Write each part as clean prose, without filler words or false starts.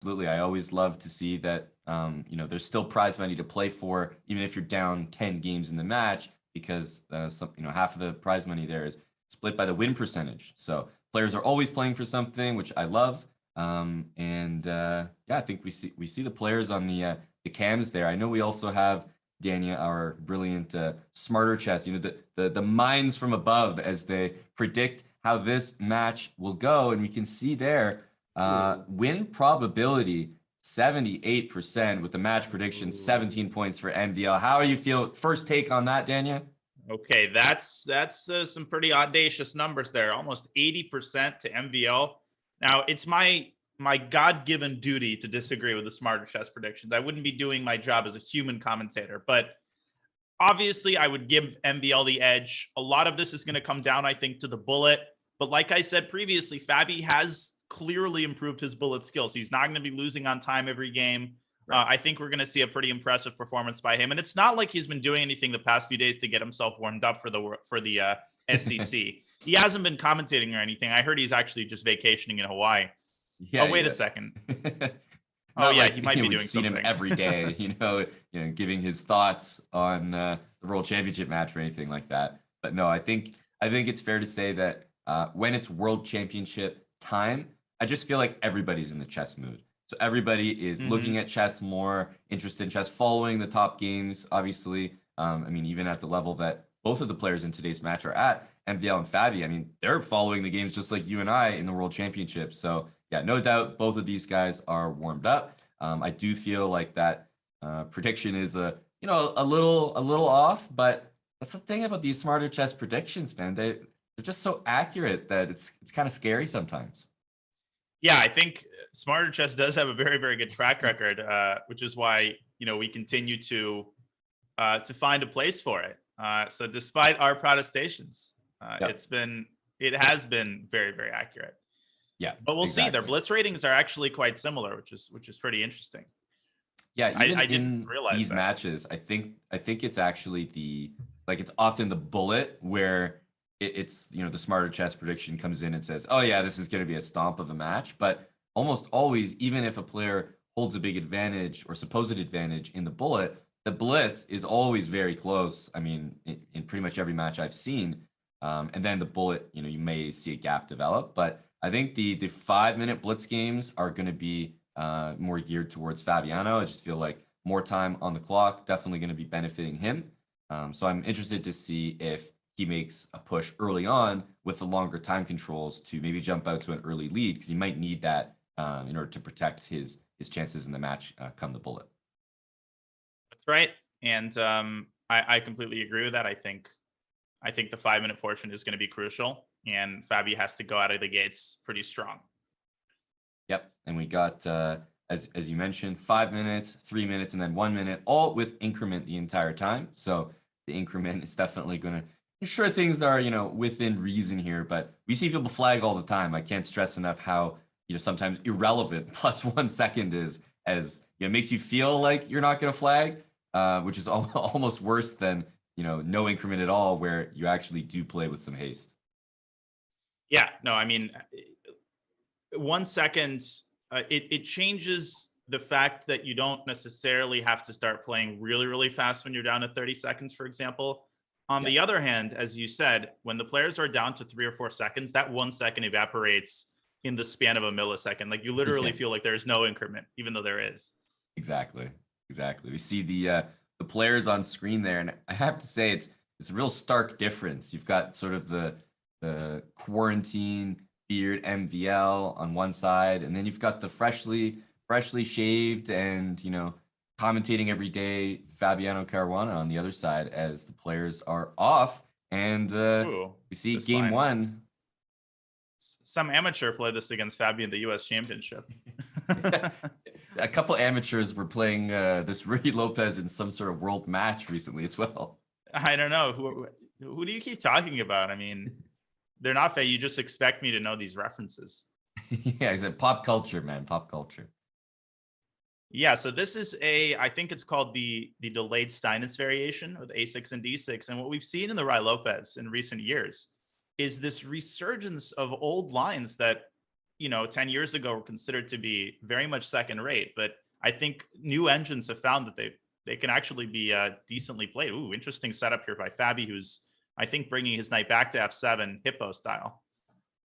Absolutely. I always love to see that, there's still prize money to play for, even if you're down 10 games in the match, because half of the prize money there is split by the win percentage. So players are always playing for something, which I love. I think we see the players on the cams there. I know we also have Dania, our brilliant smarter chess, the minds from above as they predict how this match will go, and we can see there win probability 78% with the match prediction 17 points for MVL. How are you feeling? First take on that, Dania? Okay, that's some pretty audacious numbers there. Almost 80% to MVL. Now, it's my God-given duty to disagree with the smarter chess predictions. I wouldn't be doing my job as a human commentator, but obviously I would give MVL the edge. A lot of this is going to come down, I think, to the bullet. But like I said previously, Fabi has clearly improved his bullet skills. He's not going to be losing on time every game. Right. I think we're going to see a pretty impressive performance by him. And it's not like he's been doing anything the past few days to get himself warmed up for the SEC. He hasn't been commentating or anything. I heard he's actually just vacationing in Hawaii. Yeah, oh, wait a second. Oh yeah, he might be doing something. We've seen him every day, giving his thoughts on the World Championship match or anything like that. But no, I think it's fair to say that when it's World Championship time, I just feel like everybody's in the chess mood. So everybody is looking at chess more, interested in chess, following the top games, obviously. Even at the level that both of the players in today's match are at, MVL and Fabi, they're following the games just like you and I in the World Championship. So yeah, no doubt both of these guys are warmed up. I do feel like that prediction is a little off, but that's the thing about these smarter chess predictions, man. They're just so accurate that it's kind of scary sometimes. Yeah, I think Smarter Chess does have a very, very good track record, which is why we continue to find a place for it. So despite our protestations, it has been very, very accurate. Yeah, but we'll see. Their blitz ratings are actually quite similar, which is pretty interesting. Yeah, I didn't realize these matches. I think it's actually it's often the bullet where it's the smarter chess prediction comes in and says, oh yeah, this is going to be a stomp of a match. But almost always, even if a player holds a big advantage or supposed advantage in the bullet, the blitz is always very close. In pretty much every match I've seen. And then the bullet, you may see a gap develop. But I think the 5-minute blitz games are going to be more geared towards Fabiano. I just feel like more time on the clock, definitely going to be benefiting him. So I'm interested to see if he makes a push early on with the longer time controls to maybe jump out to an early lead, because he might need that in order to protect his chances in the match come the bullet. That's right. And I completely agree with that. I think the 5-minute portion is going to be crucial, and Fabi has to go out of the gates pretty strong. Yep. And we got, as you mentioned, 5 minutes, 3 minutes, and then 1 minute, all with increment the entire time. So the increment is definitely going to ensure things are, within reason here. But we see people flag all the time. I can't stress enough how, sometimes irrelevant plus 1 second is, as it makes you feel like you're not going to flag, which is almost worse than, no increment at all, where you actually do play with some haste. Yeah, no, 1 second, it changes the fact that you don't necessarily have to start playing really, really fast when you're down to 30 seconds, for example. On the other hand, as you said, when the players are down to 3 or 4 seconds, that 1 second evaporates in the span of a millisecond. Like, you literally feel like there's no increment, even though there is. Exactly. We see the players on screen there, and I have to say it's a real stark difference. You've got sort of the quarantine beard MVL on one side, and then you've got the freshly shaved and commentating every day Fabiano Caruana on the other side, as the players are off. And we see game one. Some amateur play this against Fabi in the U.S. Championship. A couple amateurs were playing this Ruy Lopez in some sort of world match recently as well. I don't know. Who do you keep talking about? They're not fair. You just expect me to know these references. Yeah, it's pop culture, man. Pop culture. Yeah, so this is I think it's called the delayed Steinitz variation with A6 and D6. And what we've seen in the Ruy Lopez in recent years is this resurgence of old lines that 10 years ago were considered to be very much second rate, but I think new engines have found that they can actually be decently played. Ooh, interesting setup here by Fabi, who's, I think, bringing his knight back to f7 hippo style.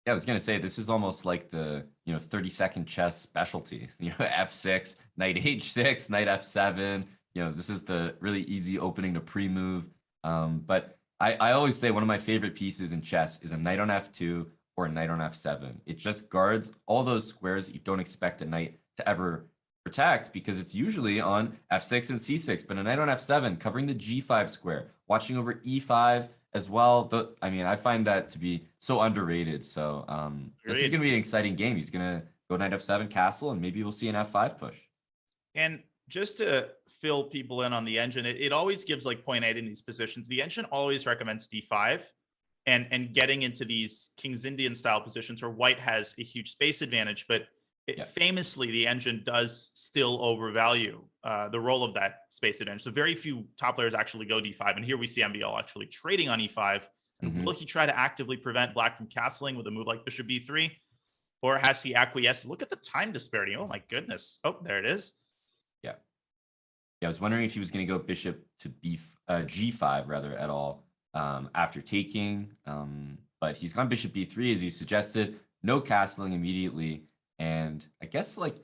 Yeah, I was going to say, this is almost like the, 30-second chess specialty. F6, knight h6, knight f7. This is the really easy opening to pre-move. But I always say one of my favorite pieces in chess is a knight on f2 or a knight on f7. It just guards all those squares you don't expect a knight to ever protect, because it's usually on f6 and c6, but a knight on f7 covering the g5 square, watching over e5 as well. I find that to be so underrated. So this is going to be an exciting game. He's going to go knight f7 castle, and maybe we'll see an f5 push. And just to fill people in on the engine, it always gives like 0.8 in these positions. The engine always recommends d5 and getting into these King's Indian style positions where white has a huge space advantage, but famously, the engine does still overvalue the role of that space advantage. So very few top players actually go d5. And here we see MVL actually trading on e5. And will he try to actively prevent black from castling with a move like bishop b3? Or has he acquiesced? Look at the time disparity. Oh, my goodness. Oh, there it is. Yeah. Yeah, I was wondering if he was going to go bishop to g5 rather at all after taking. But he's gone bishop b3, as you suggested. No castling immediately. And I guess like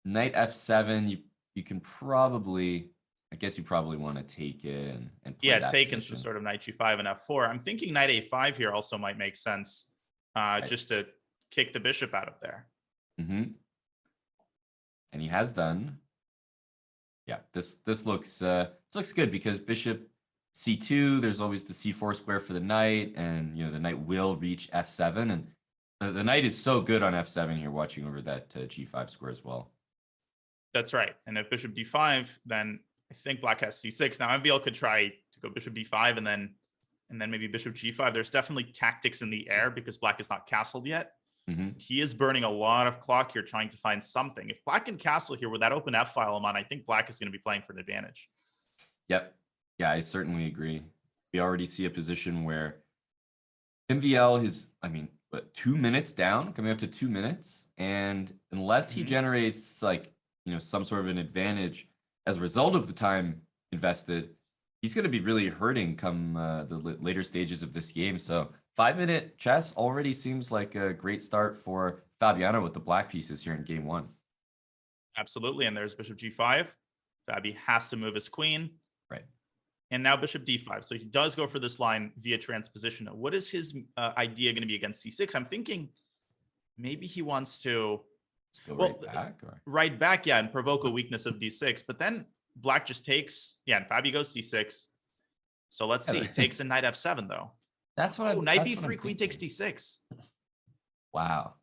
knight f7, you can probably, I guess you probably want to take it and play that take position. into sort of knight g5 and f4. I'm thinking knight a5 here also might make sense, just to kick the bishop out of there. And he has done. Yeah, this looks good, because bishop c2, there's always the c4 square for the knight, and the knight will reach f7, and the knight is so good on f7 here, watching over that g5 square as well. That's right. And if bishop d5, then I think black has c6. Now MVL could try to go bishop b5 and then maybe bishop g5. There's definitely tactics in the air because black is not castled yet. He is burning a lot of clock here trying to find something. If black can castle here with that open f file I'm on, I think black is going to be playing for an advantage. Yep. Yeah, I certainly agree. We already see a position where MVL is, 2 minutes down, coming up to 2 minutes. And unless he generates some sort of an advantage as a result of the time invested, he's going to be really hurting come the later stages of this game. So 5-minute chess already seems like a great start for Fabiano with the black pieces here in game one. Absolutely. And there's bishop g5. Fabi has to move his queen. Right. And now bishop d5. So he does go for this line via transposition. What is his idea going to be against c6? I'm thinking maybe he wants to go right back. Right back, yeah, and provoke a weakness of d6. But then black just takes, and Fabi goes c6. So let's see. He takes a knight f7, though. That's what knight b3, queen takes d6. Wow.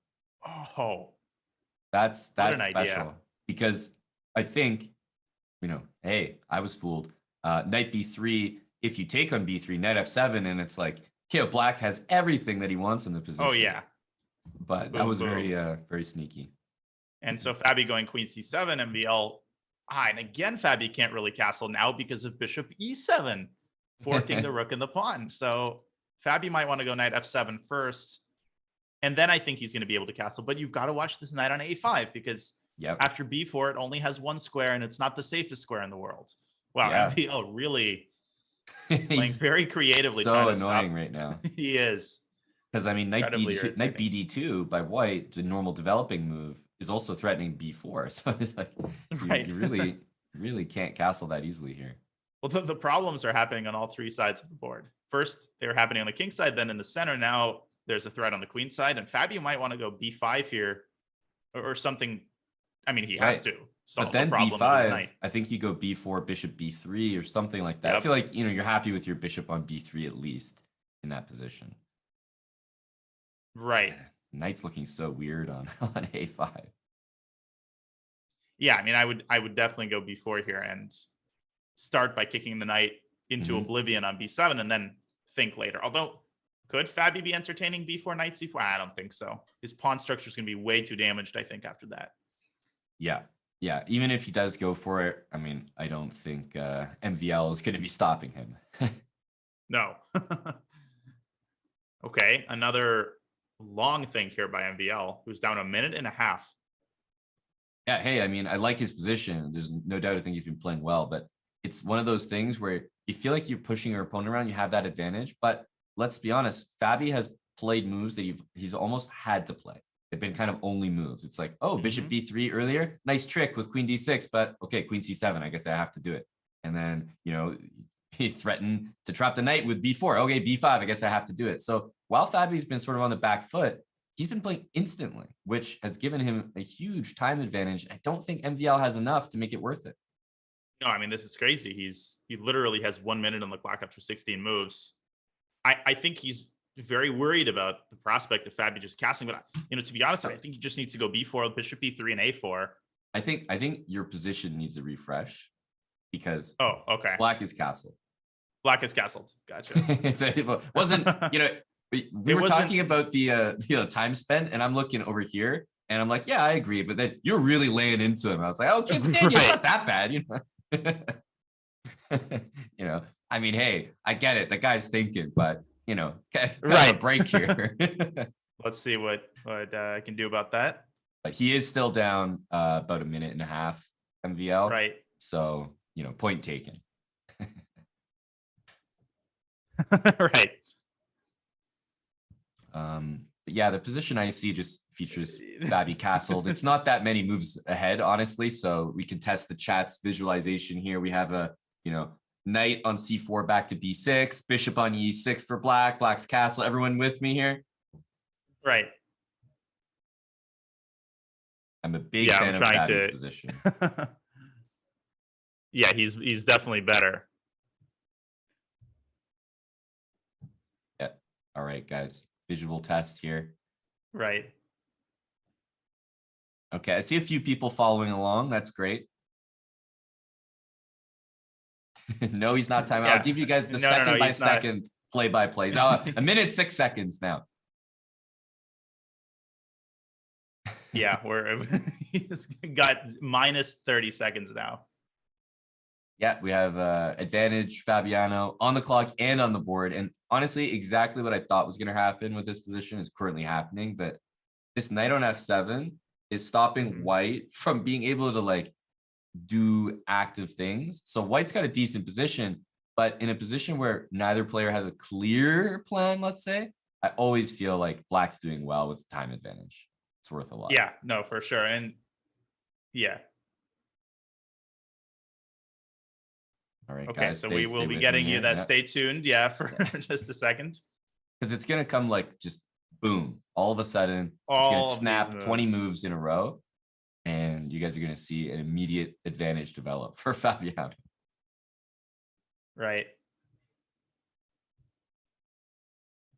Oh. That's special. Idea. Because I think, hey, I was fooled. Knight b3, if you take on b3, knight f7, and it's like, black has everything that he wants in the position. Oh, yeah. But that was very sneaky. And so Fabi going queen c7, MVL. And again, Fabi can't really castle now because of bishop e7, forking the rook and the pawn. So Fabi might want to go knight f7 first. And then I think he's going to be able to castle. But you've got to watch this knight on a5, because after b4, it only has one square, and it's not the safest square in the world. Wow, MVL really playing very creatively. So annoying right now. He is. Because, knight bd2 by white, the normal developing move, is also threatening b4. So it's like, you really can't castle that easily here. Well, the problems are happening on all three sides of the board. First, they were happening on the king side, then in the center. Now there's a threat on the queen side, and Fabi might want to go b5 here or something. He has to. But then b5, I think you go b4, bishop b3 or something like that. I feel like, you're happy with your bishop on b3 at least in that position. Right. Knight's looking so weird on a5. Yeah, I would definitely go b4 here and start by kicking the knight into oblivion on b7 and then think later. Although, could Fabi be entertaining b4, knight c4? I don't think so. His pawn structure is going to be way too damaged, I think, after that. Yeah, even if he does go for it, I don't think MVL is going to be stopping him. No. Okay, another long think here by MVL, who's down a minute and a half. Yeah, hey, I mean, I like his position. There's no doubt I think he's been playing well, but it's one of those things where you feel like you're pushing your opponent around, you have that advantage. But let's be honest, Fabi has played moves that he's almost had to play. They've been kind of only moves. It's like, oh, bishop b3 earlier, nice trick with queen d6, but okay, queen c7, I guess I have to do it. And then, you know, he threatened to trap the knight with b4. Okay, b5, I guess I have to do it. So while Fabi's been sort of on the back foot, he's been playing instantly, which has given him a huge time advantage. I don't think MVL has enough to make it worth it. No, I mean, this is crazy. He literally has 1 minute on the clock after 16 moves. I think he's very worried about the prospect of Fabi just casting, but to be honest, I think he just needs to go b4, bishop b3, and a4. I think your position needs a refresh because okay, black is castled. Black is castled. Gotcha. So it wasn't, we were talking about the time spent, and I'm looking over here, and I'm like, yeah, I agree, but then you're really laying into him. I was like, okay, but then it's not that bad, I mean, hey, I get it. The guy's thinking, but right, a break here. Let's see what I can do about that. But he is still down about a minute and a half MVL. Right. So point taken. Right. But yeah, the position I see just features Fabi castled. It's not that many moves ahead, honestly. So we can test the chat's visualization here. We have a, knight on c4 back to b6, bishop on e6 for black, black's castle. Everyone with me here? Right. I'm a big fan of Fabi's position. Yeah, he's definitely better. Yeah. All right, guys. Visual test here. Right. Okay, I see a few people following along. That's great. No, he's not timed out. I'll give you guys the second by second play-by-plays. A minute 6 seconds now. Yeah, he's got minus 30 seconds now. Yeah, we have advantage Fabiano on the clock and on the board. And honestly, exactly what I thought was going to happen with this position is currently happening. That this knight on f7 is stopping white from being able to do active things. So white's got a decent position, but in a position where neither player has a clear plan, let's say, I always feel like black's doing well with time advantage. It's worth a lot. Yeah, no, for sure. And yeah. All right, okay, guys, so we will be getting you that. Yeah. Stay tuned. Yeah, for just a second. Because it's going to come just boom. All of a sudden, it's going to snap 20 moves in a row. And you guys are going to see an immediate advantage develop for Fabiano. Right.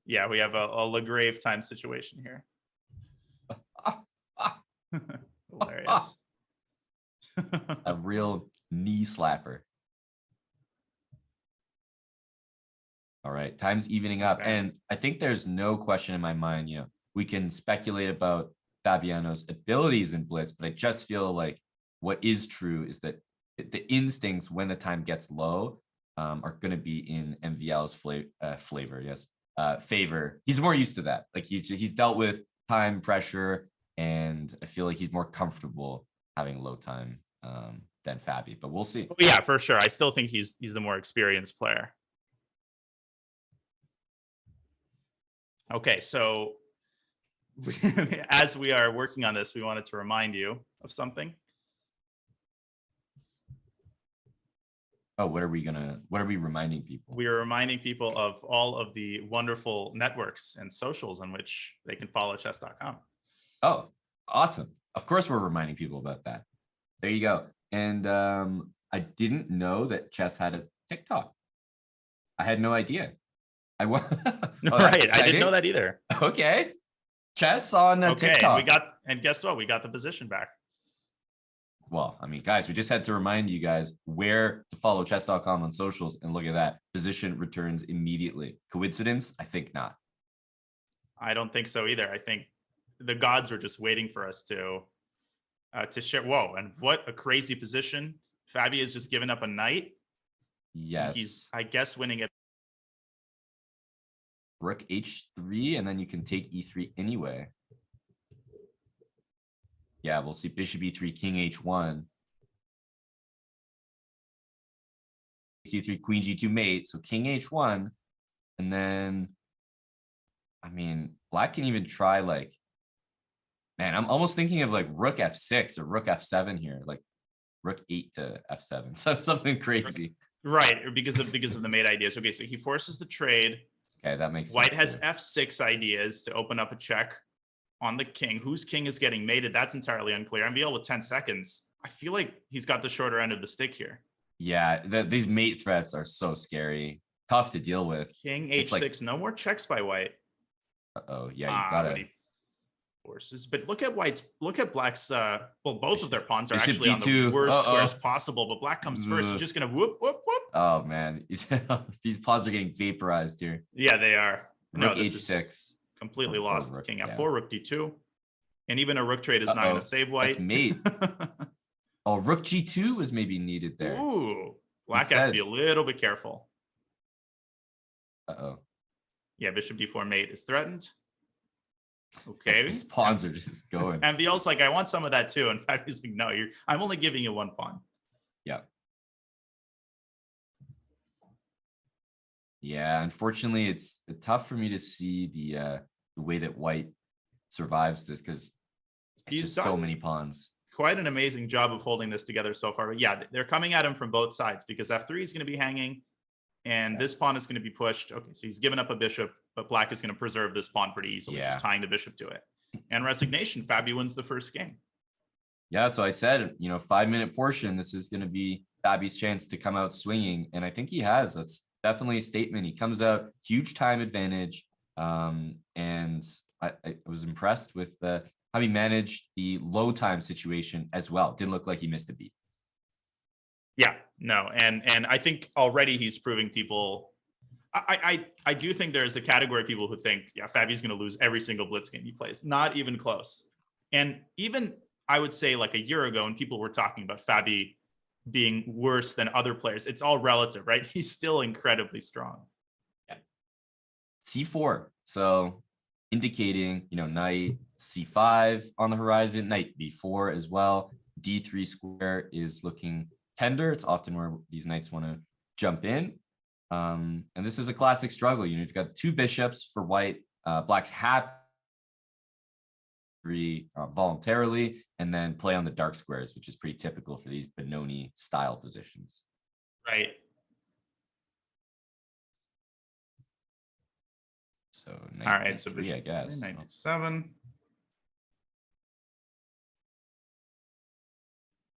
Yeah, we have a Lagrave time situation here. Hilarious. A real knee slapper. All right, time's evening up. Okay. And I think there's no question in my mind, we can speculate about Fabiano's abilities in blitz, but I just feel like what is true is that the instincts when the time gets low are going to be in MVL's favor. He's more used to that. He's dealt with time pressure, and I feel like he's more comfortable having low time than Fabi. But we'll see. Yeah, for sure. I still think he's the more experienced player. Okay, so as we are working on this, we wanted to remind you of something. Oh, what are we reminding people? We are reminding people of all of the wonderful networks and socials on which they can follow chess.com. Oh, awesome. Of course, we're reminding people about that. There you go. And I didn't know that chess had a TikTok. I had no idea. Right. I didn't know that either. Okay. Chess on TikTok. And guess what? We got the position back. Well, I mean, guys, we just had to remind you guys where to follow chess.com on socials, and look at that. Position returns immediately. Coincidence? I think not. I don't think so either. I think the gods were just waiting for us to share. Whoa, and what a crazy position. Fabi has just given up a knight. Yes. He's, I guess, winning it rook h3, and then you can take e3 anyway. Yeah, we'll see bishop e3, king h1. c3, queen g2 mate, so king h1. And then, I mean, black can even try like, man, I'm almost thinking of like rook f6 or rook f7 here, like rook 8 to f7, so something crazy. Right, or because of the mate ideas. Okay, so he forces the trade. Okay, that makes White sense. White has f6 ideas to open up a check on the king. Whose king is getting mated? That's entirely unclear. MVL with 10 seconds. I feel like he's got the shorter end of the stick here. Yeah, these mate threats are so scary. Tough to deal with. King h6, like, no more checks by White. Uh-oh, yeah, you gotta. Forces, but look at Black's, well, both of their pawns are Bishop actually D2. on the worst squares possible, but Black comes first. He's just gonna whoop, whoop, whoop. Oh man, these pawns are getting vaporized here. Yeah, they are. Rook h6. Completely lost. Rook, King f4, yeah. rook d2. And even a rook trade is not gonna save White. That's mate. Oh, rook g2 was maybe needed there. Ooh, Black has to be a little bit careful. Uh-oh. Yeah, bishop d4 mate is threatened. Okay. These pawns are just going. And Biel's like, I want some of that too. In fact, he's like, no, I'm only giving you one pawn. Yeah. Yeah, unfortunately, it's tough for me to see the way that White survives this, because he's just so many pawns. Quite an amazing job of holding this together so far. But yeah, they're coming at him from both sides, because f3 is going to be hanging and this pawn is going to be pushed. Okay, so he's given up a bishop, but Black is going to preserve this pawn pretty easily, just tying the bishop to it. And resignation, Fabi wins the first game. Yeah, so I said, 5-minute portion, this is going to be Fabi's chance to come out swinging. And I think he has. That's definitely a statement. He comes out, huge time advantage. And I was impressed with how he managed the low time situation as well. Didn't look like he missed a beat. Yeah, no. And I think already he's proving people. I do think there's a category of people who think, yeah, Fabi's going to lose every single blitz game he plays. Not even close. And even I would say like a year ago, when people were talking about Fabi being worse than other players, it's all relative, right? He's still incredibly strong. Yeah. C4. So indicating, knight C5 on the horizon, knight B4 as well. D3 square is looking tender. It's often where these knights want to jump in. And this is a classic struggle. You've got two bishops for White. Black's happy voluntarily, and then play on the dark squares, which is pretty typical for these Benoni style positions. Right. So all right, so bishop, I guess. 97.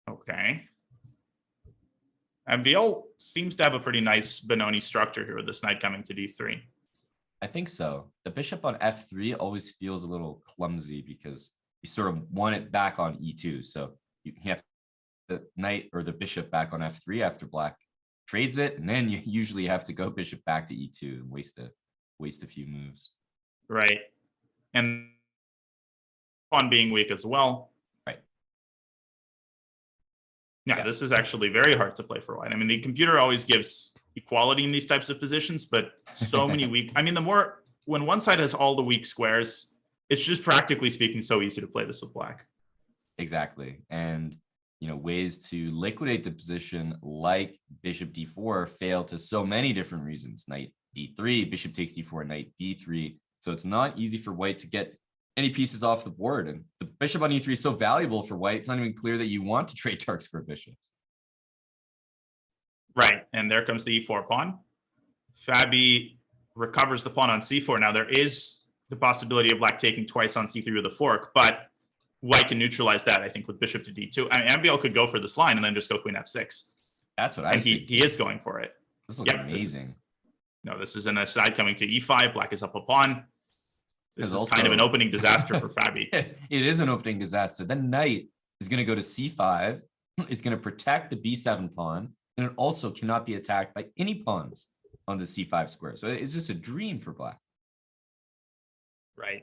Okay. And Biel seems to have a pretty nice Benoni structure here with this knight coming to d3. I think so. The bishop on f3 always feels a little clumsy because you sort of want it back on e2. So you have the knight or the bishop back on f3 after Black trades it, and then you usually have to go bishop back to e2 and waste a few moves. Right. And pawn being weak as well. Right. Yeah, this is actually very hard to play for White. I mean, the computer always gives equality in these types of positions, but so many weak. I mean, when one side has all the weak squares, it's just practically speaking so easy to play this with Black. Exactly. And ways to liquidate the position like bishop d4 fail to so many different reasons. Knight d3, bishop takes d4, knight b3. So it's not easy for White to get any pieces off the board. And the bishop on e3 is so valuable for White, it's not even clear that you want to trade dark square bishops. Right. And there comes the e4 pawn. Fabi recovers the pawn on c4. Now there is the possibility of Black taking twice on c3 with a fork, but White can neutralize that, I think, with bishop to d2. I mean, MVL could go for this line and then just go queen f6. That's what I think. He is going for it. This looks amazing. This is in a side coming to e5. Black is up a pawn. This is also kind of an opening disaster for Fabi. It is an opening disaster. Then knight is going to go to c5, is going to protect the b7 pawn, and it also cannot be attacked by any pawns on the c5 square. So it's just a dream for Black. Right.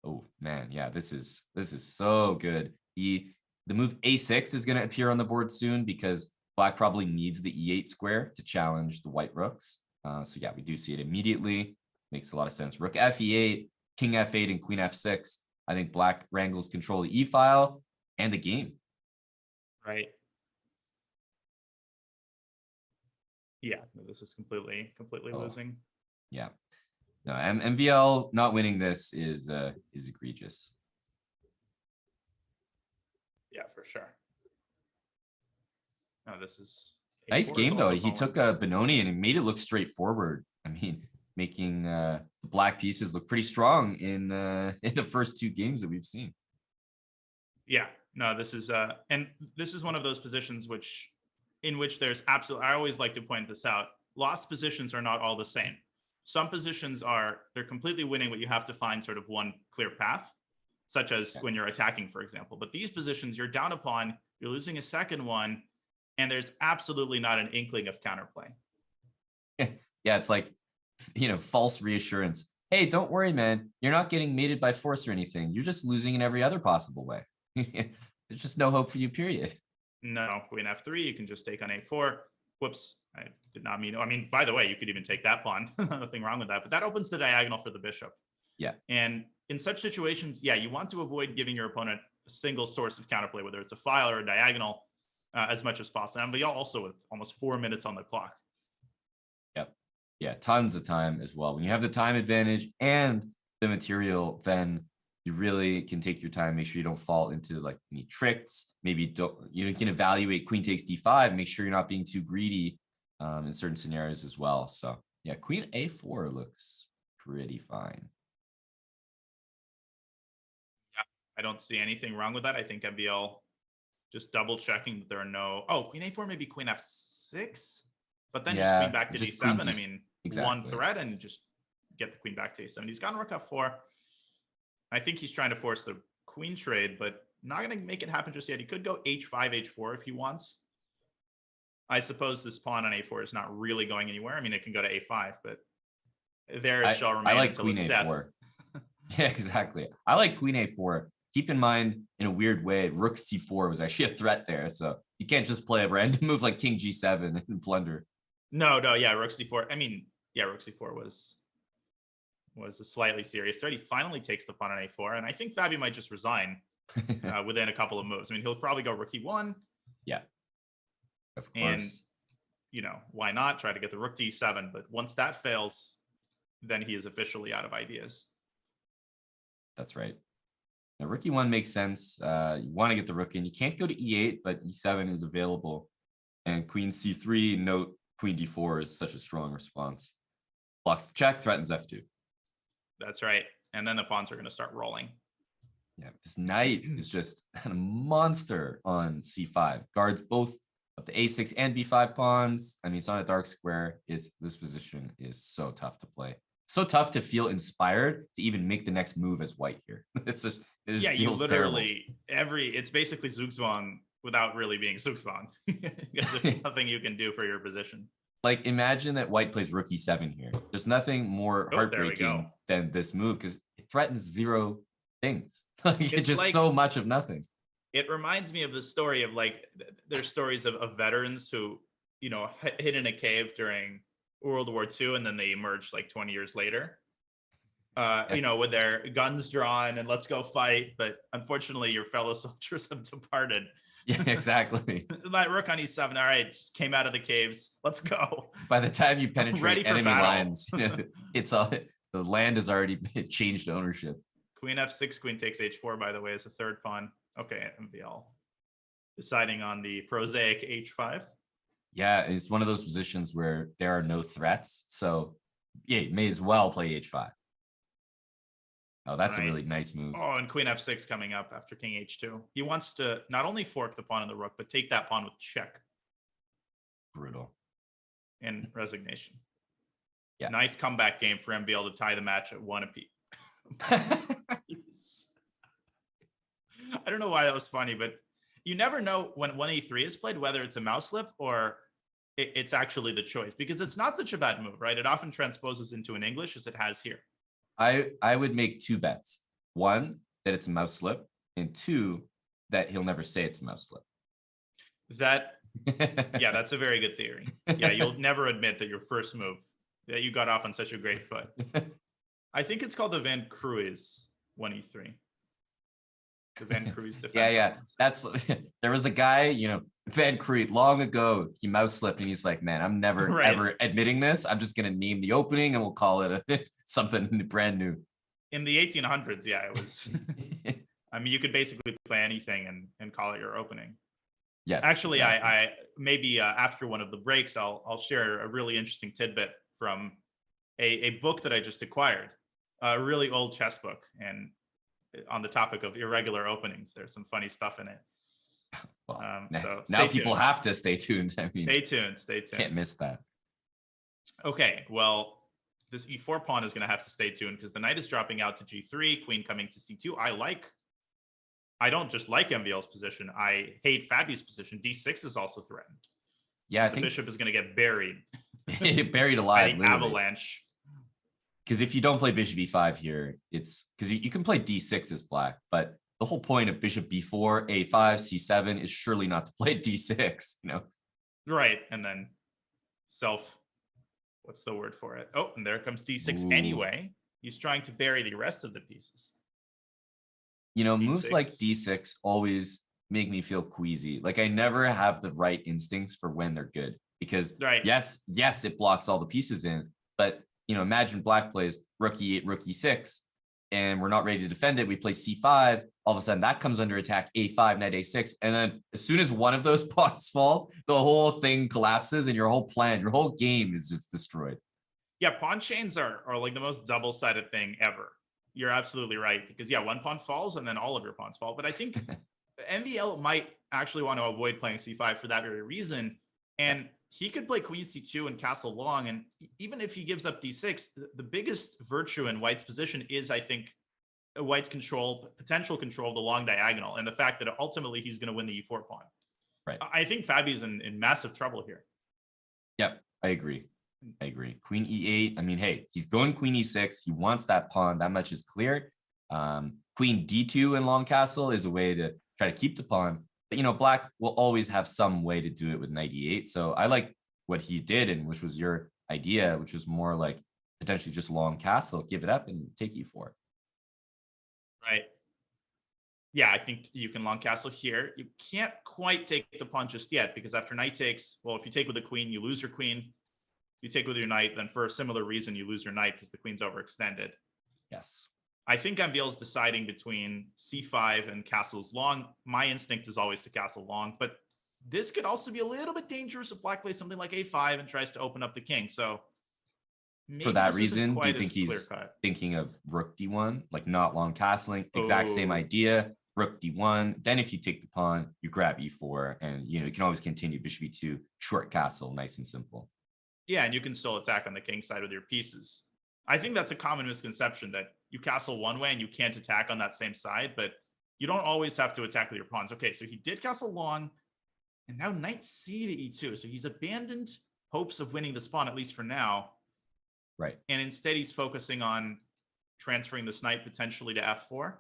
Oh man, yeah, this is so good. The move a6 is going to appear on the board soon because Black probably needs the e8 square to challenge the White rooks. So yeah, we do see it immediately. makes a lot of sense. Rook f8, king f8, and queen f6. I think black wrangles control the e-file and the game. Right. Yeah, this is completely losing. Yeah. No, MVL not winning this is egregious. Yeah, for sure. No, this is nice game though. He took a Benoni and he made it look straightforward. I mean, making the black pieces look pretty strong in the first 2 games that we've seen. Yeah, no, this is and this is one of those positions in which there's absolutely, I always like to point this out. Lost positions are not all the same. Some positions they're completely winning, but you have to find sort of one clear path, such as when you're attacking, for example. But these positions you're down upon, you're losing a second one, and there's absolutely not an inkling of counterplay. Yeah, it's like, false reassurance. Hey, don't worry, man. You're not getting mated by force or anything. You're just losing in every other possible way. There's just no hope for you, period. No, queen f3, you can just take on a4. Whoops, I did not mean. I mean, by the way, you could even take that pawn. Nothing wrong with that, but that opens the diagonal for the bishop. Yeah. And in such situations, yeah, you want to avoid giving your opponent a single source of counterplay, whether it's a file or a diagonal, as much as possible. But also with almost 4 minutes on the clock. Yep. Yeah, tons of time as well. When you have the time advantage and the material, then you really can take your time, make sure you don't fall into like any tricks. Maybe you can evaluate queen takes d5, make sure you're not being too greedy in certain scenarios as well. So yeah, queen a4 looks pretty fine. Yeah, I don't see anything wrong with that. I think MVL just double checking that there are no, queen a4, maybe queen f6, but then just queen back to d7. I mean, exactly. One threat and just get the queen back to a7. He's gone rook f4. I think he's trying to force the queen trade, but not going to make it happen just yet. He could go h5, h4 if he wants. I suppose this pawn on a4 is not really going anywhere. I mean, it can go to a5, but there it shall remain until its death. Yeah, exactly. I like queen a4. Keep in mind, in a weird way, rook c4 was actually a threat there. So you can't just play a random move like king g7 and plunder. No, yeah, rook c4. I mean, yeah, rook c4 was a slightly serious threat. He finally takes the pawn on a4, and I think Fabi might just resign within a couple of moves. I mean, he'll probably go rook e1. Yeah, of course. And, why not try to get the rook to e7? But once that fails, then he is officially out of ideas. That's right. Now, rook e1 makes sense. You want to get the rook in. You can't go to e8, but e7 is available. And queen c3, note queen d4 is such a strong response. Blocks the check, threatens f2. That's right. And then the pawns are going to start rolling. Yeah, this knight is just a monster on c5. Guards both of the a6 and b5 pawns. I mean, it's on a dark square. This position is so tough to play. So tough to feel inspired to even make the next move as white here. It's just you literally terrible. It's basically Zugzwang without really being Zugzwang. Because there's nothing you can do for your position. Like, imagine that white plays rook e7 here. There's nothing more heartbreaking than this move because it threatens 0 things. It's just like, so much of nothing. It reminds me of the story of there's stories of veterans who, hid in a cave during World War II and then they emerged like 20 years later, with their guns drawn and let's go fight. But unfortunately, your fellow soldiers have departed. Yeah, exactly. That rook on e7. All right, just came out of the caves. Let's go. By the time you penetrate enemy lines, it's all the land has already changed ownership. Queen f6, queen takes h4. By the way, as a third pawn. Okay, MVL deciding on the prosaic h5. Yeah, it's one of those positions where there are no threats, so yeah, you may as well play h5. Oh, that's right. A really nice move. Oh, and queen f6 coming up after king h2. He wants to not only fork the pawn and the rook, but take that pawn with check. Brutal. And resignation. Yeah. Nice comeback game for MVL to tie the match at 1 apiece. I don't know why that was funny, but you never know when 1e3 is played, whether it's a mouse slip or it's actually the choice, because it's not such a bad move, right? It often transposes into an English as it has here. I would make 2 bets. 1, that it's a mouse slip, and 2, that he'll never say it's a mouse slip. Yeah, that's a very good theory. Yeah, you'll never admit that your first move, that you got off on such a great foot. I think it's called the Van Cruys 1e3. The Van Cruys defense. Yeah. That's there was a guy, Van Cruys long ago, he mouse slipped and he's like, man, I'm never ever admitting this. I'm just gonna name the opening and we'll call it something brand new. In the 1800s, yeah, it was. I mean, you could basically play anything and call it your opening. Yes. Actually, exactly. I maybe after one of the breaks, I'll share a really interesting tidbit from a book that I just acquired, a really old chess book, and on the topic of irregular openings, there's some funny stuff in it. Well, so now people have to stay tuned. I mean, stay tuned. Can't miss that. Okay, well, this e4 pawn is going to have to stay tuned because the knight is dropping out to g3, queen coming to c2. I don't just like MVL's position. I hate Fabi's position. d6 is also threatened. Yeah, I the think bishop is going to get buried. Buried alive. Avalanche. Because if you don't play bishop b5 here, it's because you can play d6 as black, but the whole point of bishop b4, a5, c7 is surely not to play d6, Right, and then what's the word for it? Oh, and there comes d6 Ooh. Anyway. He's trying to bury the rest of the pieces. Moves like d6 always make me feel queasy. Like I never have the right instincts for when they're good because yes, it blocks all the pieces in, but imagine black plays rook e8, rook e6, and we're not ready to defend it. We play c5. All of a sudden, that comes under attack, a5, knight a6. And then as soon as one of those pawns falls, the whole thing collapses and your whole plan, your whole game is just destroyed. Yeah, pawn chains are like the most double-sided thing ever. You're absolutely right. Because, one pawn falls and then all of your pawns fall. But I think MVL might actually want to avoid playing c5 for that very reason. And he could play queen c2 and castle long. And even if he gives up d6, the biggest virtue in White's position is, I think, White's potential control of the long diagonal, and the fact that ultimately he's going to win the e4 pawn. Right. I think Fabi's in massive trouble here. Yep, I agree. Queen e8. I mean, hey, he's going queen e6. He wants that pawn. That much is clear. Queen d2 in long castle is a way to try to keep the pawn. But, black will always have some way to do it with knight e8. So I like what he did, and which was your idea, which was more like potentially just long castle, give it up and take e4. Right. Yeah, I think you can long castle here. You can't quite take the pawn just yet because after knight takes, well, if you take with the queen, you lose your queen. You take with your knight, then for a similar reason, you lose your knight because the queen's overextended. Yes. I think MVL is deciding between c5 and castles long. My instinct is always to castle long, but this could also be a little bit dangerous if black plays something like a5 and tries to open up the king. So for that reason, do you think he's thinking of rook d1, like not long castling? Exact same idea, rook d1. Then if you take the pawn, you grab e4, and you can always continue bishop e2, short castle, nice and simple. Yeah, and you can still attack on the king side with your pieces. I think that's a common misconception that you castle one way and you can't attack on that same side, but you don't always have to attack with your pawns. Okay, so he did castle long, and now knight c to e2. So he's abandoned hopes of winning this pawn, at least for now. Right. And instead he's focusing on transferring this knight potentially to f4.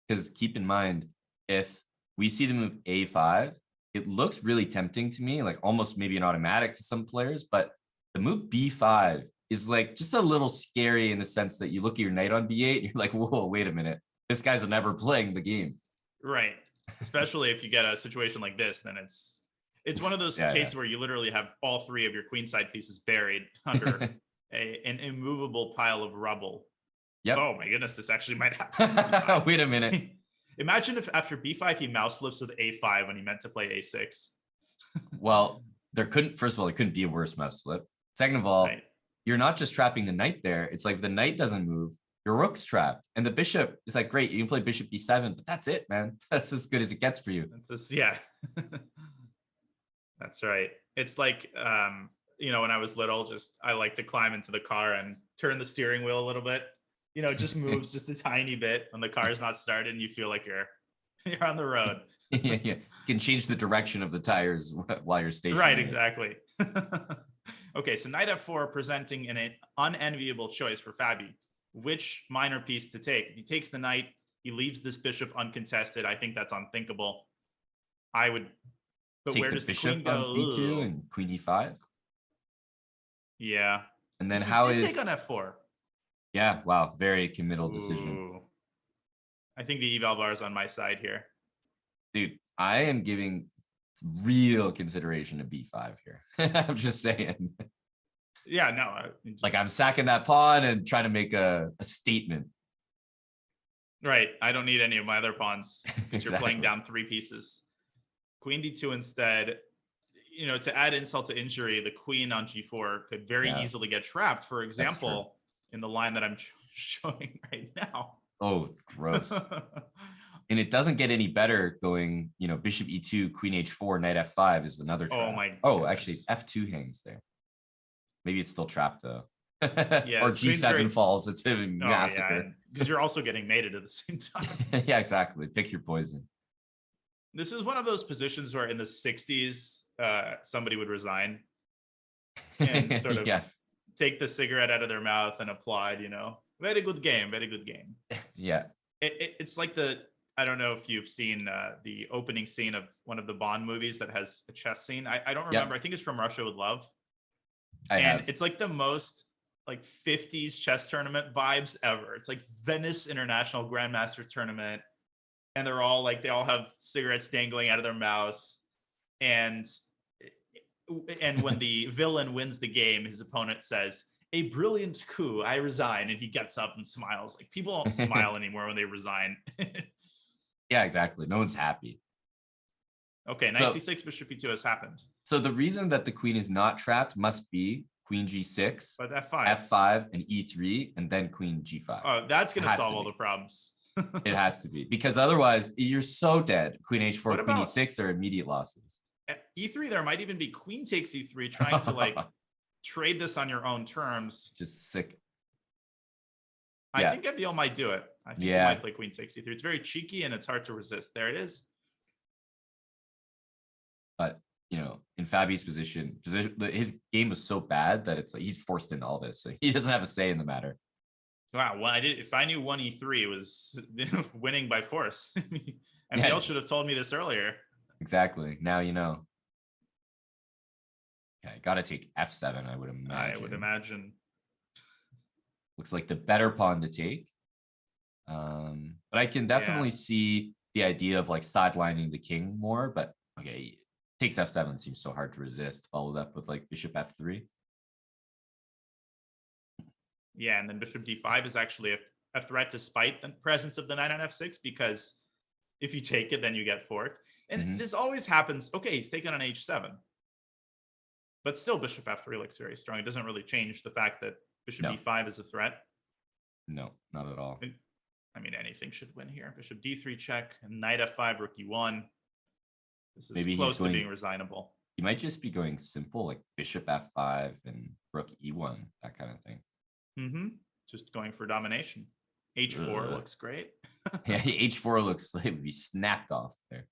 Because keep in mind, if we see the move a5, it looks really tempting to me, like almost maybe an automatic to some players, but the move b5 is like just a little scary in the sense that you look at your knight on b8 and you're like, whoa, wait a minute. This guy's never playing the game. Right. Especially if you get a situation like this, then it's one of those cases where you literally have all three of your queenside pieces buried under an immovable pile of rubble. Yep. Oh my goodness, this actually might happen. Wait a minute. Imagine if after b5 he mouse slips with a5 when he meant to play a6. Well, first of all, it couldn't be a worse mouse slip. Second of all, you're not just trapping the knight there. It's like the knight doesn't move, your rook's trapped, and the bishop is like, great, you can play bishop b7, but that's it, man. That's as good as it gets for you. That's right. It's like when I was little, I like to climb into the car and turn the steering wheel a little bit. Just moves just a tiny bit when the car is not started and you feel like you're on the road. yeah. You can change the direction of the tires while you're stationary. Right, exactly. Okay, so knight f4 presenting an unenviable choice for Fabi. Which minor piece to take? If he takes the knight, he leaves this bishop uncontested. I think that's unthinkable. I would, but take where the does the bishop queen go? On b2 and queen e5. Yeah. And then he how did is take on f4? Yeah, wow, very committal decision. Ooh. I think the eval bar is on my side here. Dude, I am giving real consideration to b5 here. I'm just saying. Yeah, no. Like I'm sacking that pawn and trying to make a statement. Right. I don't need any of my other pawns because Exactly. you're playing down 3 pieces. Queen d2 instead. You know, to add insult to injury, the queen on g4 could very easily get trapped. For example, in the line that I'm showing right now. Oh, gross. And it doesn't get any better going, you know, bishop e2, queen h4, knight f5 is another trap. Oh my goodness. Oh, actually f2 hangs there. Maybe it's still trapped though. Yeah, or g7 falls. It's a massacre. Because you're also getting mated at the same time. Yeah, exactly. Pick your poison. This is one of those positions where in the 60s, somebody would resign and sort of take the cigarette out of their mouth and applaud, you know, very good game, very good game. Yeah. It's like I don't know if you've seen the opening scene of one of the Bond movies that has a chess scene. I don't remember. I think it's From Russia with Love. It's like the most like 50s chess tournament vibes ever. It's like Venice International Grandmaster Tournament. And they're all like, they all have cigarettes dangling out of their mouths. And when the villain wins the game, his opponent says, "A brilliant coup, I resign." And he gets up and smiles. Like people don't smile anymore when they resign. Yeah, exactly. No one's happy. Okay, knight c6, bishop e2 has happened. So the reason that the queen is not trapped must be queen g6, but f5, f5, and e3, and then queen g5. Oh, that's going to solve all the problems. It has to be, because otherwise you're so dead. Queen h4, queen e6 are immediate losses. At e3, there might even be queen takes e3, trying to like trade this on your own terms. Just sick. I think FBL might do it. I think he might play queen takes e3. It's very cheeky and it's hard to resist. There it is. But you know, in Fabi's position, his game was so bad that it's like he's forced into all this, so he doesn't have a say in the matter. Wow, well, if I knew 1e3 was winning by force, FBL should have told me this earlier. Exactly. Now you know. Okay, gotta take f7. I would imagine. Looks like the better pawn to take. But I can definitely see the idea of like sidelining the king more. But okay, takes f7 seems so hard to resist. Followed up with like bishop f3. Yeah, and then bishop d5 is actually a threat despite the presence of the knight on f6, because if you take it, then you get forked. And this always happens. Okay, he's taken on h7. But still, bishop f3 looks very strong. It doesn't really change the fact that bishop d5 is a threat. No, not at all. I mean, anything should win here. Bishop d3 check, and knight f5, rook e1. This is close to being resignable. He might just be going simple, like bishop f5 and rook e1, that kind of thing. Just going for domination. h4 looks great. Yeah, h4 looks like it would be snapped off there.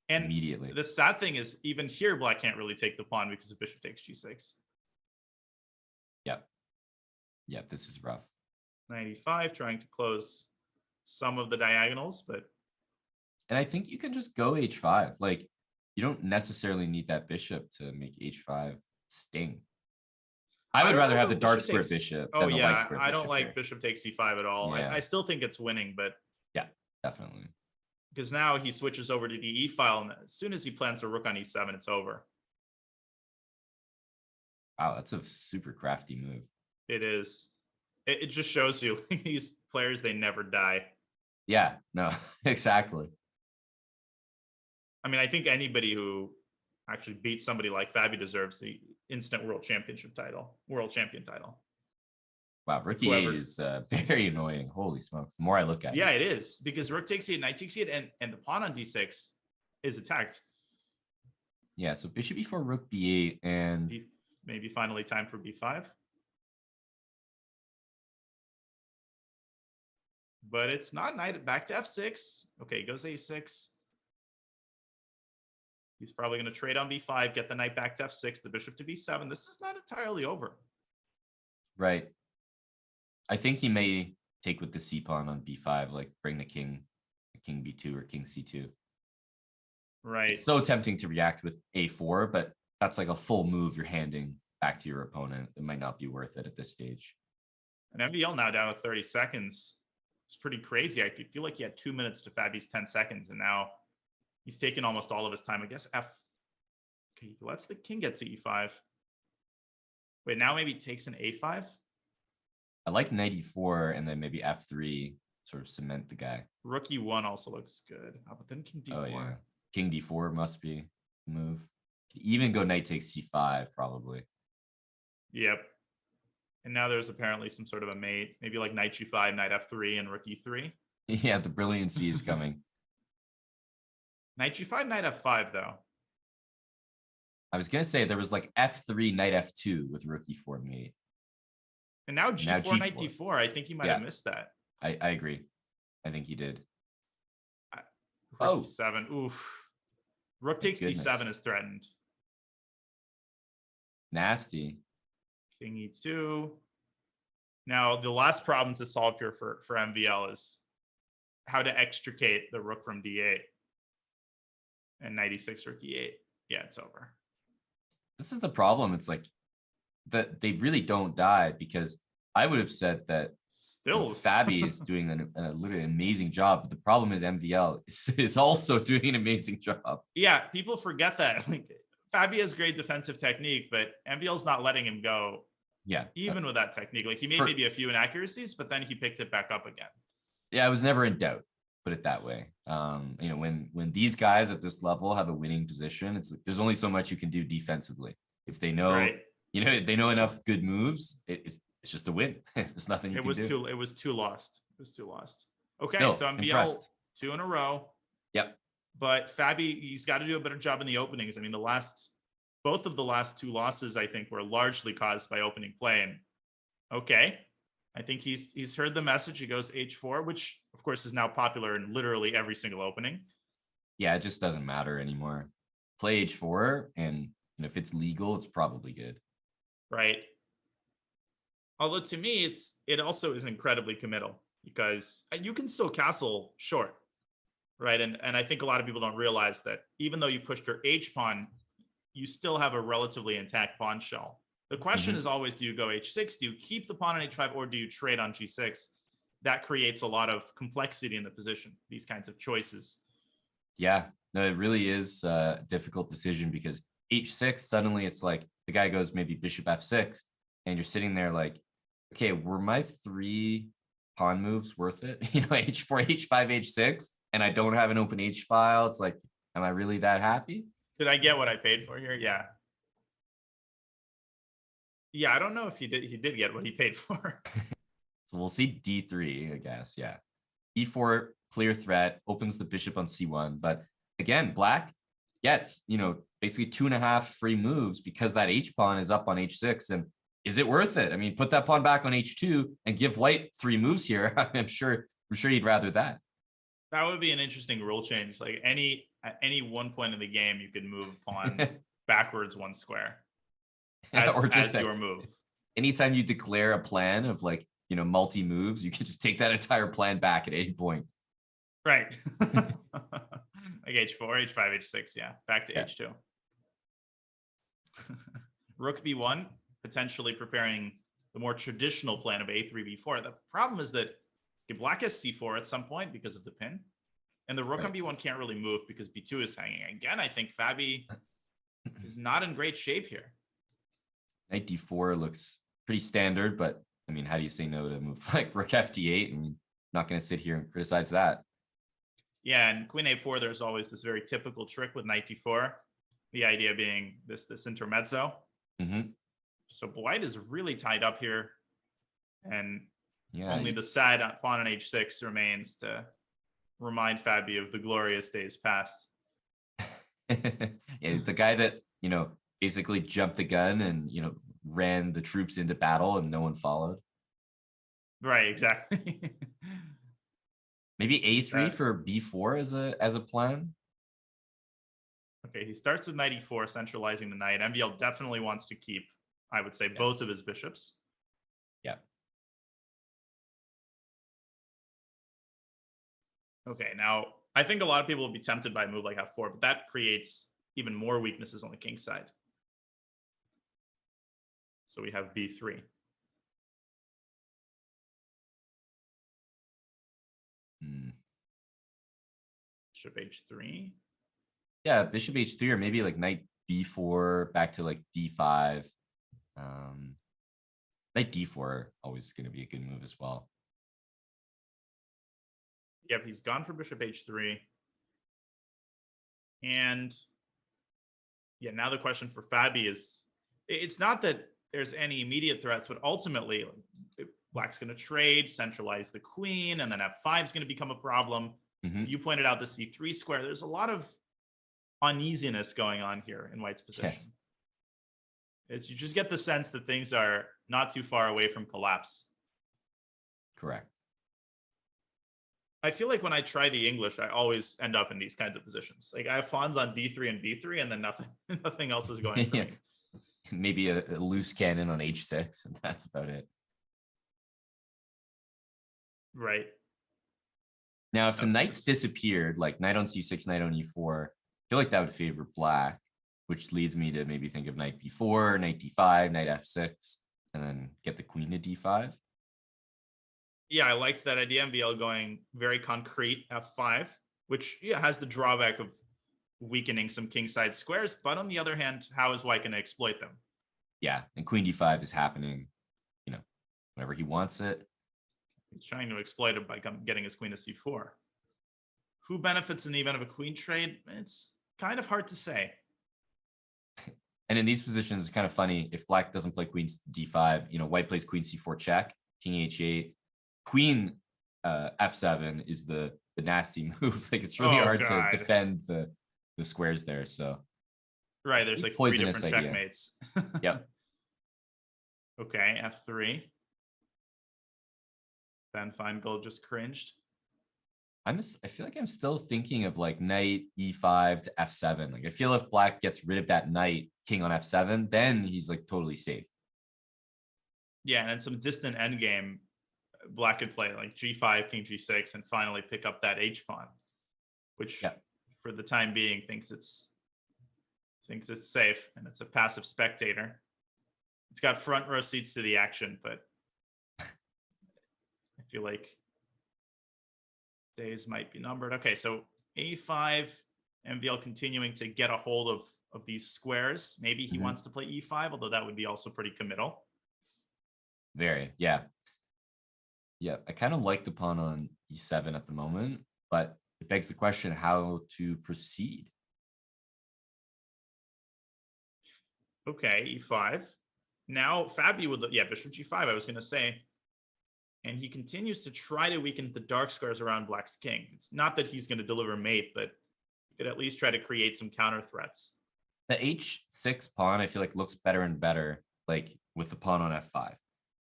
And immediately. The sad thing is, even here, black can't really take the pawn because of bishop takes g6. Yep, this is rough. 95, trying to close some of the diagonals, but... And I think you can just go h5. Like, you don't necessarily need that bishop to make h5 sting. I would rather have the dark square bishop than the light square bishop. I don't like bishop takes c5 at all. I still think it's winning, but... Yeah, definitely. Because now he switches over to the e file, and as soon as he plants a rook on e7, it's over. Wow, that's a super crafty move. It is. It just shows you these players, they never die. Yeah, no, exactly. I mean, I think anybody who actually beats somebody like Fabi deserves the instant world champion title. Wow, rook e8 is very annoying. Holy smokes. The more I look at it. Yeah, it is. Because rook takes e8, knight takes e8, and the pawn on d6 is attacked. Yeah, so bishop e4, rook b8, and... Maybe finally time for b5. But it's not. Knight back to f6. Okay, goes a6. He's probably going to trade on b5, get the knight back to f6, the bishop to b7. This is not entirely over. Right. I think he may take with the c pawn on b5, like bring the king b2 or king c2. Right. It's so tempting to react with a4, but that's like a full move you're handing back to your opponent. It might not be worth it at this stage. And MVL now down to 30 seconds. It's pretty crazy. I feel like he had 2 minutes to Fabi's 10 seconds, and now he's taken almost all of his time. I guess F. Okay, he lets the king get to E5. Wait, now maybe takes an A5? I like knight E4 and then maybe F3, sort of cement the guy. Rook E1 also looks good. Oh, but then king D4. Oh, yeah. King D4 must be the move. Even go knight takes C5, probably. Yep. And now there's apparently some sort of a mate, maybe like knight G5, knight F3, and rook E3. Yeah, the brilliancy is coming. Knight G5, knight F5, though. I was going to say there was like F3, knight F2 with rook E4 mate. And now G4, knight D4. I think he might have missed that. I agree. I think he did. Rook E7. Oof. Rook takes D7 is threatened. Nasty. King E2. Now, the last problem to solve here for MVL is how to extricate the rook from D8. And knight E6, rook E8. Yeah, it's over. This is the problem. It's like that they really don't die, because I would have said that still Fabi is doing a literally amazing job. But the problem is MVL is also doing an amazing job. Yeah, people forget that. Like, Fabi has great defensive technique, but MVL's not letting him go. Yeah. Even with that technique. Like, he made maybe a few inaccuracies, but then he picked it back up again. Yeah, I was never in doubt, put it that way. You know, when these guys at this level have a winning position, it's like, there's only so much you can do defensively. If they know, you know, they know enough good moves, it's just a win. There's nothing you can do. It was too lost. It was too lost. Okay, Still, so MVL impressed. 2 in a row. Yep. But Fabi, he's got to do a better job in the openings. I mean, both of the last 2 losses, I think, were largely caused by opening play. And okay, I think he's heard the message. He goes H4, which of course is now popular in literally every single opening. Yeah, it just doesn't matter anymore. Play H4, and if it's legal, it's probably good. Right. Although to me, it also is incredibly committal, because you can still castle short, right? And I think a lot of people don't realize that even though you pushed your H pawn, you still have a relatively intact pawn shell. The question is always, do you go H6? Do you keep the pawn on H5, or do you trade on G6? That creates a lot of complexity in the position, these kinds of choices. Yeah, no, it really is a difficult decision, because H6, suddenly it's like the guy goes maybe bishop F6, and you're sitting there like, okay, were my 3 pawn moves worth it? H4, H5, H6, and I don't have an open H file. It's like, am I really that happy? Did I get what I paid for here? Yeah. Yeah, I don't know if he did get what he paid for. So we'll see D3, I guess. Yeah. E4, clear threat, opens the bishop on C1. But again, black gets, basically 2.5 free moves, because that H pawn is up on H6. And is it worth it? I mean, put that pawn back on H2 and give white 3 moves here. I'm sure you'd rather that. That would be an interesting rule change. Like at any one point in the game, you could move pawn backwards 1 square as your move. Anytime you declare a plan of multi moves, you can just take that entire plan back at any point. Right. Like H4, H5, H6. Yeah. Back to H2. Rook B1, potentially preparing the more traditional plan of A3, B4. The problem is that black has C4 at some point because of the pin, and the rook on B1 can't really move because B2 is hanging. Again, I think Fabi is not in great shape here. Knight D4 looks pretty standard, but I mean, how do you say no to a move like rook FD8? I mean, I'm not going to sit here and criticize that. Yeah, and queen A4, there's always this very typical trick with knight D4. The idea being this intermezzo. So white is really tied up here, and only the sad pawn on H6 remains to remind Fabi of the glorious days past. The guy that basically jumped the gun and ran the troops into battle and no one followed. Right, exactly. Maybe A3 for B4 as a plan. Okay, he starts with knight E4, centralizing the knight. MVL definitely wants to keep, I would say, both of his bishops. Yeah. Okay, now I think a lot of people will be tempted by a move like F4, but that creates even more weaknesses on the king's side. So we have B3. Bishop h3. Yeah, bishop h3, or maybe like knight b4 back to like d5. Knight d4 always going to be a good move as well. Yep, he's gone for bishop h3. And yeah, now the question for Fabi is, it's not that there's any immediate threats, but ultimately Black's going to trade, centralize the queen, and then f5 is going to become a problem. You pointed out the c3 square. There's a lot of uneasiness going on here in White's position. Yes. You just get the sense that things are not too far away from collapse. Correct. I feel like when I try the English, I always end up in these kinds of positions. Like I have pawns on d3 and b3, and then nothing else is going for me. Maybe a loose cannon on h6, and that's about it. Right. Now, if the knights disappeared, like knight on c6, knight on e4, I feel like that would favor Black, which leads me to maybe think of knight b4, knight d5, knight f6, and then get the queen to d5. Yeah, I liked that idea. MVL going very concrete f5, which has the drawback of weakening some kingside squares. But on the other hand, how is White going to exploit them? Yeah, and queen d5 is happening, whenever he wants it. He's trying to exploit it by getting his queen to c4. Who benefits in the event of a queen trade? It's kind of hard to say. And in these positions, it's kind of funny. If Black doesn't play queen d5, White plays queen c4 check, king h8. Queen f7 is the nasty move. Like it's really hard to defend the squares there. So right, there's like 3 different checkmates. Yep. Okay, f3. Van Feingold just cringed. I feel like I'm still thinking of like knight e5 to f7. Like I feel if Black gets rid of that knight, king on f7, then he's like totally safe. Yeah, and in some distant endgame, Black could play like g5, king g6, and finally pick up that h pawn, which for the time being thinks it's safe, and it's a passive spectator. It's got front row seats to the action, but I feel like days might be numbered. Okay, so a5, MVL continuing to get a hold of these squares. Maybe he wants to play e5, although that would be also pretty committal. Very, yeah. Yeah, I kind of like the pawn on e7 at the moment, but it begs the question how to proceed. Okay, e5. Now Fabi would, bishop g5, I was going to say. And he continues to try to weaken the dark squares around Black's king. It's not that he's going to deliver mate, but he could at least try to create some counter threats. The h6 pawn, I feel like, looks better and better, like with the pawn on f5.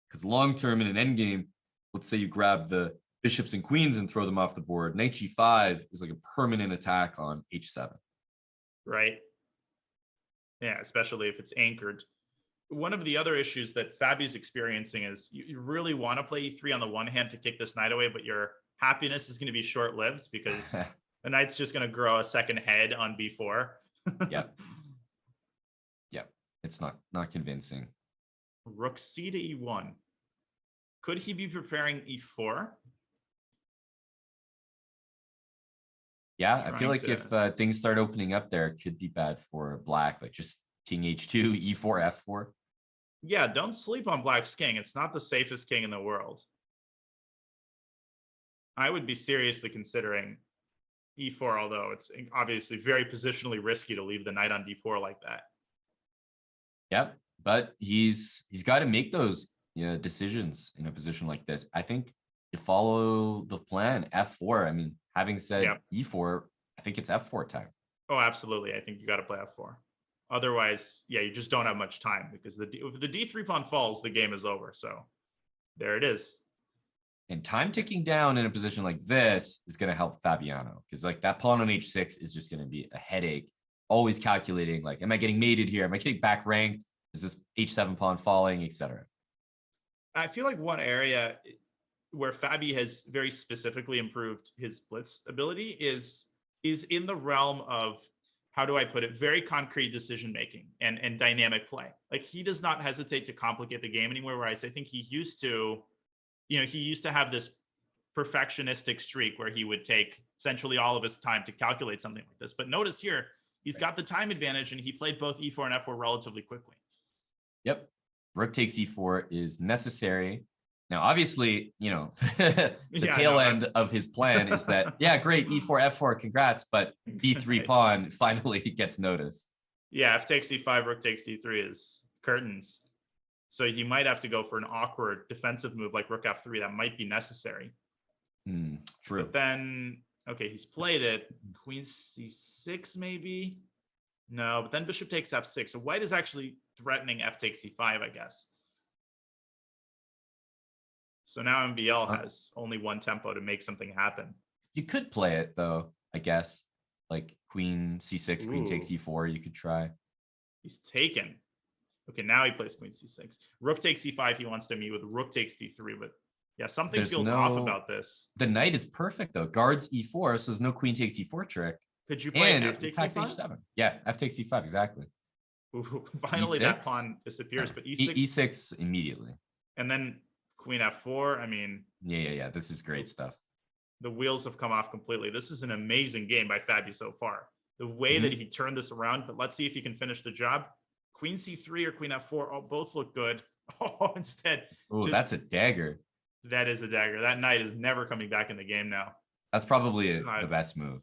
Because long term in an endgame, let's say you grab the bishops and queens and throw them off the board. Knight g5 is like a permanent attack on h7. Right. Yeah, especially if it's anchored. One of the other issues that Fabi's experiencing is you really want to play e3 on the one hand to kick this knight away, but your happiness is going to be short-lived because the knight's just going to grow a second head on b4. Yep. It's not convincing. Rook c to e1. Could he be preparing e4? Yeah, I feel like if things start opening up there, it could be bad for Black, like just king h2, e4, f4. Yeah, don't sleep on Black's king. It's not the safest king in the world. I would be seriously considering e4, although it's obviously very positionally risky to leave the knight on d4 like that. Yep, but he's got to make those decisions in a position like this. I think you follow the plan, f4. I mean, having said e4, I think it's f4 time. Oh, absolutely. I think you got to play f4. Otherwise, you just don't have much time because if the d3 pawn falls, the game is over. So there it is. And time ticking down in a position like this is going to help Fabiano because like that pawn on h6 is just going to be a headache. Always calculating like, am I getting mated here? Am I getting back ranked? Is this h7 pawn falling, etc.? I feel like one area where Fabi has very specifically improved his blitz ability is in the realm of, how do I put it, very concrete decision making and dynamic play. Like he does not hesitate to complicate the game anymore, whereas I think he used to have this perfectionistic streak where he would take essentially all of his time to calculate something like this. But notice here, he's got the time advantage, and he played both e4 and f4 relatively quickly. Yep. Rook takes e4 is necessary. Now, obviously, the tail end of his plan is that, yeah, great, e4, f4, congrats, but d3 pawn finally gets noticed. Yeah, f takes e5, rook takes d3 is curtains. So you might have to go for an awkward defensive move like rook f3. That might be necessary. True. But then, okay, he's played it. Queen c6 maybe? No, but then bishop takes f6. So white is actually threatening f takes e5, I guess. So now MVL has only one tempo to make something happen. You could play it, though, I guess. Like queen c6, queen takes e4, you could try. He's taken. Okay, now he plays queen c6. Rook takes e5, he wants to meet with rook takes d3, but yeah, something feels off about this. The knight is perfect, though. Guards e4, so there's no queen takes e4 trick. Could you play and f takes e5? h7. Yeah, f takes e5, exactly. Ooh, finally, E6? that pawn disappears, but e6. E6 immediately. And then queen f4, I mean. Yeah. This is great stuff. The wheels have come off completely. This is an amazing game by Fabi so far. The way that he turned this around, but let's see if he can finish the job. Queen c3 or queen f4, both look good. Oh, instead. Oh, that's a dagger. That is a dagger. That knight is never coming back in the game now. That's probably the best move.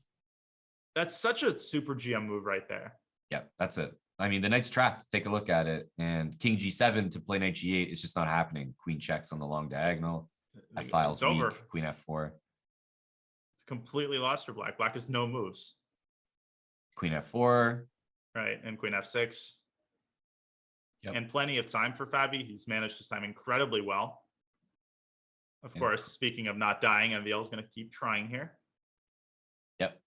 That's such a super GM move right there. Yeah, that's it. I mean, the knight's trapped. Take a look at it. And king g7 to play knight g8 is just not happening. Queen checks on the long diagonal. F-file's weak. Over. Queen f4. It's completely lost for black. Black has no moves. Queen f4. Right, and queen f6. Yep. And plenty of time for Fabi. He's managed his time incredibly well. Of course, speaking of not dying, MVL is going to keep trying here. Yep.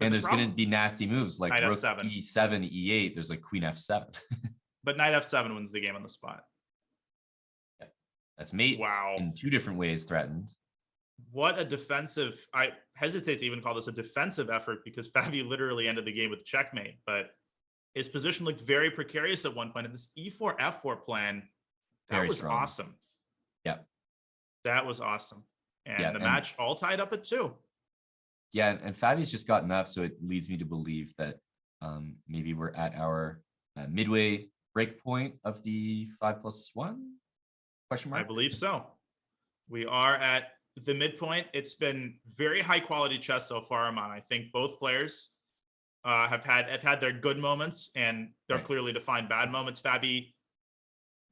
And there's going to be nasty moves like knight rook f7. e7, e8. There's like queen f7. But knight f7 wins the game on the spot. Yep. That's mate in two different ways threatened. What a defensive, I hesitate to even call this a defensive effort because Fabi literally ended the game with checkmate, but his position looked very precarious at one point. And this e4, f4 plan, that was awesome. Yeah. That was awesome. And the match all tied up at 2. Yeah, and Fabi's just gotten up, so it leads me to believe that maybe we're at our midway break point of the 5+1 question mark. I believe so. We are at the midpoint. It's been very high quality chess so far, Aman. I think both players have had their good moments and their clearly defined bad moments. Fabi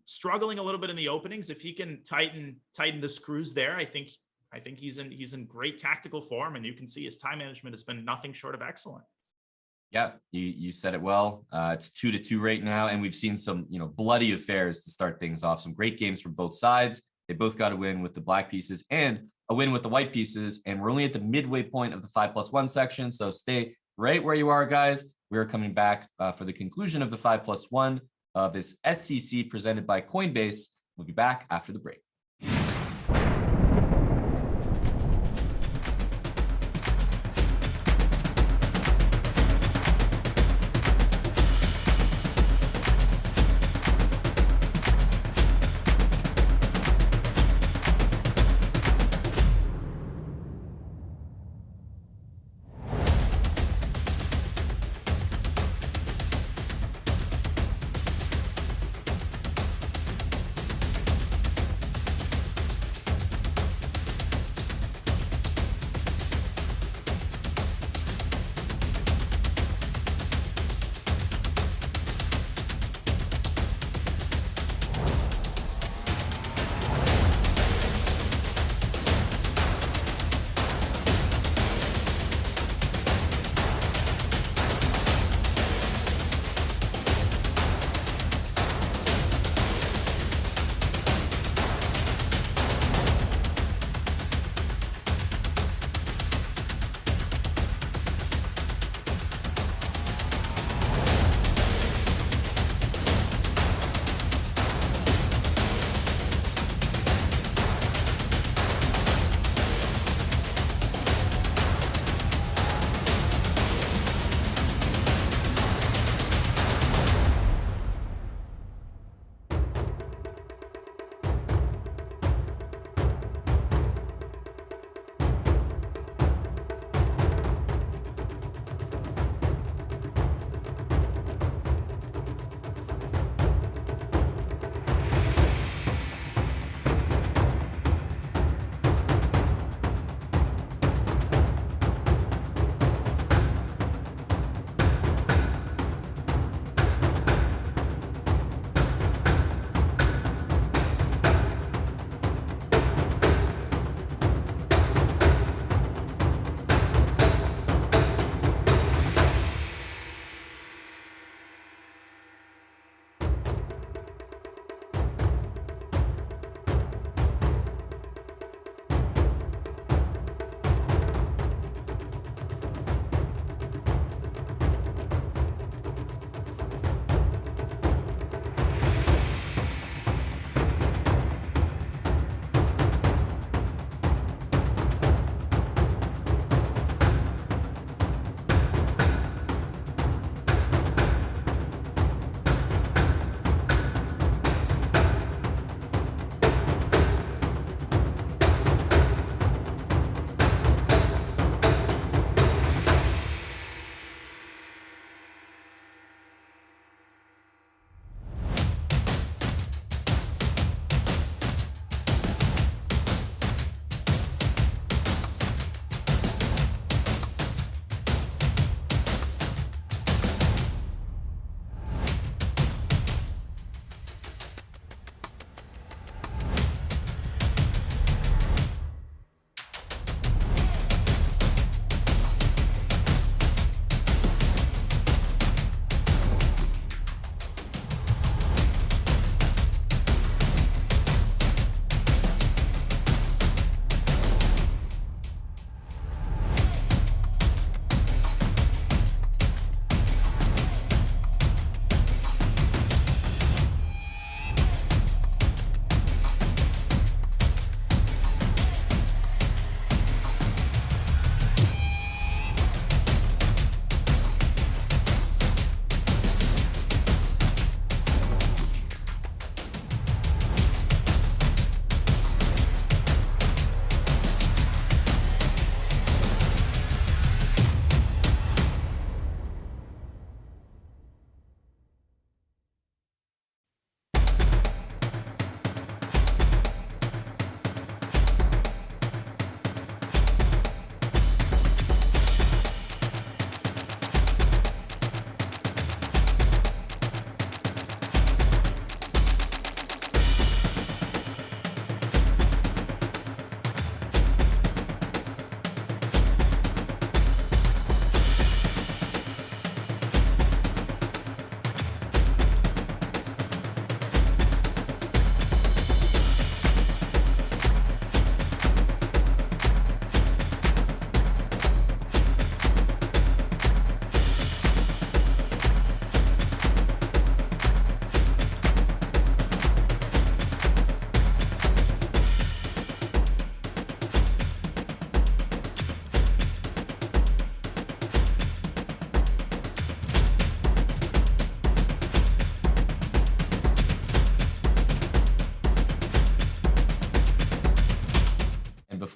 struggling a little bit in the openings. If he can tighten the screws there, I think he's in great tactical form, and you can see his time management has been nothing short of excellent. Yeah, you said it well. It's 2-2 right now, and we've seen some bloody affairs to start things off. Some great games from both sides. They both got a win with the black pieces and a win with the white pieces, and we're only at the midway point of the 5+1 section. So stay right where you are, guys. We are coming back for the conclusion of the 5+1 of this SCC presented by Coinbase. We'll be back after the break.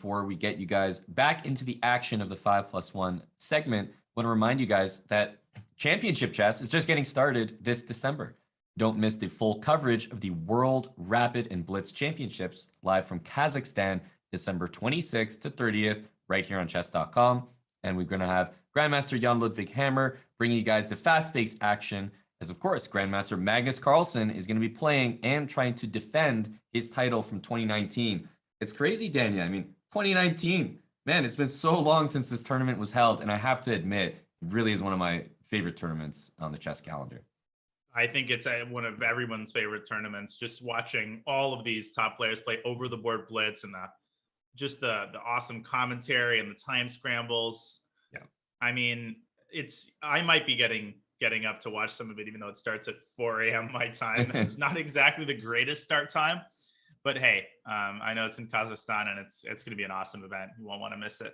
before we get you guys back into the action of the 5+1 segment, I want to remind you guys that Championship Chess is just getting started this December. Don't miss the full coverage of the World Rapid and Blitz Championships live from Kazakhstan, December 26th to 30th, right here on chess.com. And we're going to have Grandmaster Jan Ludwig Hammer bringing you guys the fast-paced action, as of course, Grandmaster Magnus Carlsen is going to be playing and trying to defend his title from 2019. It's crazy, Dania. I mean, 2019, man, it's been so long since this tournament was held. And I have to admit, it really is one of my favorite tournaments on the chess calendar. I think it's one of everyone's favorite tournaments. Just watching all of these top players play over the board blitz and the awesome commentary and the time scrambles. Yeah, I mean, I might be getting up to watch some of it, even though it starts at 4 a.m. my time. It's not exactly the greatest start time, but hey, I know it's in Kazakhstan and it's going to be an awesome event. You won't want to miss it.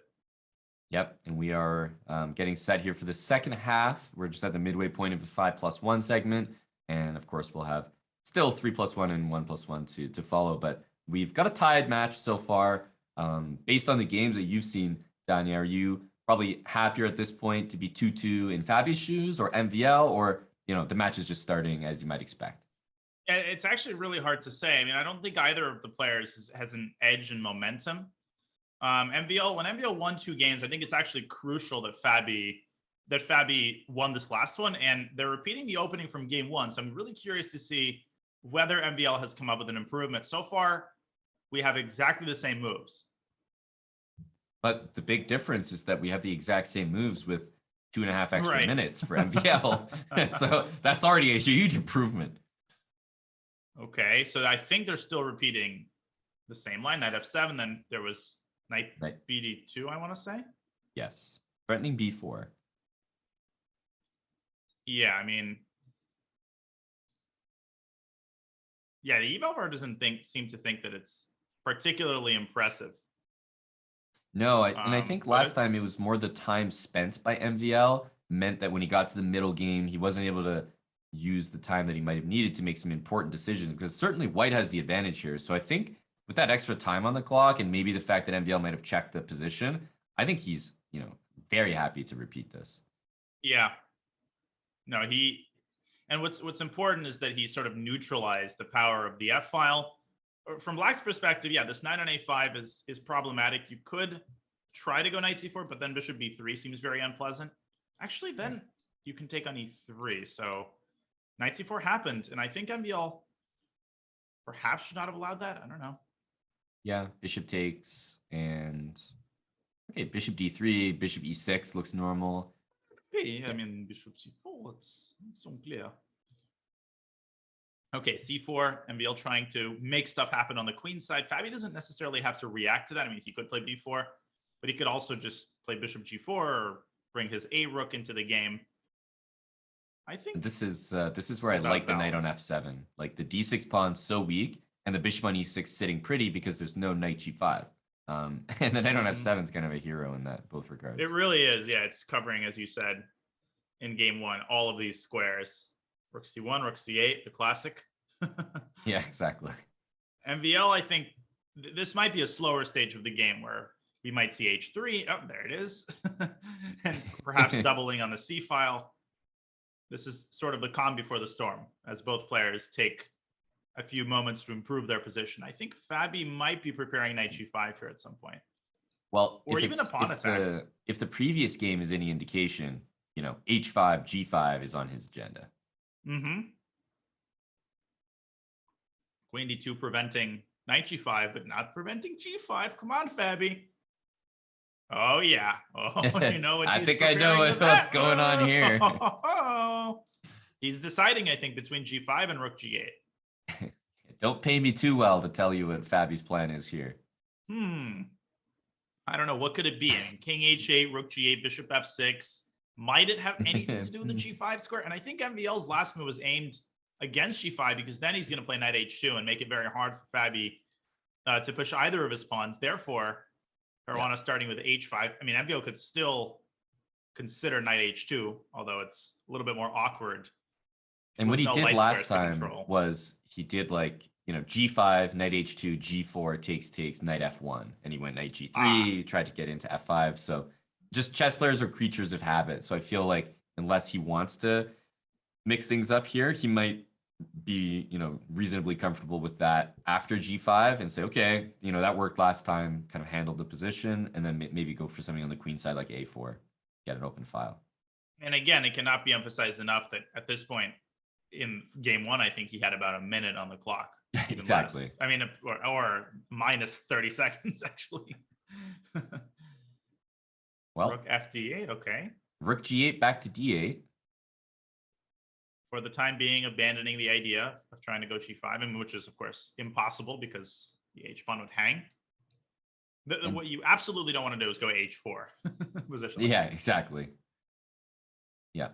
Yep, and we are getting set here for the second half. We're just at the midway point of the 5+1 segment, and of course we'll have still 3+1 and 1+1 to follow. But we've got a tied match so far. Based on the games that you've seen, Dania, are you probably happier at this point to be 2-2 in Fabi's shoes or MVL, or the match is just starting as you might expect? It's actually really hard to say. I mean, I don't think either of the players has an edge in momentum. When MVL won 2 games, I think it's actually crucial that Fabi won this last one, and they're repeating the opening from game 1. So I'm really curious to see whether MVL has come up with an improvement. So far, we have exactly the same moves. But the big difference is that we have the exact same moves with 2.5 extra minutes for MVL. So that's already a huge improvement. Okay, so I think they're still repeating the same line. Knight F7, then there was Knight BD2, I want to say. Yes. Threatening B4. Yeah, I mean, yeah, the eval bar doesn't seem to think that it's particularly impressive. No, I think last time it was more the time spent by MVL meant that when he got to the middle game, he wasn't able to use the time that he might have needed to make some important decisions, because certainly White has the advantage here. So I think with that extra time on the clock and maybe the fact that MVL might have checked the position, I think he's, very happy to repeat this. Yeah. No, and what's important is that he sort of neutralized the power of the F file. From Black's perspective, yeah, this knight on A5 is problematic. You could try to go knight C4, but then bishop B3 seems very unpleasant. Actually, then you can take on E3. So knight C4 happened, and I think MVL perhaps should not have allowed that. I don't know. Yeah, bishop takes, and okay, bishop D3, bishop E6 looks normal. Okay, I mean, bishop C4, it's unclear. Okay, C4, MVL trying to make stuff happen on the queen side. Fabi doesn't necessarily have to react to that. I mean, he could play B4, but he could also just play bishop G4 or bring his A rook into the game. I think this is where I like the knight on F7. Like the D6 pawn's so weak, and the bishop on E6 sitting pretty because there's no knight G5. And the knight on F7 is kind of a hero in that both regards. It really is. Yeah, it's covering, as you said, in game 1, all of these squares. Rook C1, Rook C8, the classic. Yeah, exactly. MVL, I think this might be a slower stage of the game where we might see H3. Oh, there it is. And perhaps doubling on the C file. This is sort of the calm before the storm, as both players take a few moments to improve their position. I think Fabi might be preparing knight G5 here at some point. Well, or even a pawn attack. If the previous game is any indication, H5, G5 is on his agenda. Mm-hmm. Queen D2 preventing knight G5, but not preventing G5. Come on, Fabi. Oh, yeah. Oh, you know what? I think I know what's going on here. He's deciding, I think, between G5 and Rook G8. Don't pay me too well to tell you what Fabi's plan is here. I don't know. What could it be? I mean, King H8, Rook G8, Bishop F6. Might it have anything to do with the G5 square? And I think MVL's last move was aimed against G5, because then he's going to play knight H2 and make it very hard for Fabi to push either of his pawns. Therefore, Caruana starting with H5. I mean, MVL could still consider knight H2, although it's a little bit more awkward. And what he did last time was he did like g5, knight h2, g4, takes, knight f1, and he went knight g3, tried to get into f5. So just chess players are creatures of habit. So I feel like unless he wants to mix things up here, he might be, reasonably comfortable with that after g5 and say, okay, that worked last time, kind of handled the position, and then maybe go for something on the queen side like a4, get an open file. And again, it cannot be emphasized enough that at this point in game one, I think he had about a minute on the clock. Exactly. Less. I mean, or minus 30 seconds, actually. Well, rook fd8, okay. Rook g8 back to d8. For the time being, abandoning the idea of trying to go g5, which is, of course, impossible because the h-pawn would hang. What you absolutely don't want to do is go h4 position. Yeah, exactly. Yeah.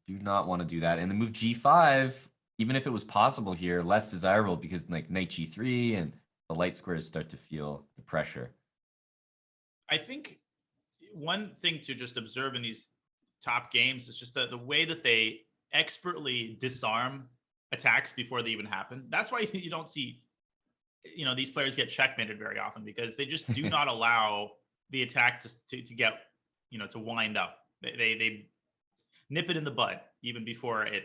Do not want to do that. And the move g5, even if it was possible here, less desirable because like knight g3 and the light squares start to feel the pressure. I think one thing to just observe in these top games is just the way that they expertly disarm attacks before they even happen. That's why you don't see, these players get checkmated very often, because they just do not allow the attack to get, to wind up. They nip it in the bud even before it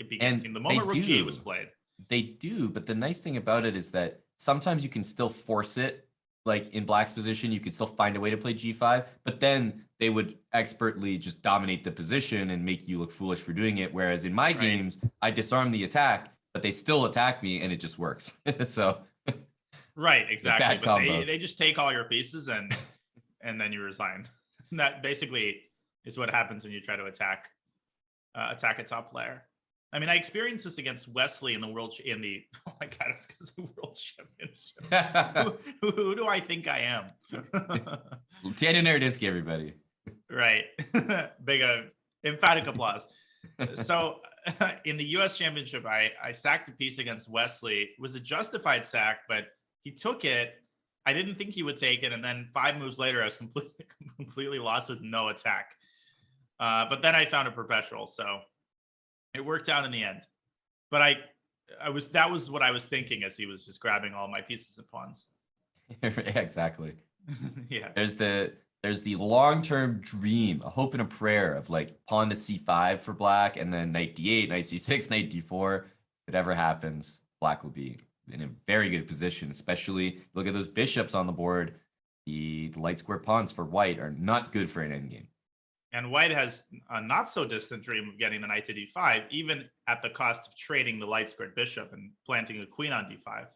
begins. And the moment rook g8 was played. They do, but the nice thing about it is that sometimes you can still force it. Like in black's position, you could still find a way to play g5, but then they would expertly just dominate the position and make you look foolish for doing it. Whereas in my games, I disarm the attack, but they still attack me and it just works. So right, exactly. But they just take all your pieces and then you resign. That basically is what happens when you try to attack a top player. I mean, I experienced this against Wesley in the world championship. Who do I think I am? Daniel Naroditsky, everybody. Right. Big emphatic applause. So in the US championship, I sacked a piece against Wesley. It was a justified sack, but he took it. I didn't think he would take it. And then 5 moves later, I was completely lost with no attack. But then I found a perpetual. So it worked out in the end. But that was what I was thinking as he was just grabbing all my pieces and pawns. Exactly. Yeah. There's the long-term dream, a hope and a prayer of like pawn to c5 for black, and then knight d8, knight c6, knight d4. If it ever happens, black will be in a very good position, especially look at those bishops on the board. The light square pawns for white are not good for an endgame. And white has a not so distant dream of getting the knight to d5, even at the cost of trading the light squared bishop and planting the queen on d5.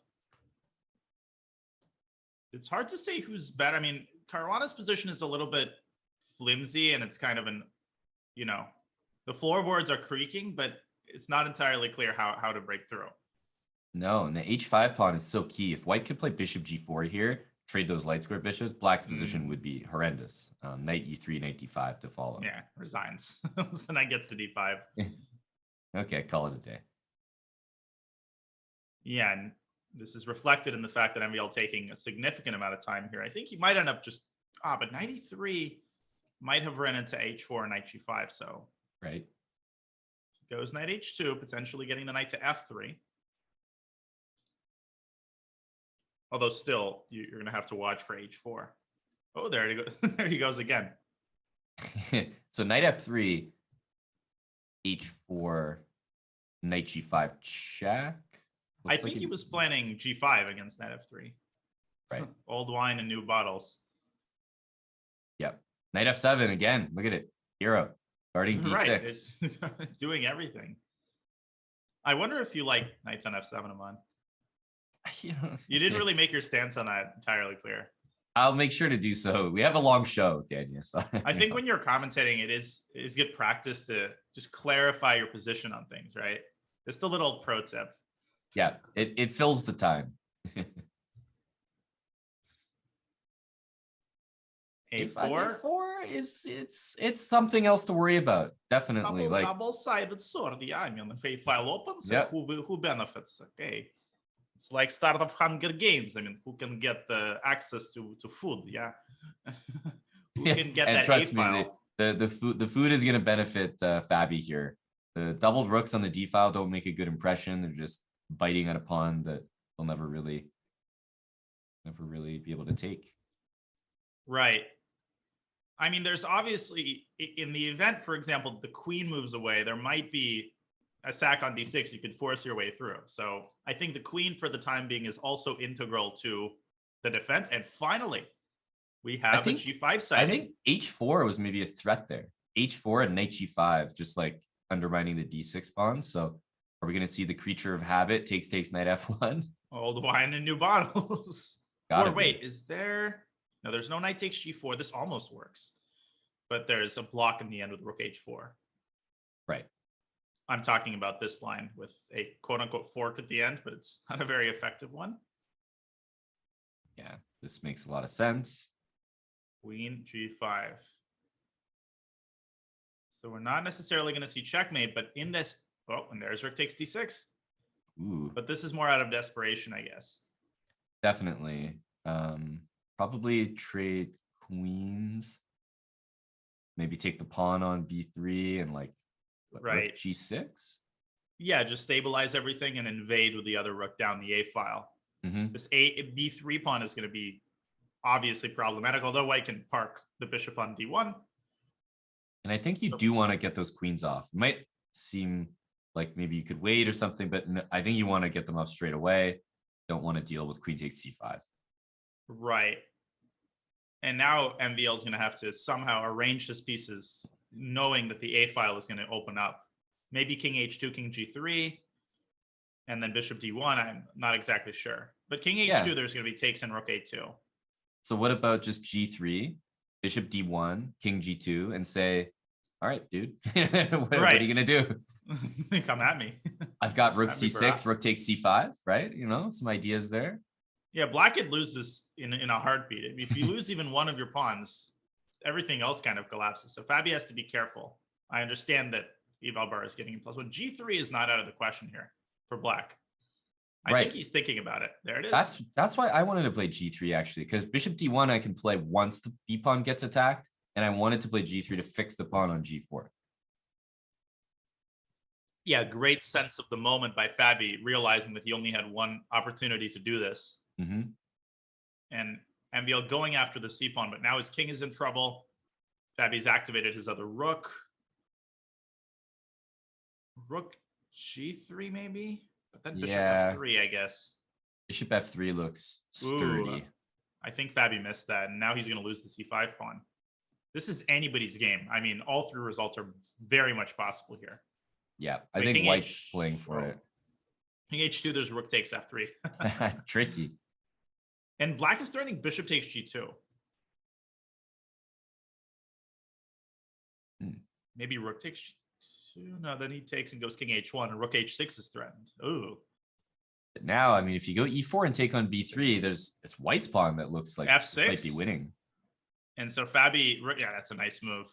It's hard to say who's better. I mean, Caruana's position is a little bit flimsy, and it's kind of the floorboards are creaking, but it's not entirely clear how to break through. No, and the h5 pawn is so key. If white could play bishop g4 here, trade those light square bishops, black's position would be horrendous. Knight e3, knight d5 to follow. Yeah, resigns. So knight gets to d5. Okay, call it a day. Yeah, and this is reflected in the fact that MVL taking a significant amount of time here. I think he might end up just but knight e3 might have run into h4 and knight g5. So right, goes knight h2, potentially getting the knight to f3. Although still, you're going to have to watch for h4. Oh, there he goes. There he goes again. So knight f3, h4, knight g5 check. I think he was planning g5 against knight f3. Right. Old wine and new bottles. Yep. Knight f7 again. Look at it. Hero. Guarding d6. Right. It's doing everything. I wonder if you like knights on f7, Aman. You didn't really make your stance on that entirely clear. I'll make sure to do so. We have a long show, Daniel. So I think when you're commentating, it's good practice to just clarify your position on things, right? Just a little pro tip. Yeah, it fills the time. A4 is it's something else to worry about. Definitely, double-sided sword. Yeah, I mean, if a file opens, yep. Who benefits? Okay. It's like start of Hunger Games. I mean, who can get the access to food? Yeah, who can get that trust A file? Me, the food is going to benefit Fabi here. The doubled rooks on the D file don't make a good impression. They're just biting at a pawn that they'll never really be able to take. Right. I mean, there's obviously, in the event, for example, the queen moves away, there might be a sack on d6 you could force your way through. So I think the queen for the time being is also integral to the defense. And finally, we have a g5 sighting. I think h4 was maybe a threat there. h4 and knight g5, just like undermining the d6 pawn. So are we going to see the creature of habit takes knight f1? Old wine in new bottles. Or wait, is there... No, there's no knight takes g4. This almost works. But there's a block in the end with rook h4. Right. I'm talking about this line with a quote-unquote fork at the end, but it's not a very effective one. Yeah, this makes a lot of sense. Queen g5. So we're not necessarily going to see checkmate, but in this... Oh, and there's rook takes d6. Ooh. But this is more out of desperation, I guess. Definitely. Probably trade queens. Maybe take the pawn on b3 and like right g6. Yeah, just stabilize everything and invade with the other rook down the a file. This b3 pawn is going to be obviously problematic, although white can park the bishop on d1. And I think you do want to get those queens off. It might seem like maybe you could wait or something, but I think you want to get them off straight away. Don't want to deal with queen takes c5. Right. And now MVL is going to have to somehow arrange his pieces, knowing that the a file is going to open up. Maybe king h2, king g3, and then bishop d1. I'm not exactly sure. But king h2, there's going to be takes and rook a2. So what about just g3, bishop d1, king g2, and say, all right, dude, what are you going to do? Come at me. I've got rook c6, rook takes c5, right? You know, some ideas there. Yeah, black could lose this in a heartbeat. If you lose even one of your pawns, everything else kind of collapses. So Fabi has to be careful. I understand that Eval Bar is getting +1. G3 is not out of the question here for black. I think he's thinking about it. There it is. That's why I wanted to play g3 actually, because bishop d1 I can play once the b pawn gets attacked, and I wanted to play g3 to fix the pawn on g4. Yeah, great sense of the moment by Fabi, realizing that he only had one opportunity to do this. And MVL going after the c pawn, but now his king is in trouble. Fabi's activated his other rook. Rook g3 maybe, but then bishop f3, I guess. Bishop f3 looks sturdy. I think Fabi missed that, and now he's going to lose the c5 pawn. This is anybody's game. I mean, all three results are very much possible here. Yeah, I think white's playing for it. King h2, there's rook takes f3. Tricky. And black is threatening bishop takes g2. Maybe rook takes g2. No, then he takes and goes king h1, and rook h6 is threatened. Ooh. But now, I mean, if you go e4 and take on b3, it's white's pawn that looks like f6 might be winning. And so Fabi, yeah, that's a nice move.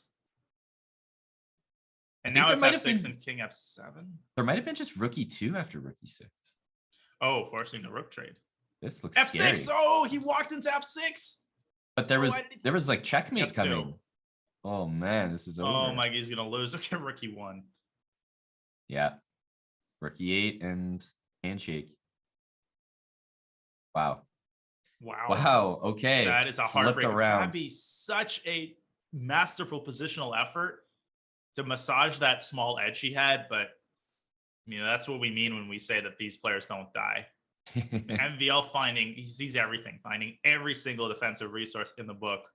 And now if f6 and king f7. There might have been just rook e2 after rook e6. Oh, forcing the rook trade. This looks f6. scary. Oh, he walked into f6. But there was like checkmate coming. Oh man, this is over. Oh my, he's gonna lose. Okay, rook e1. Yeah, rook e8 and handshake. Wow. Okay. That is a heartbreak. Fabi, such a masterful positional effort to massage that small edge he had, but that's what we mean when we say that these players don't die. MVL he sees everything, finding every single defensive resource in the book,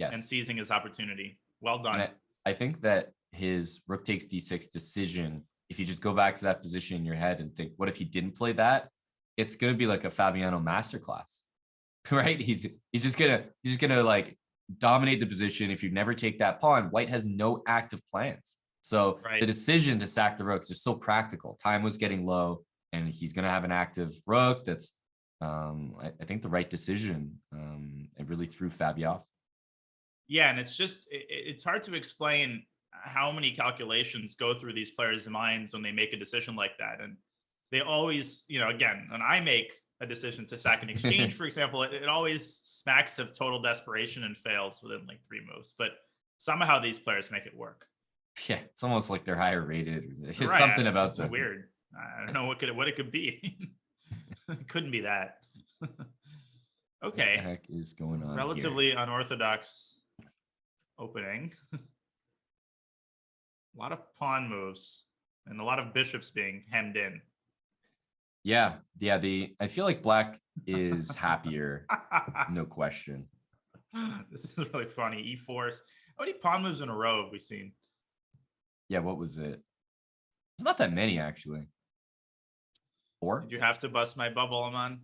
and seizing his opportunity. Well done. And I think that his rook takes d6 decision, if you just go back to that position in your head and think, what if he didn't play that? It's going to be like a Fabiano masterclass, right? He's just gonna like dominate the position. If you never take that pawn, white has no active plans. So the decision to sack the rooks is so practical. Time was getting low, and he's going to have an active rook. That's, I think, the right decision. It really threw Fabi off. Yeah, and it's hard to explain how many calculations go through these players' minds when they make a decision like that. And they always, again, when I make a decision to sack an exchange, for example, it always smacks of total desperation and fails within like 3 moves. But somehow these players make it work. Yeah, it's almost like they're higher rated. It's something about them. Weird. I don't know what it could be. It couldn't be that. Okay. What the heck is going on Relatively here? unorthodox opening. A lot of pawn moves and a lot of bishops being hemmed in. Yeah. I feel like black is happier, no question. This is really funny. E4s. How many pawn moves in a row have we seen? Yeah, what was it? It's not that many, actually. 4? Did you have to bust my bubble, Aman?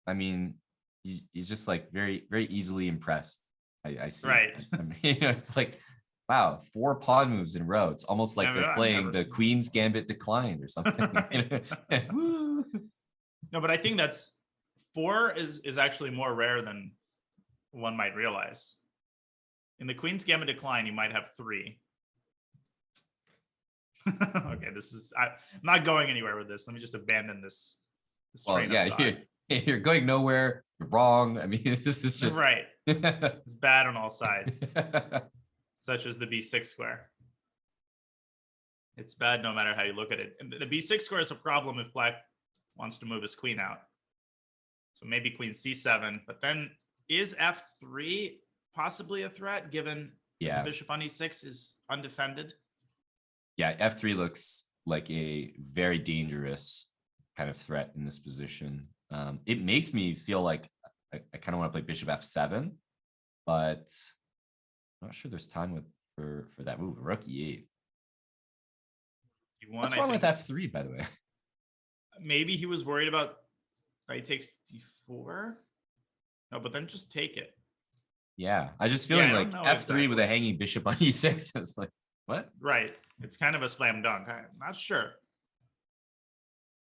I mean, he's just like very, very easily impressed. I see. Right. I mean, it's like, wow, 4 pawn moves in a row. It's almost like they're playing the Queen's Gambit declined or something. No, but I think that's 4 is actually more rare than one might realize. In the Queen's Gambit decline, you might have 3. Okay, I'm not going anywhere with this. Let me just abandon this train of thought. You're going nowhere. You're wrong. I mean, this is just right. It's bad on all sides, such as the B6 square. It's bad no matter how you look at it. And the B6 square is a problem if black wants to move his queen out. So maybe queen C7, but then is F3 possibly a threat given the bishop on E6 is undefended? Yeah, F3 looks like a very dangerous kind of threat in this position. It makes me feel like I kind of want to play bishop F7, but I'm not sure there's time for that move. Rook E8. What's wrong with F3, by the way? Maybe he was worried about knight takes D4. No, but then just take it. Yeah, I just feeling like F3 exactly. With a hanging bishop on E6. It's like, what? Right. It's kind of a slam dunk. I'm not sure.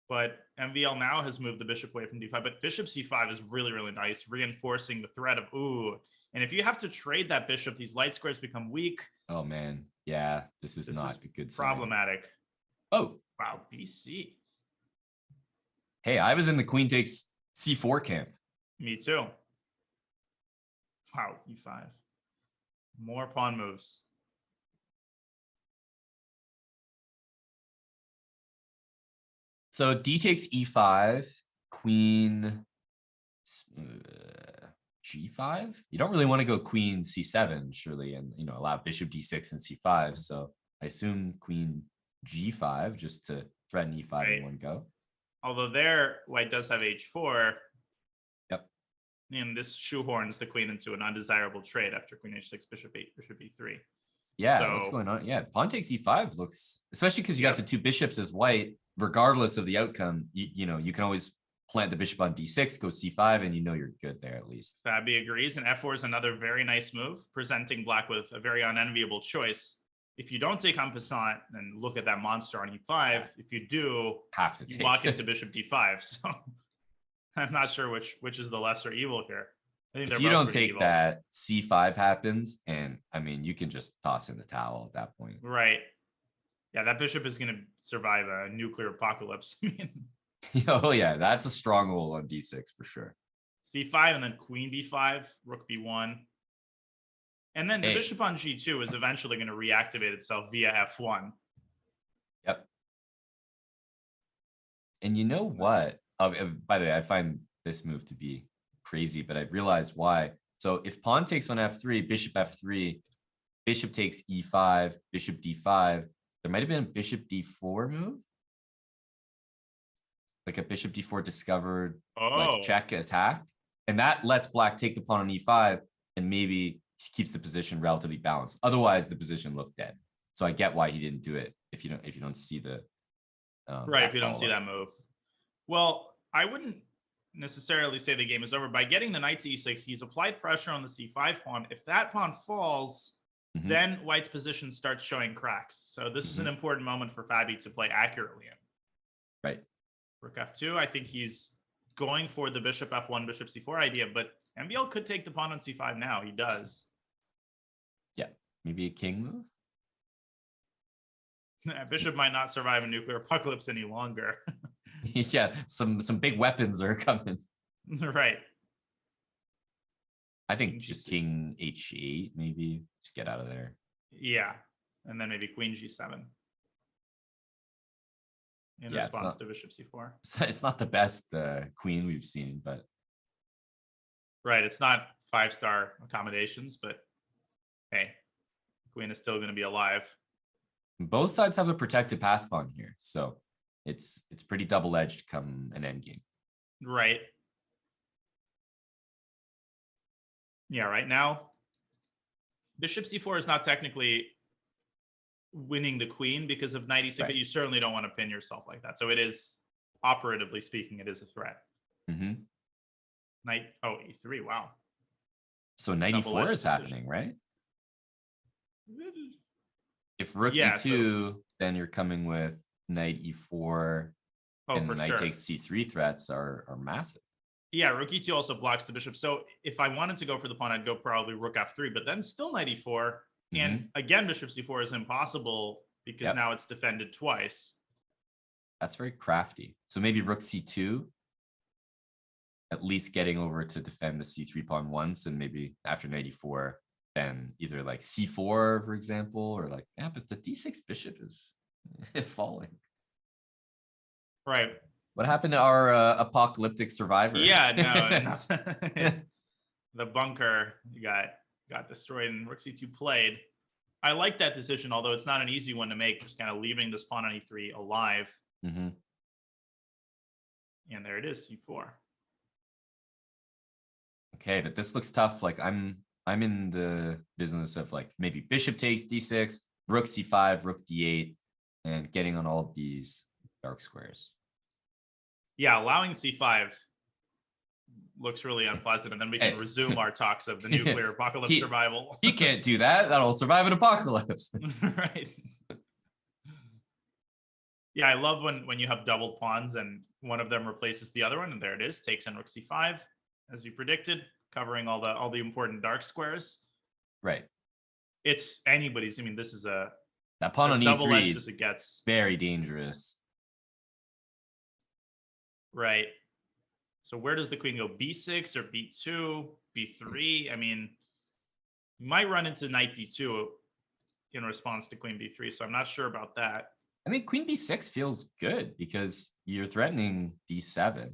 But MVL now has moved the bishop away from D5. But bishop C5 is really, really nice, reinforcing the threat of, ooh. And if you have to trade that bishop, these light squares become weak. Oh, man. Yeah, this is not a good problematic. Oh. Wow, BC. Hey, I was in the queen takes C4 camp. Me too. Wow, E5. More pawn moves. So D takes E5, queen G5. You don't really want to go queen C7, surely, and allow bishop D6 and C5. So I assume queen G5 just to threaten E5 in one go. Although there, white does have H4. Yep. And this shoehorns the queen into an undesirable trade after queen H6, bishop 8, bishop E3. Yeah, so, what's going on? Yeah, pawn takes E5 looks, especially because you got the 2 bishops as white, regardless of the outcome, you can always plant the bishop on D6, go C5, and you're good there at least. Fabi agrees, and F4 is another very nice move, presenting black with a very unenviable choice. If you don't take en passant and look at that monster on E5, if you do, you walk into bishop D5. So I'm not sure which is the lesser evil here. I think if you don't take that, C5 happens, and I mean, you can just toss in the towel at that point. Right. Yeah, that bishop is going to survive a nuclear apocalypse. Oh, yeah, that's a stronghold on D6 for sure. C5 and then queen B5, rook B1. And then the bishop on G2 is eventually going to reactivate itself via F1. Yep. And you know what? Oh, by the way, I find this move to be crazy, but I realized why. So if pawn takes on F3, bishop F3, bishop takes E5, bishop D5, there might have been a bishop D4 move. Like a bishop D4 discovered, like check attack. And that lets black take the pawn on E5 and maybe keeps the position relatively balanced. Otherwise, the position looked dead. So I get why he didn't do it if you don't see the right, if you don't see that move. Well, I wouldn't necessarily say the game is over. By getting the knight to E6, he's applied pressure on the C5 pawn. If that pawn falls, then white's position starts showing cracks. So this is an important moment for Fabi to play accurately in. Right. Rook F2, I think he's going for the bishop F1, bishop C4 idea, but MBL could take the pawn on C5 now. He does. Yeah, maybe a king move. Bishop might not survive a nuclear apocalypse any longer. Yeah, some big weapons are coming. Right. I think just king H8, maybe. Just get out of there. Yeah, and then maybe queen G7. in response to bishop c4. It's not the best queen we've seen, but right, it's not 5-star accommodations, but hey, queen is still going to be alive. Both sides have a protected pass pawn here, so it's pretty double-edged come an endgame. Right. Yeah, right now, bishop c4 is not technically winning the queen because of knight e6, but you certainly don't want to pin yourself like that. So it is, operatively speaking, it is a threat. Knight, e3, wow. So knight e4 is happening, right? If rook e2, then you're coming with knight e4, and knight takes c3 threats are massive. Yeah, rook e2 also blocks the bishop. So if I wanted to go for the pawn, I'd go probably rook f3, but then still knight e4. And again, bishop c4 is impossible because now it's defended twice. That's very crafty. So maybe rook c2, at least getting over to defend the c3 pawn once, and maybe after knight e4, then either like c4, for example, or like, yeah, but the d6 bishop is falling. Right. What happened to our apocalyptic survivor? Yeah, no, nothing. The bunker got destroyed and rook c2 played. I like that decision, although it's not an easy one to make, just kind of leaving this pawn on e3 alive. And there it is, c4. Okay, but this looks tough. Like I'm in the business of like maybe bishop takes d6, rook c5, rook d8, and getting on all of these dark squares. Yeah, allowing c5 looks really unpleasant, and then we can resume our talks of the nuclear apocalypse survival. He can't do that. That'll survive an apocalypse. Right. Yeah, I love when you have doubled pawns and one of them replaces the other one, and there it is, takes in rook c5, as you predicted, covering all the important dark squares. Right. It's anybody's. I mean, this is that pawn on e3 as it gets. Very dangerous. Right. So where does the queen go? b6 or b2, b3? I mean, you might run into knight d2 in response to queen b3, so I'm not sure about that. I mean, queen b6 feels good because you're threatening d7.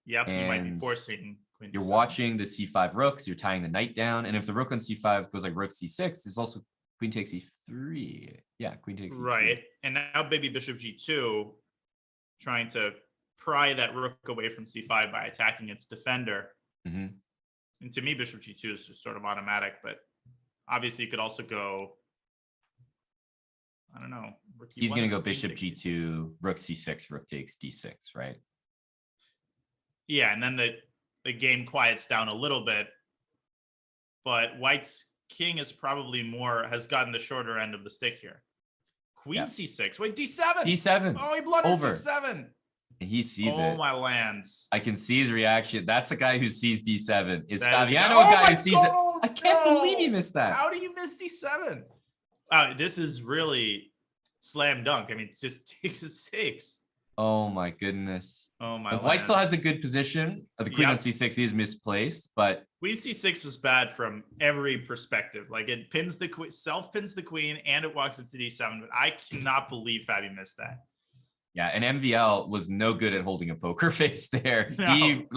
Yep, you might be forcing queen you're d7. watching the c5 rooks, you're tying the knight down, and if the rook on c5 goes like rook c6, there's also queen takes e3. Yeah, queen takes e3. Right, and now baby bishop g2, trying to pry that rook away from c5 by attacking its defender. And to me, bishop g2 is just sort of automatic, but obviously you could also go, I don't know. He's going to go bishop g2, rook c6, rook takes d6, right? Yeah, and then the game quiets down a little bit, but white's king is probably has gotten the shorter end of the stick here. Queen c6. Wait, d7. d7. Oh, he blundered d7. He sees it. Oh, my lands. I can see his reaction. That's a guy who sees d7. Is Fabiano a guy who sees it? I can't believe he missed that. How do you miss d7? This is really slam dunk. I mean, it's just take a 6. Oh my goodness. Oh my. White still has a good position. The queen on c6 is misplaced, but queen c6 was bad from every perspective. Like it pins the queen, self pins the queen, and it walks into d7. But I cannot believe Fabi missed that. Yeah, and MVL was no good at holding a poker face there. No.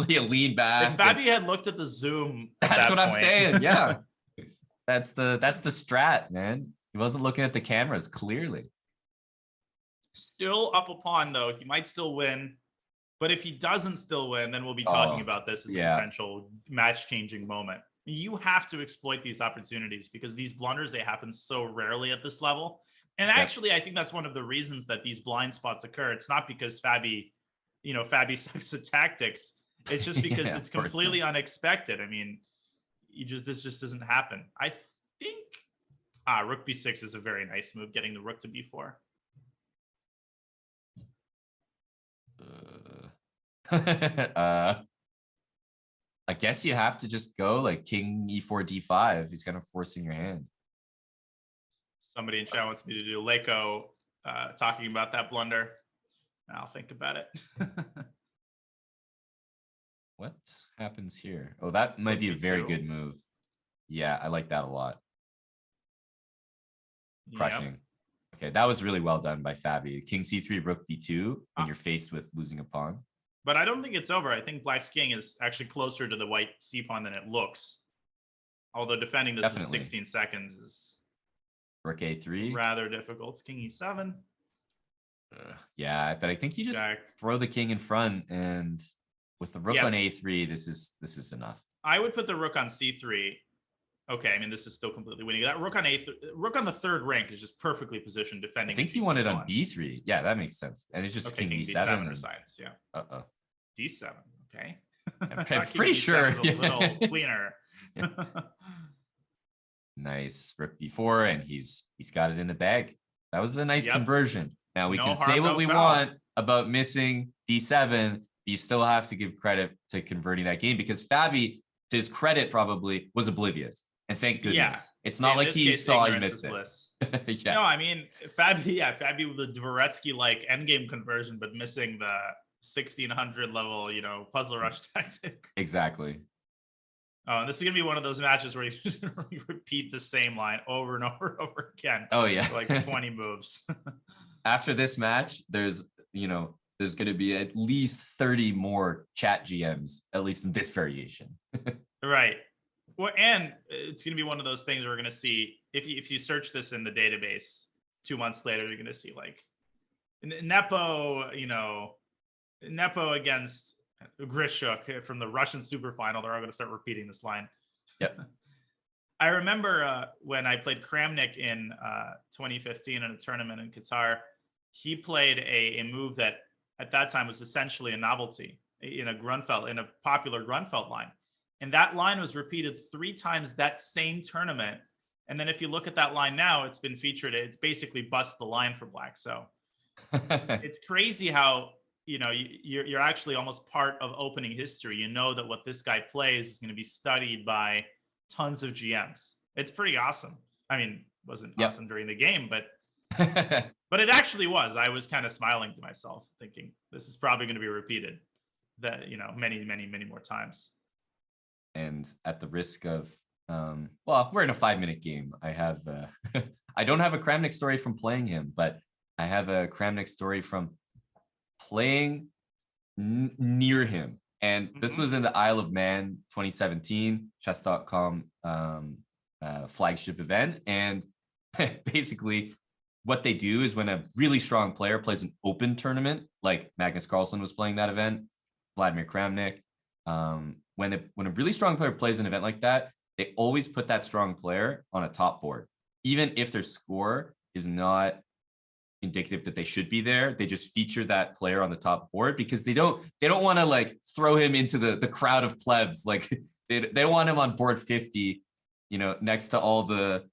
He leaned back. If Fabi had looked at the zoom, that's what I'm saying. Yeah, that's the strat, man. He wasn't looking at the cameras clearly. Still up a pawn though. He might still win, but if he doesn't still win, then we'll be talking about this as a potential match-changing moment. You have to exploit these opportunities because these blunders, they happen so rarely at this level. And actually, I think that's one of the reasons that these blind spots occur. It's not because Fabi sucks at tactics. It's just because it's completely unexpected. I mean, this just doesn't happen. I think rook b6 is a very nice move, getting the rook to b4. I guess you have to just go like king e4 d5. He's kind of forcing your hand. Somebody in chat wants me to do Leiko talking about that blunder. I'll think about it. What happens here? Oh, that might be a very good move. Yeah, I like that a lot. Crushing. Okay, that was really well done by Fabi. King c3, rook b2, and you're faced with losing a pawn. But I don't think it's over. I think black's king is actually closer to the white c pawn than it looks. Although defending this with 16 seconds is rook a3 rather difficult. King e7. Yeah, but I think you just throw the king in front, and with the rook on a3, this is enough. I would put the rook on c3. Okay, I mean, this is still completely winning. That rook on rook on the third rank is just perfectly positioned defending. I think you want it on d3. Yeah, that makes sense. And it's just king d7 or science. Yeah. D7. Okay. I'm pretty sure. A little cleaner. Nice. Rook b4, and he's got it in the bag. That was a nice conversion. Now we can say what we want about missing d7. You still have to give credit to converting that game, because Fabi, to his credit, probably was oblivious. And thank goodness. Yeah. It's not like he saw he missed it. Yes. No, I mean, Fabi with the Dvoretsky-like endgame conversion, but missing the 1600 level, puzzle rush tactic. Exactly. Oh, and this is going to be one of those matches where you repeat the same line over and over and over again. Oh, yeah. For like 20 moves. After this match, there's going to be at least 30 more chat GMs, at least in this variation. Right. Well, and it's going to be one of those things we're going to see if you search this in the database 2 months later, you're going to see like Nepo, Nepo against Grishuk from the Russian super final. They're all going to start repeating this line. Yep. I remember when I played Kramnik in 2015 in a tournament in Qatar, he played a move that at that time was essentially a novelty in a popular Grunfeld line. And that line was repeated 3 times that same tournament. And then if you look at that line now, it's been featured. It's basically bust the line for black. So it's crazy how, you're actually almost part of opening history. You know that what this guy plays is going to be studied by tons of GMs. It's pretty awesome. I mean, it wasn't awesome during the game, but but it actually was. I was kind of smiling to myself thinking this is probably going to be repeated many, many, many more times. And at the risk of, we're in a 5-minute game. I have, I don't have a Kramnik story from playing him, but I have a Kramnik story from playing near him. And this was in the Isle of Man 2017 chess.com flagship event. And basically what they do is when a really strong player plays an open tournament, like Magnus Carlsen was playing that event, Vladimir Kramnik, when a really strong player plays an event like that, they always put that strong player on a top board. Even if their score is not indicative that they should be there, they just feature that player on the top board because they don't want to like throw him into the crowd of plebs. Like they want him on board 50, next to all the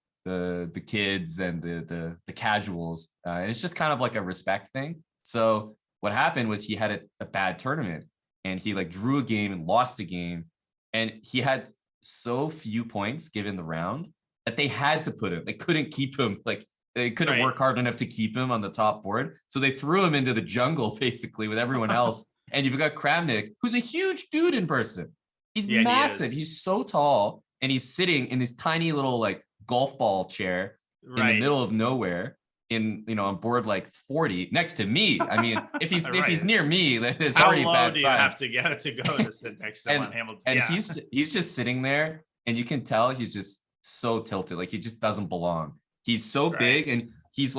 kids and the casuals. And it's just kind of like a respect thing. So what happened was he had a bad tournament. And he like drew a game and lost a game. And he had so few points given the round that they had to put him. They couldn't keep him. Like they couldn't work hard enough to keep him on the top board. So they threw him into the jungle basically with everyone else. And you've got Kramnik, who's a huge dude in person. He's massive. He's so tall. And he's sitting in this tiny little like golf ball chair in the middle of nowhere. On board like 40 next to me. I mean, if he's near me, then it's already a bad sign. How low do you have to get to go to sit next to him on Hamilton? And he's just sitting there, and you can tell he's just so tilted, like he just doesn't belong. He's so big, and he's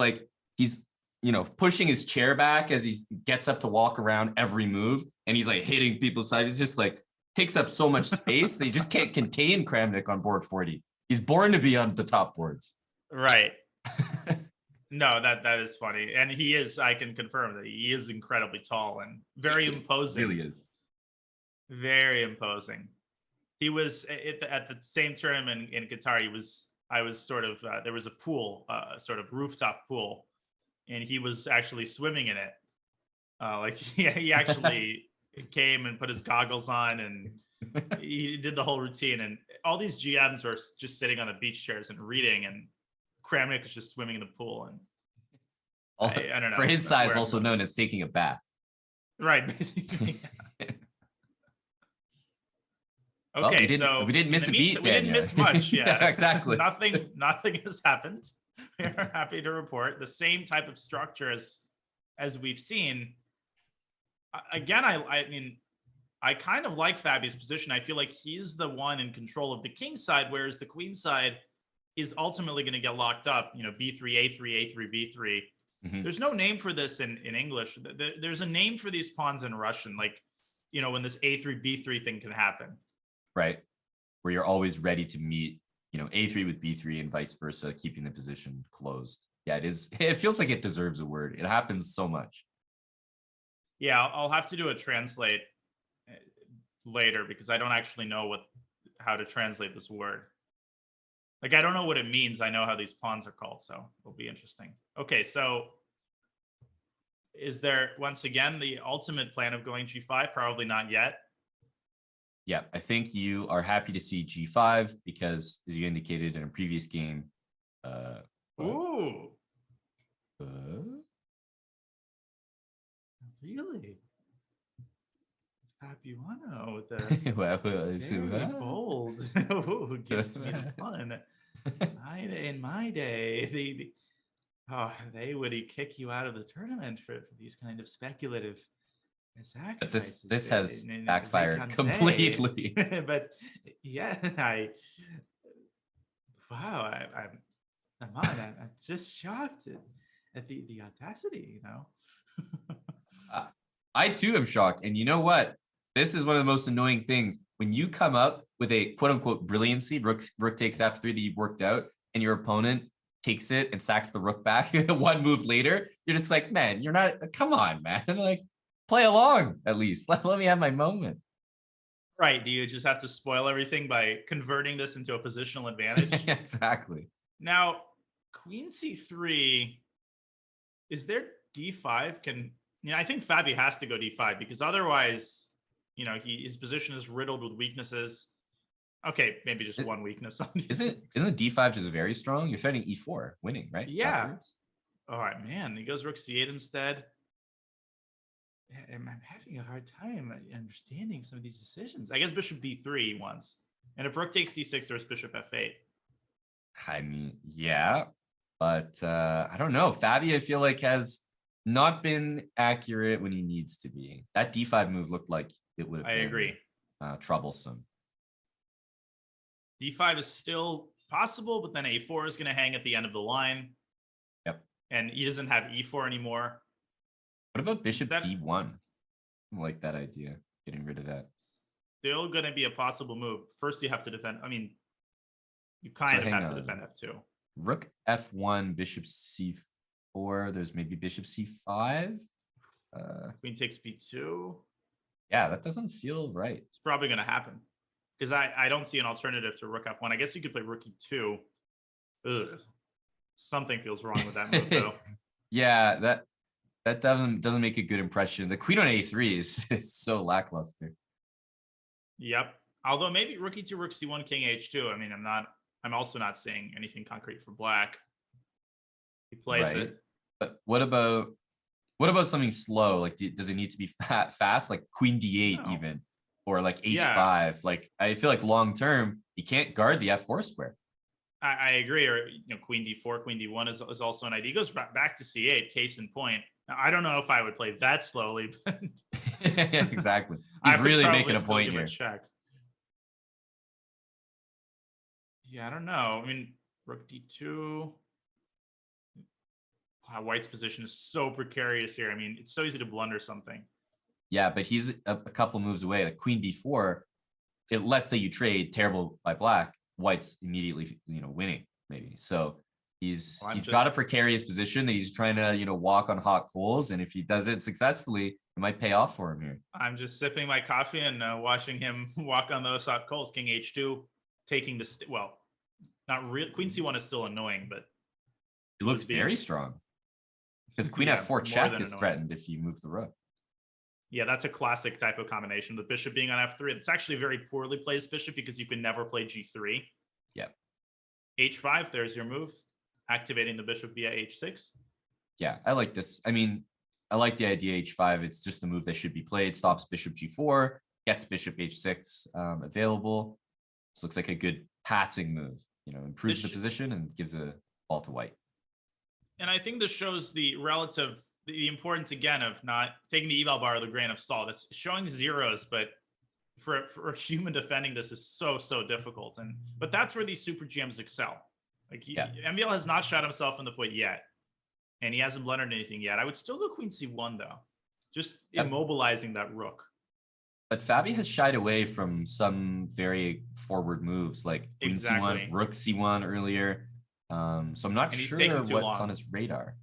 pushing his chair back as he gets up to walk around every move, and he's like hitting people's side. He's just like takes up so much space that you just can't contain Kramnik on board 40. He's born to be on the top boards. Right. No, that is funny. And he is, I can confirm that he is incredibly tall and very imposing. Really is. Very imposing. He was at the same tournament in Qatar. I was sort of, there was a pool, sort of rooftop pool, and he was actually swimming in it. He actually came and put his goggles on and he did the whole routine. And all these GMs were just sitting on the beach chairs and reading, and Kramnik is just swimming in the pool, and I don't know. For his size, also known as taking a bath. Right, basically. Okay, so we didn't miss a beat. We didn't miss much. Yeah, exactly. Nothing has happened. We're happy to report the same type of structure as we've seen. Again, I mean, I kind of like Fabi's position. I feel like he's the one in control of the king side, whereas the queen side is ultimately going to get locked up. You know, b3, a3, a3, b3. Mm-hmm. There's no name for this in English. There's a name for these pawns in Russian, like, you know, when this a3, b3 thing can happen. Right. Where you're always ready to meet, you know, a3 with b3 and vice versa, keeping the position closed. Yeah, it is. It feels like it deserves a word. It happens so much. Yeah, I'll have to do a translate later because I don't actually know how to translate this word. Like, I don't know what it means. I know how these pawns are called, so it'll be interesting. Okay, so is there, once again, the ultimate plan of going g5? Probably not yet. Yeah, I think you are happy to see g5 because, as you indicated in a previous game, ooh. Really? Caruana with the very bold. Ooh, gives me the fun. In my day, they would kick you out of the tournament for these kind of speculative sacrifices. But this has backfired completely. But yeah, I'm just shocked at the audacity, you know. I too am shocked. And you know what? This is one of the most annoying things. When you come up with a quote unquote brilliancy, rook takes f3 that you've worked out, and your opponent takes it and sacks the rook back one move later, you're just like, man, you're not, come on, man. Like, play along at least. Let me have my moment. Right. Do you just have to spoil everything by converting this into a positional advantage? Exactly. Now, queen c3, is there d5? I think Fabi has to go d5 because otherwise, you know, his position is riddled with weaknesses. Okay, maybe just one weakness on isn't d5 just very strong? You're threatening e4, winning, right? Yeah. Afterwards. All right, man. He goes rook c8 instead. I'm having a hard time understanding some of these decisions. I guess bishop b3 once. And if rook takes d6, there's bishop f8. I mean, yeah. But I don't know. Fabi, I feel like, has not been accurate when he needs to be. That d5 move looked like it would have been, agree. Troublesome. d5 is still possible, but then a4 is going to hang at the end of the line. Yep. And he doesn't have e4 anymore. What about bishop d1? I like that idea, getting rid of that. Still going to be a possible move. First, you have to defend. I mean, you kind of have to defend f2. Rook f1, bishop c4. There's maybe bishop c5. Queen takes b2. Yeah, that doesn't feel right. It's probably going to happen because I don't see an alternative to rook f1. I guess you could play rook e2. Ugh. Something feels wrong with that move, though. Yeah, that doesn't make a good impression. The queen on a3 is so lackluster. Yep. Although maybe rook e2, rook c1, king h2. I mean, I'm also not saying anything concrete for black. He plays it. But what about something slow? Like, does it need to be fast? Like queen d8 even, or like h5? Yeah. Like, I feel like long term, you can't guard the f4 square. I agree. Or, you know, queen d4, queen d1 is also an idea. He goes back to c8, case in point. Now, I don't know if I would play that slowly, but exactly. He's really making a point here. Check. Yeah, I don't know. I mean, rook d2. Wow, White's position is so precarious here. I mean, it's so easy to blunder something. Yeah, but he's a couple moves away. Like queen b4, let's say you trade terrible by black, White's immediately, you know, winning maybe. So he's got a precarious position that he's trying to, you know, walk on hot coals, and if he does it successfully, it might pay off for him here. I'm just sipping my coffee and watching him walk on those hot coals. King h2, taking the well, not real. Queen c1 is still annoying, but it looks very strong because queen f4 check is threatened if you move the rook. Yeah, that's a classic type of combination. The bishop being on f3. It's actually a very poorly placed bishop because you can never play g3. Yeah. h5, there's your move. Activating the bishop via h6. Yeah, I like this. I mean, I like the idea h5. It's just a move that should be played. Stops bishop g4, gets bishop h6 available. This looks like a good passing move. You know, improves the position and gives a ball to White. And I think this shows the importance again of not taking the eval bar with a grain of salt. It's showing zeros, but for a human defending this is so difficult. But that's where these super GMs excel. Like MVL has not shot himself in the foot yet, and he hasn't blundered anything yet. I would still go Queen C1 though, just immobilizing that rook. But Fabi has shied away from some very forward moves, like Queen C1, Rook C1 earlier. So I'm not sure what's on his radar.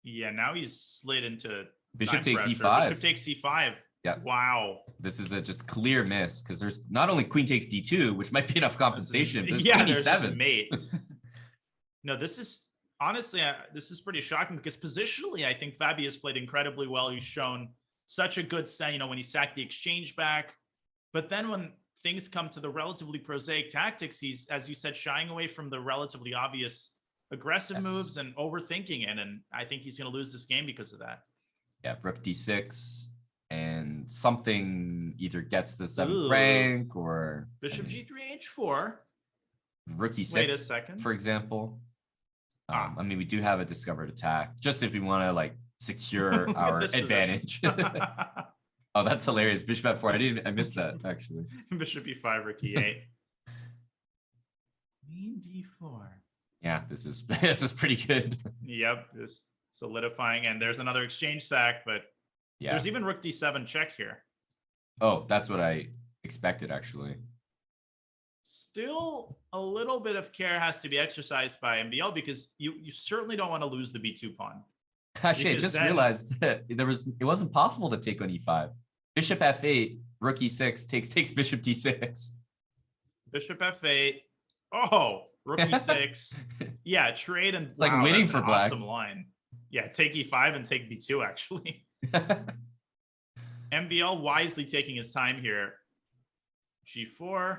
Yeah, now he's slid into Bishop takes E5. Bishop takes C5. Yeah. Wow. This is a just clear miss because there's not only Queen takes D2, which might be enough compensation. There's there's just mate. No, this is honestly, this is pretty shocking because positionally, I think Fabi has played incredibly well. He's shown such a good set, when he sacked the exchange back. But then when things come to the relatively prosaic tactics, he's, as you said, shying away from the relatively obvious aggressive moves and overthinking it. And I think he's going to lose this game because of that. Yeah, Rook D6 and something either gets the 7th rank or Bishop G3 H4. Rook E6. Wait a second. For example. I mean, we do have a discovered attack just if we want to secure our advantage. Oh, that's hilarious. Bishop F4. I missed that actually. Bishop E5, Rook E8. Queen D4. Yeah, this is pretty good. Yep, just solidifying, and there's another exchange sack, but there's even Rook D7 check here. Oh, that's what I expected actually. Still, a little bit of care has to be exercised by MVL because you certainly don't want to lose the B2 pawn. Actually, I just realized that it wasn't possible to take on E5. Bishop F8, Rook E6 takes Bishop D6. Bishop F8. Oh, Rook E6. Yeah, trade and winning for black. Awesome line. Yeah, take E5 and take B2 actually. MVL wisely taking his time here. G4.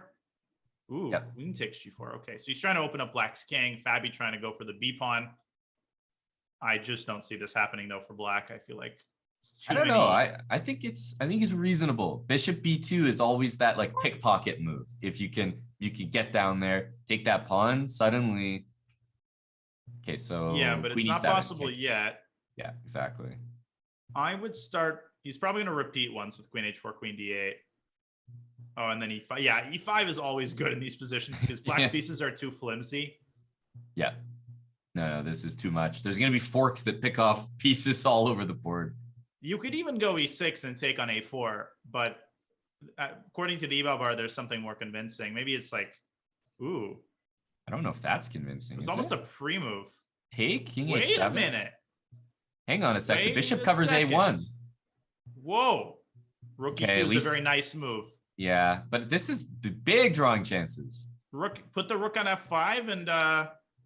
Ooh, Queen takes G4. Okay, so he's trying to open up black's king. Fabi trying to go for the B pawn. I just don't see this happening though for black. I feel like I don't know. I think it's reasonable. Bishop B2 is always that pickpocket move. If you can get down there, take that pawn, suddenly. Okay, so yeah, but it's not possible yet. Yeah, exactly. I would start. He's probably going to repeat once with Queen H4, Queen D8. Oh, and then E5. Yeah, E5 is always good in these positions because black's pieces are too flimsy. Yeah. No, this is too much. There's going to be forks that pick off pieces all over the board. You could even go E6 and take on A4, but according to the eval bar, there's something more convincing. Maybe it's ooh. I don't know if that's convincing. It's almost a pre-move. Take King H7. Wait a minute. Hang on a second. The bishop covers A1. Whoa. Rook E2 is a very nice move. Yeah, but this is big drawing chances. Put the rook on F5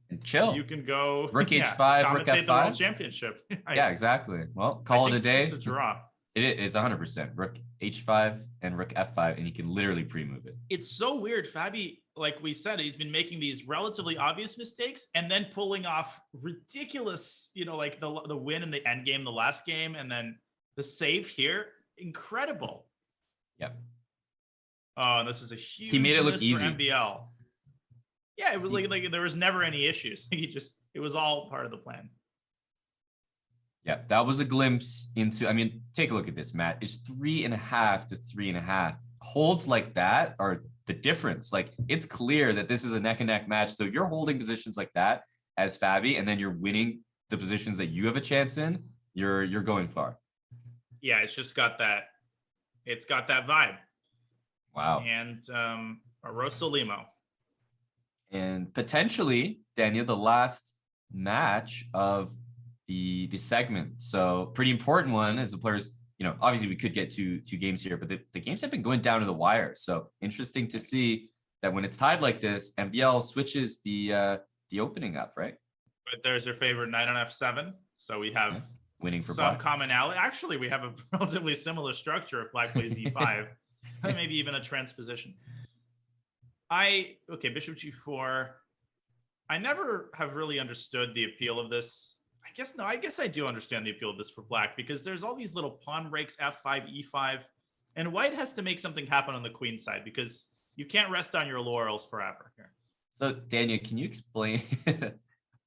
and chill. You can go Rook H5, Rook F5. The world championship. Yeah, exactly. Well, call it a day. It's a draw. It's 100%. Rook H5 and Rook F5, and you can literally pre-move it. It's so weird. Fabi, like we said, he's been making these relatively obvious mistakes and then pulling off ridiculous, like the win in the end game, the last game, and then the save here. Incredible. Yep. Oh, and this is a huge he made it look easy for MVL. Yeah, it was like there was never any issues. It was all part of the plan. Yeah, that was a glimpse into. I mean, take a look at this, Matt. It's 3.5 to 3.5. Holds like that are the difference. It's clear that this is a neck and neck match. So if you're holding positions like that as Fabi, and then you're winning the positions that you have a chance in, you're going far. Yeah, it's just got that. It's got that vibe. Wow. And Rosso Limo. And potentially, Daniel, the last match of the segment. So pretty important one as the players, obviously we could get two games here, but the games have been going down to the wire. So interesting to see that when it's tied like this, MVL switches the opening up, right? But there's your favorite knight on F7. So we have winning for some black. commonality. Actually, we have a relatively similar structure if black plays E5. Maybe even a transposition. Bishop G4. I never have really understood the appeal of this. I guess I do understand the appeal of this for black because there's all these little pawn breaks, F5, E5, and white has to make something happen on the queen side because you can't rest on your laurels forever here. So Daniel, can you explain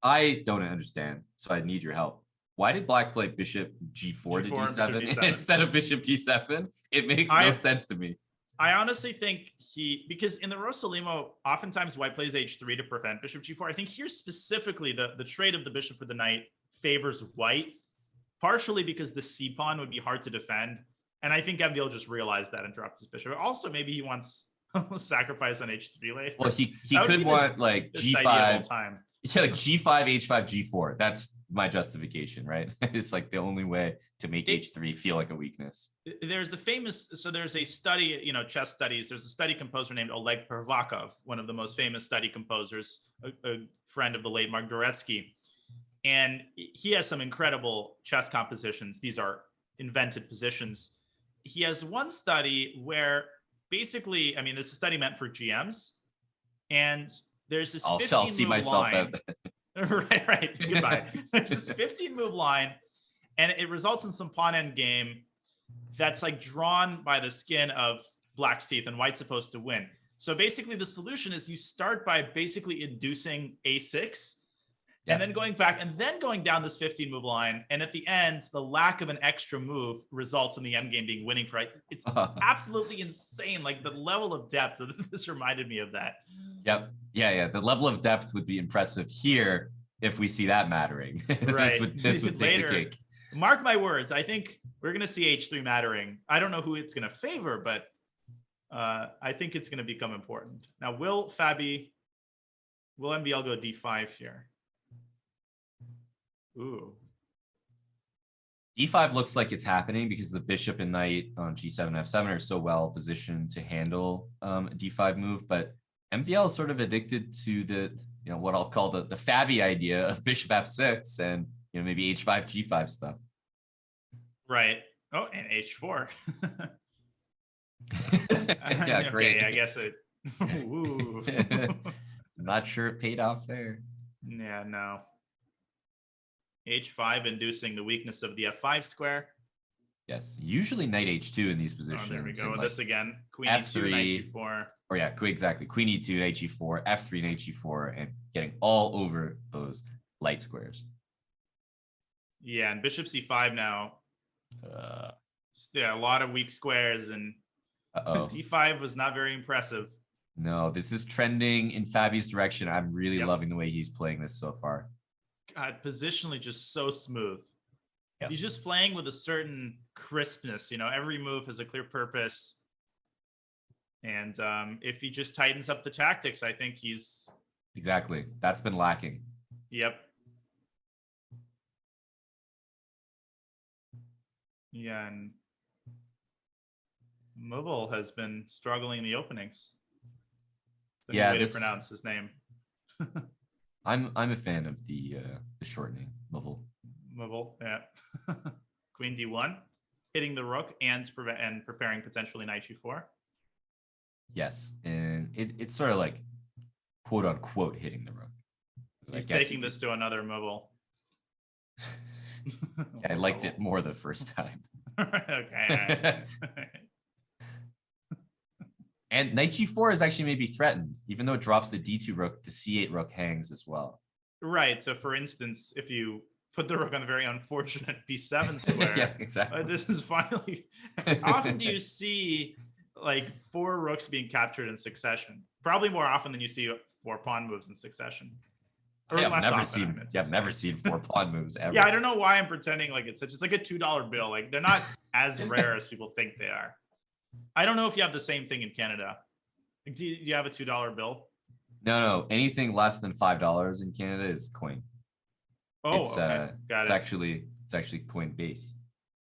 I don't understand, so I need your help. Why did black play bishop g4 to d7 instead of bishop d7? It makes no sense to me. I honestly think because in the Rosalimo, oftentimes white plays h3 to prevent bishop g4. I think here specifically, the trade of the bishop for the knight favors white, partially because the c pawn would be hard to defend. And I think MVL just realized that and dropped his bishop. Also, maybe he wants sacrifice on h3 later. Well, he could want like g5. Yeah, like g5, h5, g4. That's my justification, right? It's like the only way to make h3 feel like a weakness. There's a study, chess studies. There's a study composer named Oleg Pervakov, one of the most famous study composers, a friend of the late Mark Dvoretsky. And he has some incredible chess compositions. These are invented positions. He has one study where basically, I mean, this is a study meant for GMs. And there's this 15 I'll see myself line. Right. Goodbye. There's this 15 move line, and it results in some pawn end game that's like drawn by the skin of black's teeth, and white's supposed to win. So basically, the solution is you start by basically inducing a6, and then going back, and then going down this 15 move line. And at the end, the lack of an extra move results in the end game being winning for white. It's absolutely insane. Like the level of depth. This reminded me of that. Yep. Yeah. The level of depth would be impressive here if we see that mattering. Right. this would take the cake. Mark my words. I think we're going to see h3 mattering. I don't know who it's going to favor, but I think it's going to become important. Now, will MVL go d5 here? Ooh. d5 looks like it's happening because the bishop and knight on g7, f7 are so well positioned to handle a d5 move, but MVL is sort of addicted to the, what I'll call the Fabi idea of bishop f6 and, maybe h5, g5 stuff. Right. Oh, and h4. Yeah, great. Okay, I guess it. Ooh. Not sure it paid off there. Yeah, no. h5 inducing the weakness of the f5 square. Yes, usually knight h2 in these positions. Oh, there we go. Like this again. Queen f3, e2, knight g4. Or yeah, exactly. Queen e2, knight g4, f3, knight g4, and getting all over those light squares. Yeah, and bishop c5 now. Yeah, a lot of weak squares, and d5 was not very impressive. No, this is trending in Fabi's direction. I'm really loving the way he's playing this so far. God, positionally just so smooth. Yes. He's just playing with a certain crispness. Every move has a clear purpose. And if he just tightens up the tactics, I think he's... Exactly. That's been lacking. Yep. Yeah, and Mobile has been struggling in the openings. It's a way to pronounce his name. I'm a fan of the shortening, Mobile. Mobile, yeah. Queen d1, hitting the rook and preparing potentially knight g4. Yes, and it's sort of like quote unquote hitting the rook. He's taking this to another Mobile. I liked it more the first time. Okay. And knight g4 is actually maybe threatened, even though it drops the d2 rook, the c8 rook hangs as well. Right. So, for instance, if you put the rook on the very unfortunate b7 square, yeah, exactly. This is finally. How often do you see like 4 rooks being captured in succession? Probably more often than you see 4 pawn moves in succession. I've never seen 4 pawn moves ever. Yeah, I don't know why I'm pretending like it's like a $2 bill. Like they're not as rare as people think they are. I don't know if you have the same thing in Canada. Like, do you have a $2 bill? No. Anything less than $5 in Canada is coin. Oh, okay. Got it. It's actually coin based.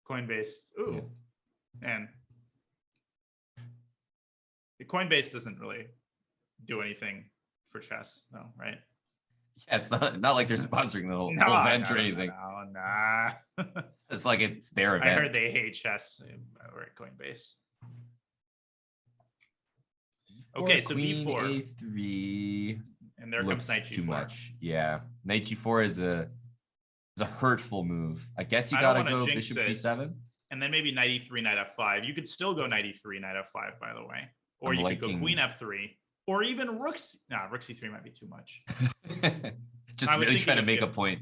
Coinbase. Ooh, and the Coinbase doesn't really do anything for chess, though, right? Yeah, it's not like they're sponsoring the whole event or anything. Nah. It's like it's their event. I heard they hate chess over at Coinbase. Okay, so Queen b4. a3. And there comes knight g4. Too much. Yeah, knight g4 is a hurtful move. I guess you gotta go bishop g7. And then maybe knight e3, knight f5. You could still go knight e3, knight f5, by the way. Or you could go queen f3. Or even rooks. Rook c3 might be too much. Just really trying to make a point.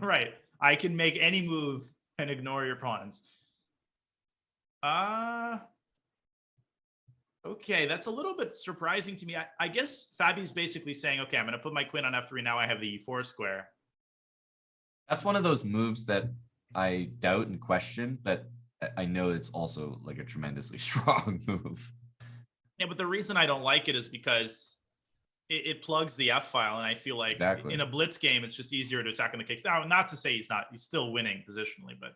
Right. I can make any move and ignore your pawns. Okay, that's a little bit surprising to me. I guess Fabi's basically saying, okay, I'm going to put my queen on f3. Now I have the e4 square. That's one of those moves that I doubt and question, but I know it's also like a tremendously strong move. Yeah, but the reason I don't like it is because it plugs the F file, and I feel like in a blitz game, it's just easier to attack on the kick. Now, not to say he's still winning positionally, but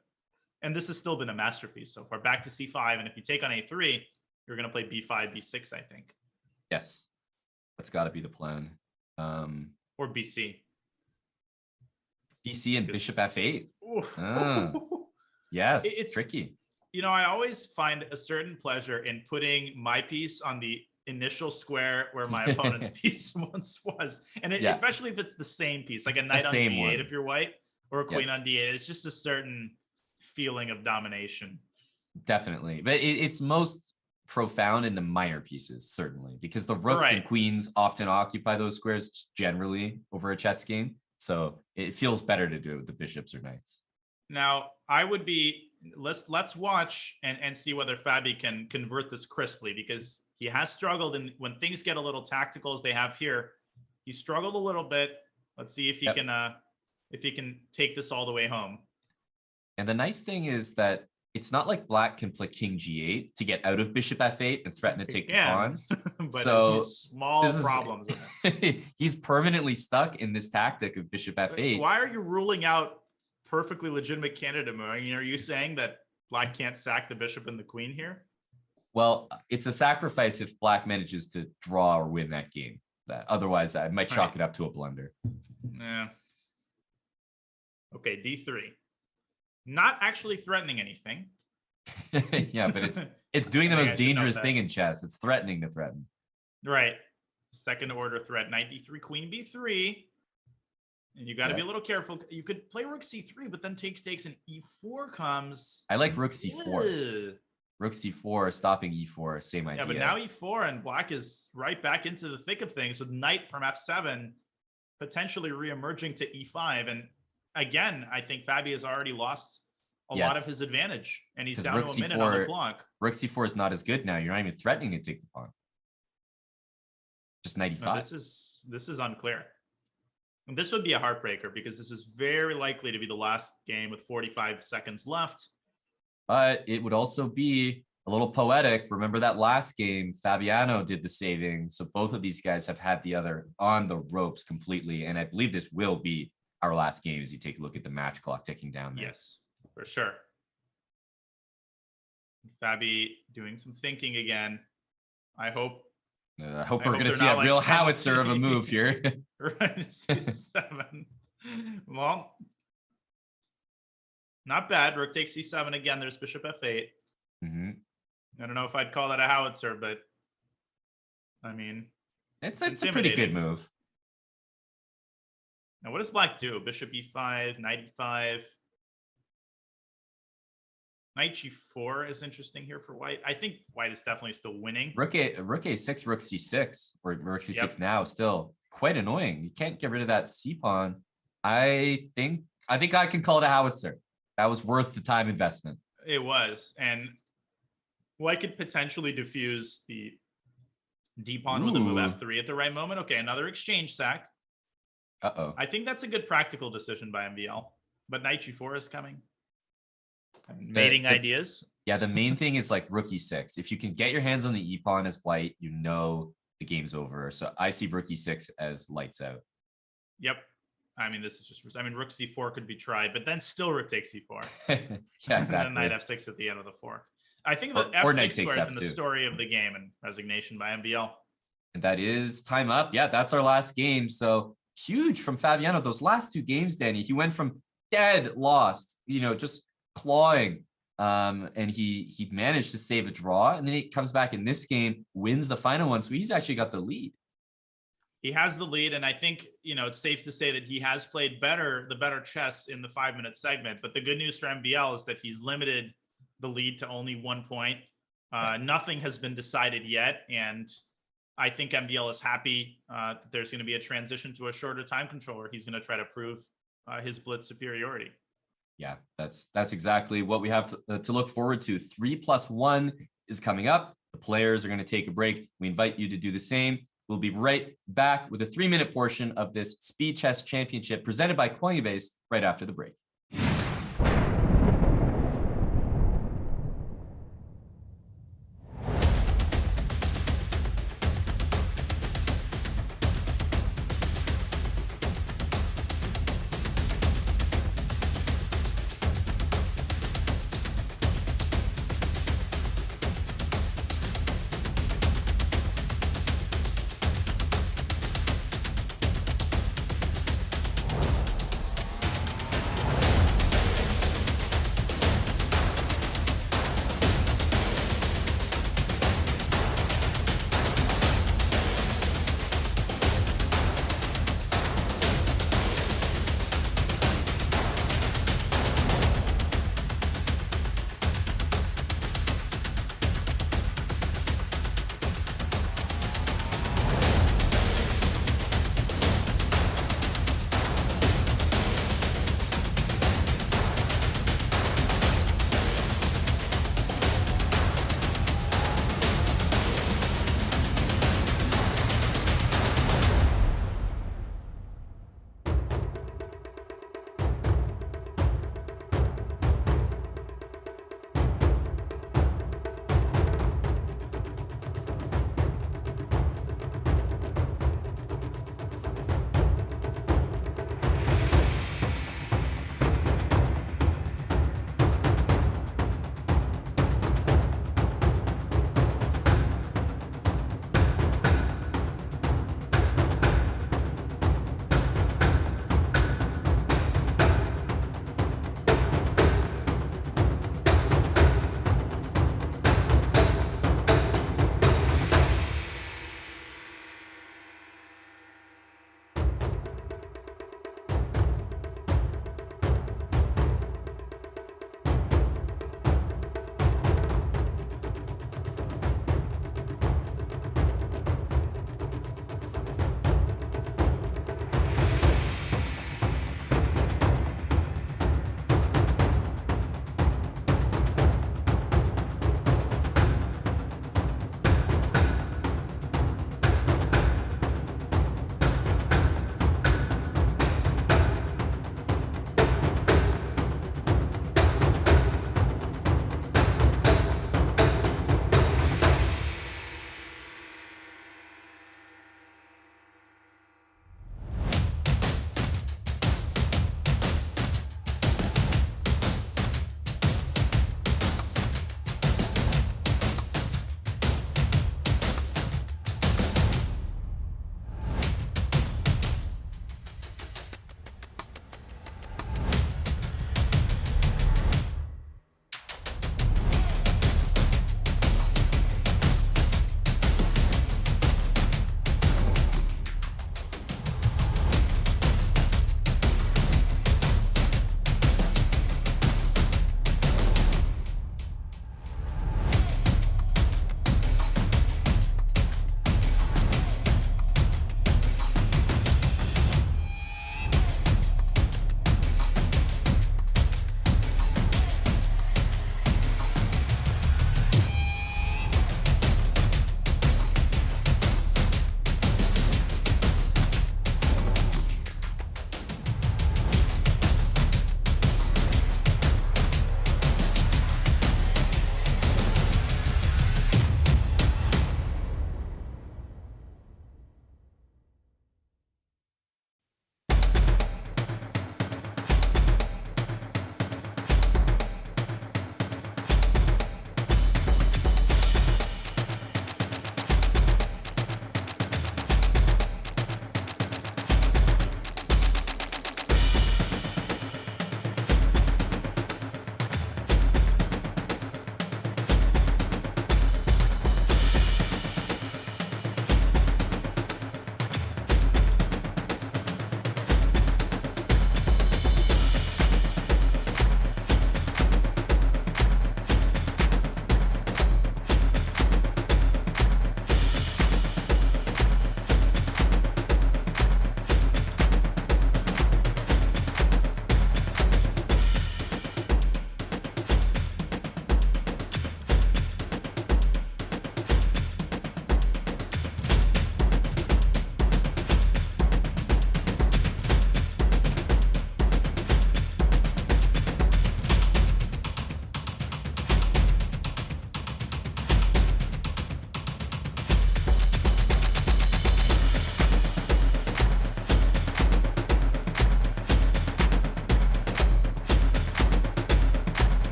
and this has still been a masterpiece so far. Back to c5, and if you take on a3, you're going to play b5, b6, I think. Yes, that's got to be the plan. Or bc. bc and bishop f8. Yes, it's tricky. You know, I always find a certain pleasure in putting my piece on the initial square where my opponent's piece once was. And especially if it's the same piece, like a knight on d8 if you're white, or a queen on d8. It's just a certain feeling of domination. Definitely. But it's most profound in the minor pieces, certainly, because the rooks and queens often occupy those squares generally over a chess game. So it feels better to do it with the bishops or knights. Now, I would be... Let's watch and see whether Fabi can convert this crisply, because he has struggled, and when things get a little tactical as they have here, he struggled a little bit. Let's see if he can take this all the way home. And the nice thing is that it's not like black can play king g8 to get out of bishop f8 and threaten to take the pawn. But so small problems. He's permanently stuck in this tactic of bishop f8. Why are you ruling out perfectly legitimate candidate? Are you saying that black can't sack the bishop and the queen here? Well, it's a sacrifice if black manages to draw or win that game. Otherwise, I might chalk it up to a blunder. Yeah. Okay, d3. Not actually threatening anything. Yeah, but it's doing the most dangerous thing in chess. It's threatening to threaten. Right. Second order threat. Knight d3, queen b3. And you got to be a little careful. You could play rook c3, but then take stakes and e4 comes. I like rook c4. Ugh. Rook c4, stopping e4, same idea. Yeah, but now e4, and black is right back into the thick of things with knight from f7 potentially re-emerging to e5. And again, I think Fabi has already lost a lot of his advantage, and he's down to a minute on the clock. Rook c4 is not as good now. You're not even threatening to take the pawn. Just knight e5. No, this is unclear. And this would be a heartbreaker, because this is very likely to be the last game with 45 seconds left. But it would also be a little poetic. Remember that last game, Fabiano did the saving. So both of these guys have had the other on the ropes completely. And I believe this will be our last game as you take a look at the match clock ticking down there. Yes, for sure. Fabi doing some thinking again. I hope we're going to see a real howitzer of a move here. Right, c7. Well, not bad. Rook takes c7 again. There's bishop f8. Mm-hmm. I don't know if I'd call that a howitzer, but I mean, it's a pretty good move. Now, what does black do? Bishop e5, knight e5. Knight g4 is interesting here for white. I think white is definitely still winning. Rook a6, rook c6, or rook c6 now still quite annoying. You can't get rid of that c pawn. I think I can call it a howitzer. That was worth the time investment. It was, and white could potentially diffuse the d pawn with a move f3 at the right moment. Okay, another exchange sack. Uh-oh. I think that's a good practical decision by MVL, but knight g4 is coming. Mating ideas. Yeah, the main thing is like rook e6. If you can get your hands on the e pawn as white, you know the game's over. So I see rook e6 as lights out. Yep. I mean, this is just, rook c4 could be tried, but then still rook takes c4. Yeah, exactly. And then knight f6 at the end of the 4. I think the f6 square has been the story of the game, and resignation by MVL. And that is time up. Yeah, that's our last game. So huge from Fabiano. Those last two games, Danny, he went from dead lost, just clawing, and he managed to save a draw, and then he comes back in this game, wins the final one. So he's actually got the lead. He has the lead, and I think it's safe to say that he has played the better chess in the 5-minute segment. But the good news for MVL is that he's limited the lead to only 1 point. Nothing has been decided yet, and I think MVL is happy that there's going to be a transition to a shorter time controller. He's going to try to prove his blitz superiority. Yeah, that's exactly what we have to look forward to. 3+1 is coming up. The players are going to take a break. We invite you to do the same. We'll be right back with a 3-minute portion of this Speed Chess Championship presented by Coinbase right after the break.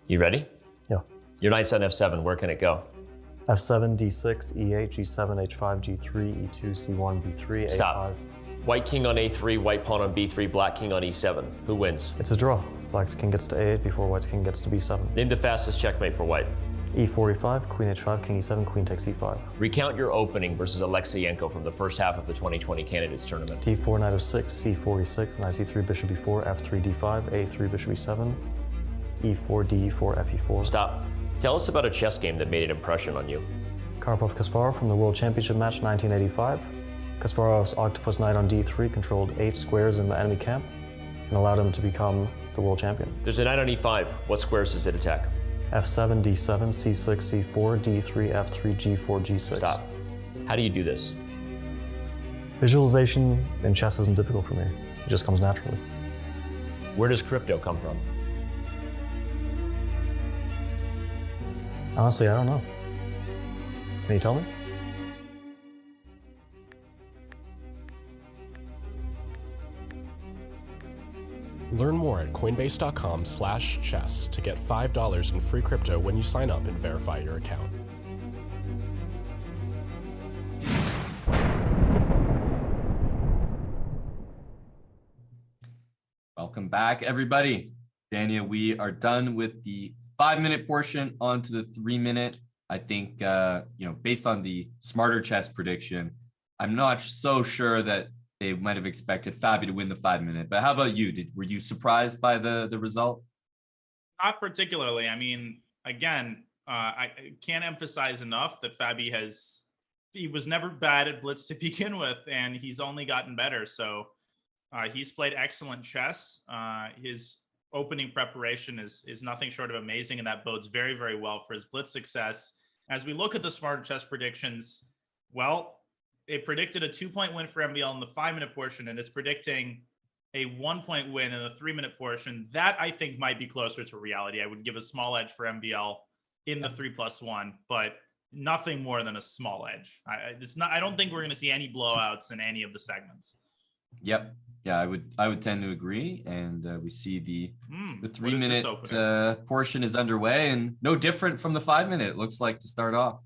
You ready? Yeah. Your knight's on f7. Where can it go? f7, d6, e8, g7, h5, g3, e2, c1, b3, Stop. a5. White king on a3, white pawn on b3, black king on e7. Who wins? It's a draw. Black's king gets to a8 before white's king gets to b7. Name the fastest checkmate for white. e4, e5, queen h5, king e7, queen takes e5. Recount your opening versus Alexeyenko from the first half of the 2020 candidates tournament. d4, knight of6, c4, e6, knight e3, bishop e4, f3, d5, a3, bishop e7, e4, d4, fe4. Stop. Tell us about a chess game that made an impression on you. Karpov-Kasparov from the World Championship match 1985. Kasparov's octopus knight on d3 controlled 8 squares in the enemy camp and allowed him to become the world champion. There's a knight on e5. What squares does it attack? f7, d7, c6, c4, d3, f3, g4, g6. Stop. How do you do this? Visualization in chess isn't difficult for me. It just comes naturally. Where does crypto come from? Honestly, I don't know. Can you tell me? Learn more at coinbase.com/chess to get $5 in free crypto when you sign up and verify your account. Welcome back, everybody. Dania, we are done with the 5-minute portion, on to the 3-minute. I think, based on the Smarter Chess prediction, I'm not so sure that they might have expected Fabi to win the 5-minute. But how about you? Were you surprised by the result? Not particularly. I mean, again, I can't emphasize enough that Fabi he was never bad at blitz to begin with, and he's only gotten better. So he's played excellent chess. His opening preparation is nothing short of amazing, and that bodes very, very well for his blitz success. As we look at the Smarter Chess predictions, well, it predicted a 2-point win for MVL in the 5-minute portion, and it's predicting a 1-point win in the 3-minute portion. That, I think, might be closer to reality. I would give a small edge for MVL in the 3+1, but nothing more than a small edge. I don't think we're going to see any blowouts in any of the segments. Yep. Yeah, I would tend to agree. And we see the 3-minute portion is underway, and no different from the 5-minute, it looks like, to start off.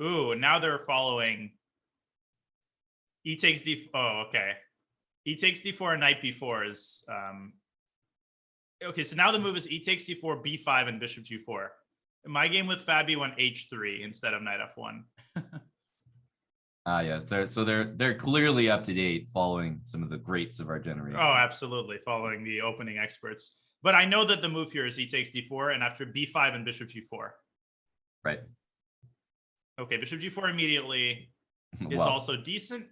Ooh, now they're following E takes D. Oh, okay. E takes D4 and knight B4 is okay. So now the move is E takes D4, B5, and bishop G4. My game with Fabi went H3 instead of knight F1. Yeah. They're clearly up to date, following some of the greats of our generation. Oh, absolutely, following the opening experts. But I know that the move here is E takes D4, and after B5 and bishop G4. Right. Okay, bishop G4 immediately is also decent.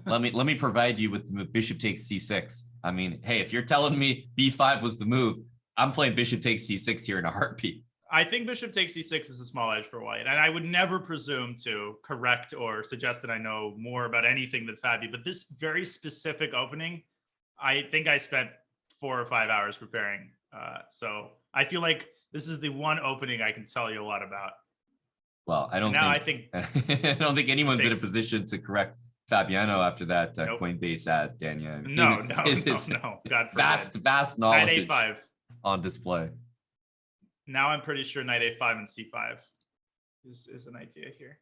let me provide you with the move bishop takes c6. I mean, hey, if you're telling me b5 was the move, I'm playing bishop takes c6 here in a heartbeat. I think bishop takes c6 is a small edge for white, and I would never presume to correct or suggest that I know more about anything than Fabi, but this very specific opening, I think I spent 4 or 5 hours preparing. So I feel like this is the one opening I can tell you a lot about. Well, I don't think anyone's in a position to correct Fabiano after that Coinbase ad, Dania. No. God forbid. Vast knowledge Knight A5 on display. Now I'm pretty sure knight A5 and C5 is an idea here.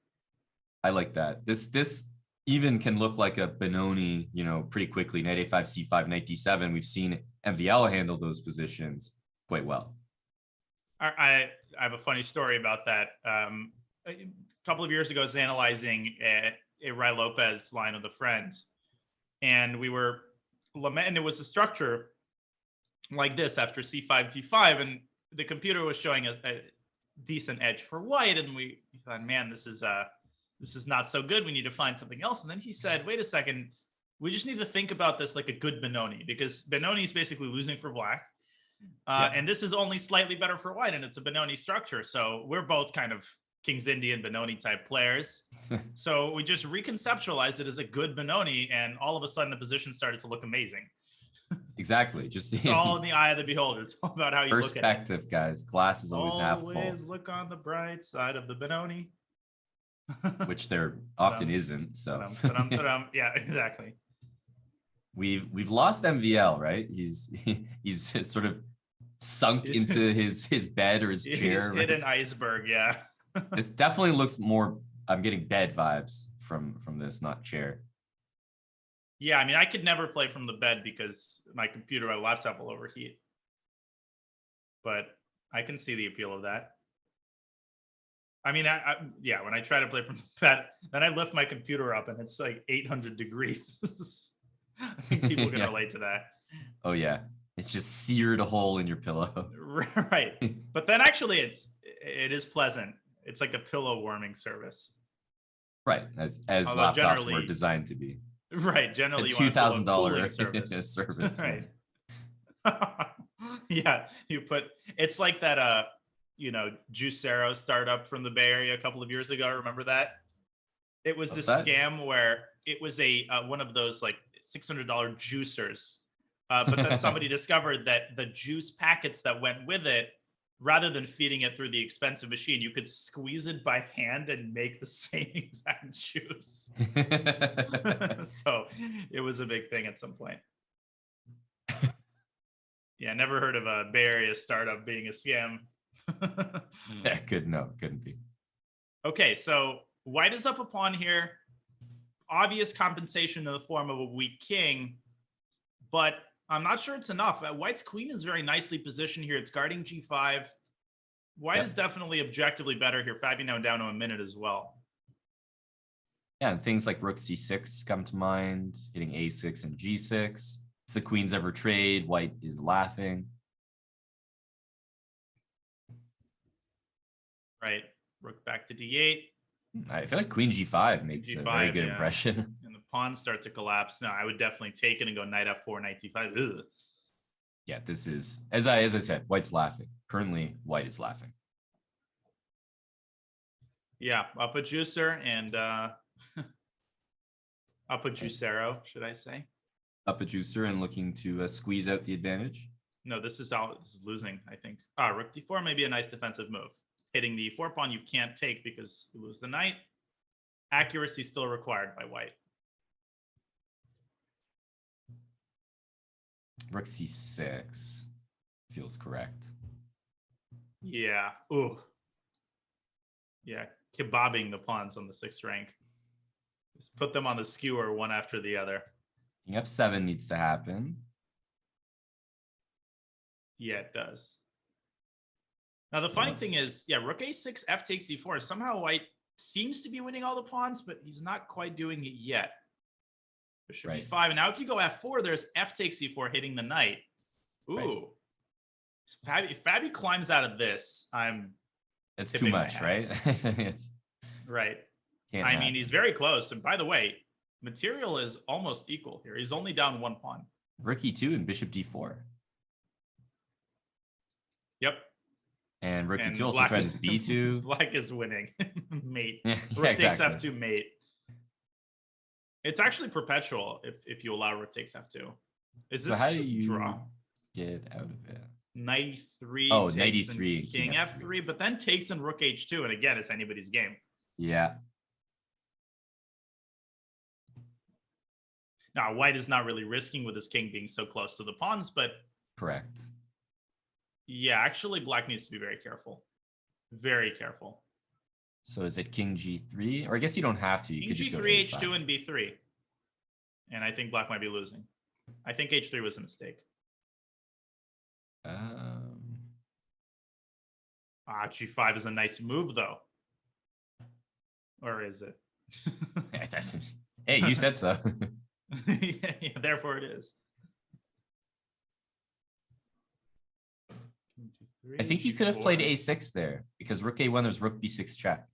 I like that. This even can look like a Benoni, pretty quickly. Knight A5, C5, knight D7. We've seen MVL handle those positions quite well. I have a funny story about that. A couple of years ago, I was analyzing a Ray Lopez line with a friend, and we were lamenting. It was a structure like this after C5, D5, and the computer was showing a decent edge for white, and we thought, man, this is not so good. We need to find something else. And then he said, wait a second, we just need to think about this like a good Benoni, because Benoni is basically losing for black. And this is only slightly better for white, and it's a Benoni structure. So we're both kind of King's Indian Benoni type players. So we just reconceptualized it as a good Benoni, and all of a sudden the position started to look amazing. Exactly. Just it's all in the eye of the beholder. It's all about how you look at it. Perspective, guys. Glass is always half full. Always look on the bright side of the Benoni. Which there often isn't. So yeah, exactly. We've lost MVL, right? He's sort of sunk into his bed or his chair. He's hit an iceberg, yeah. This definitely looks more, I'm getting bed vibes from this, not chair. Yeah, I mean, I could never play from the bed because my computer, my laptop will overheat. But I can see the appeal of that. I mean, yeah, when I try to play from the bed, then I lift my computer up and it's like 800 degrees. I think people can relate to that. Oh, yeah. It's just seared a hole in your pillow. Right. But then actually it is pleasant. It's like a pillow warming service. Right. As laptops were designed to be. Right. Generally, a $2,000 service. Right. Yeah. It's like that, Juicero startup from the Bay Area a couple of years ago. Remember that? It was this scam where it was one of those like $600 juicers. But then somebody discovered that the juice packets that went with it, rather than feeding it through the expensive machine, you could squeeze it by hand and make the same exact juice. So it was a big thing at some point. Yeah, never heard of a Bay Area startup being a scam. Yeah, couldn't be. Okay, so white is up a pawn here. Obvious compensation in the form of a weak king, but I'm not sure it's enough. White's queen is very nicely positioned here. It's guarding g5. White is definitely objectively better here. Fabi now down to a minute as well. Yeah, and things like rook c6 come to mind, hitting a6 and g6. If the queens ever trade, white is laughing. Right. Rook back to d8. I feel like queen g5 makes a very good impression. And the pawns start to collapse. No, I would definitely take it and go knight f4, knight d5. Ugh. Yeah, this is, as I said, white's laughing. Currently, white is laughing. Yeah, up a juicer and up a juicero, should I say? Up a juicer and looking to squeeze out the advantage. No, this is losing, I think. Rook d4 may be a nice defensive move. Hitting the 4 pawn you can't take because you lose the knight. Accuracy still required by white. Rook c6 feels correct. Yeah. Ooh. Yeah. Kebabbing the pawns on the 6th rank. Just put them on the skewer one after the other. King f7 needs to happen. Yeah, it does. Now, the funny thing is, yeah, rook a6, f takes e4. Somehow white seems to be winning all the pawns, but he's not quite doing it yet. Bishop e5. And now if you go f4, there's f takes e4 hitting the knight. Ooh. Right. If Fabi climbs out of this, it's too much, right? It's right. I mean, he's very close. And by the way, material is almost equal here. He's only down 1 pawn. Rook e2 and bishop d4. Yep. And rook e2 also tries b2. Black is winning. Mate. Yeah, rook takes exactly. f2 mate. It's actually perpetual if you allow rook takes f2. Is this so how just do you draw? Get out of it? Knight e3. Oh, knight e3. King f3, but then takes in rook h2. And again, it's anybody's game. Yeah. Now, white is not really risking with his king being so close to the pawns, but... Correct. Yeah, actually, black needs to be very careful. Very careful. So is it king g3? Or I guess you don't have to. You could just go g3, h2, and b3. And I think black might be losing. I think h3 was a mistake. G5 is a nice move, though. Or is it? Hey, you said so. Yeah, therefore it is. I think you could have played a6 there because rook a1, there's rook b6 check.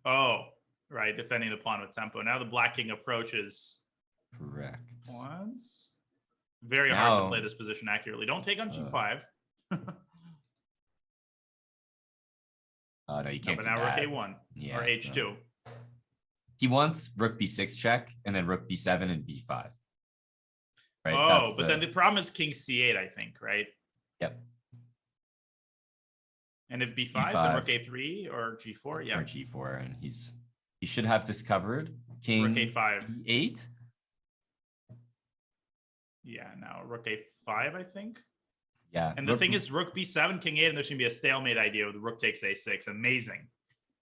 Oh, right. Defending the pawn with tempo. Now the black king approaches. Correct. Once. Very hard to play this position accurately. Don't take on g5. Oh, no, you can't. But now rook a1 or h2. No. He wants rook b6 check and then rook b7 and b5. Right? Oh, but then the problem is king c8, I think, right? Yep. And if b5, then rook a3 or g4, yeah. Or g4, and he should have this covered. King rook a5. e8. Yeah, now rook a5, I think. Yeah. And the thing is, rook b7, king 8, and there's going to be a stalemate idea with rook takes a6. Amazing.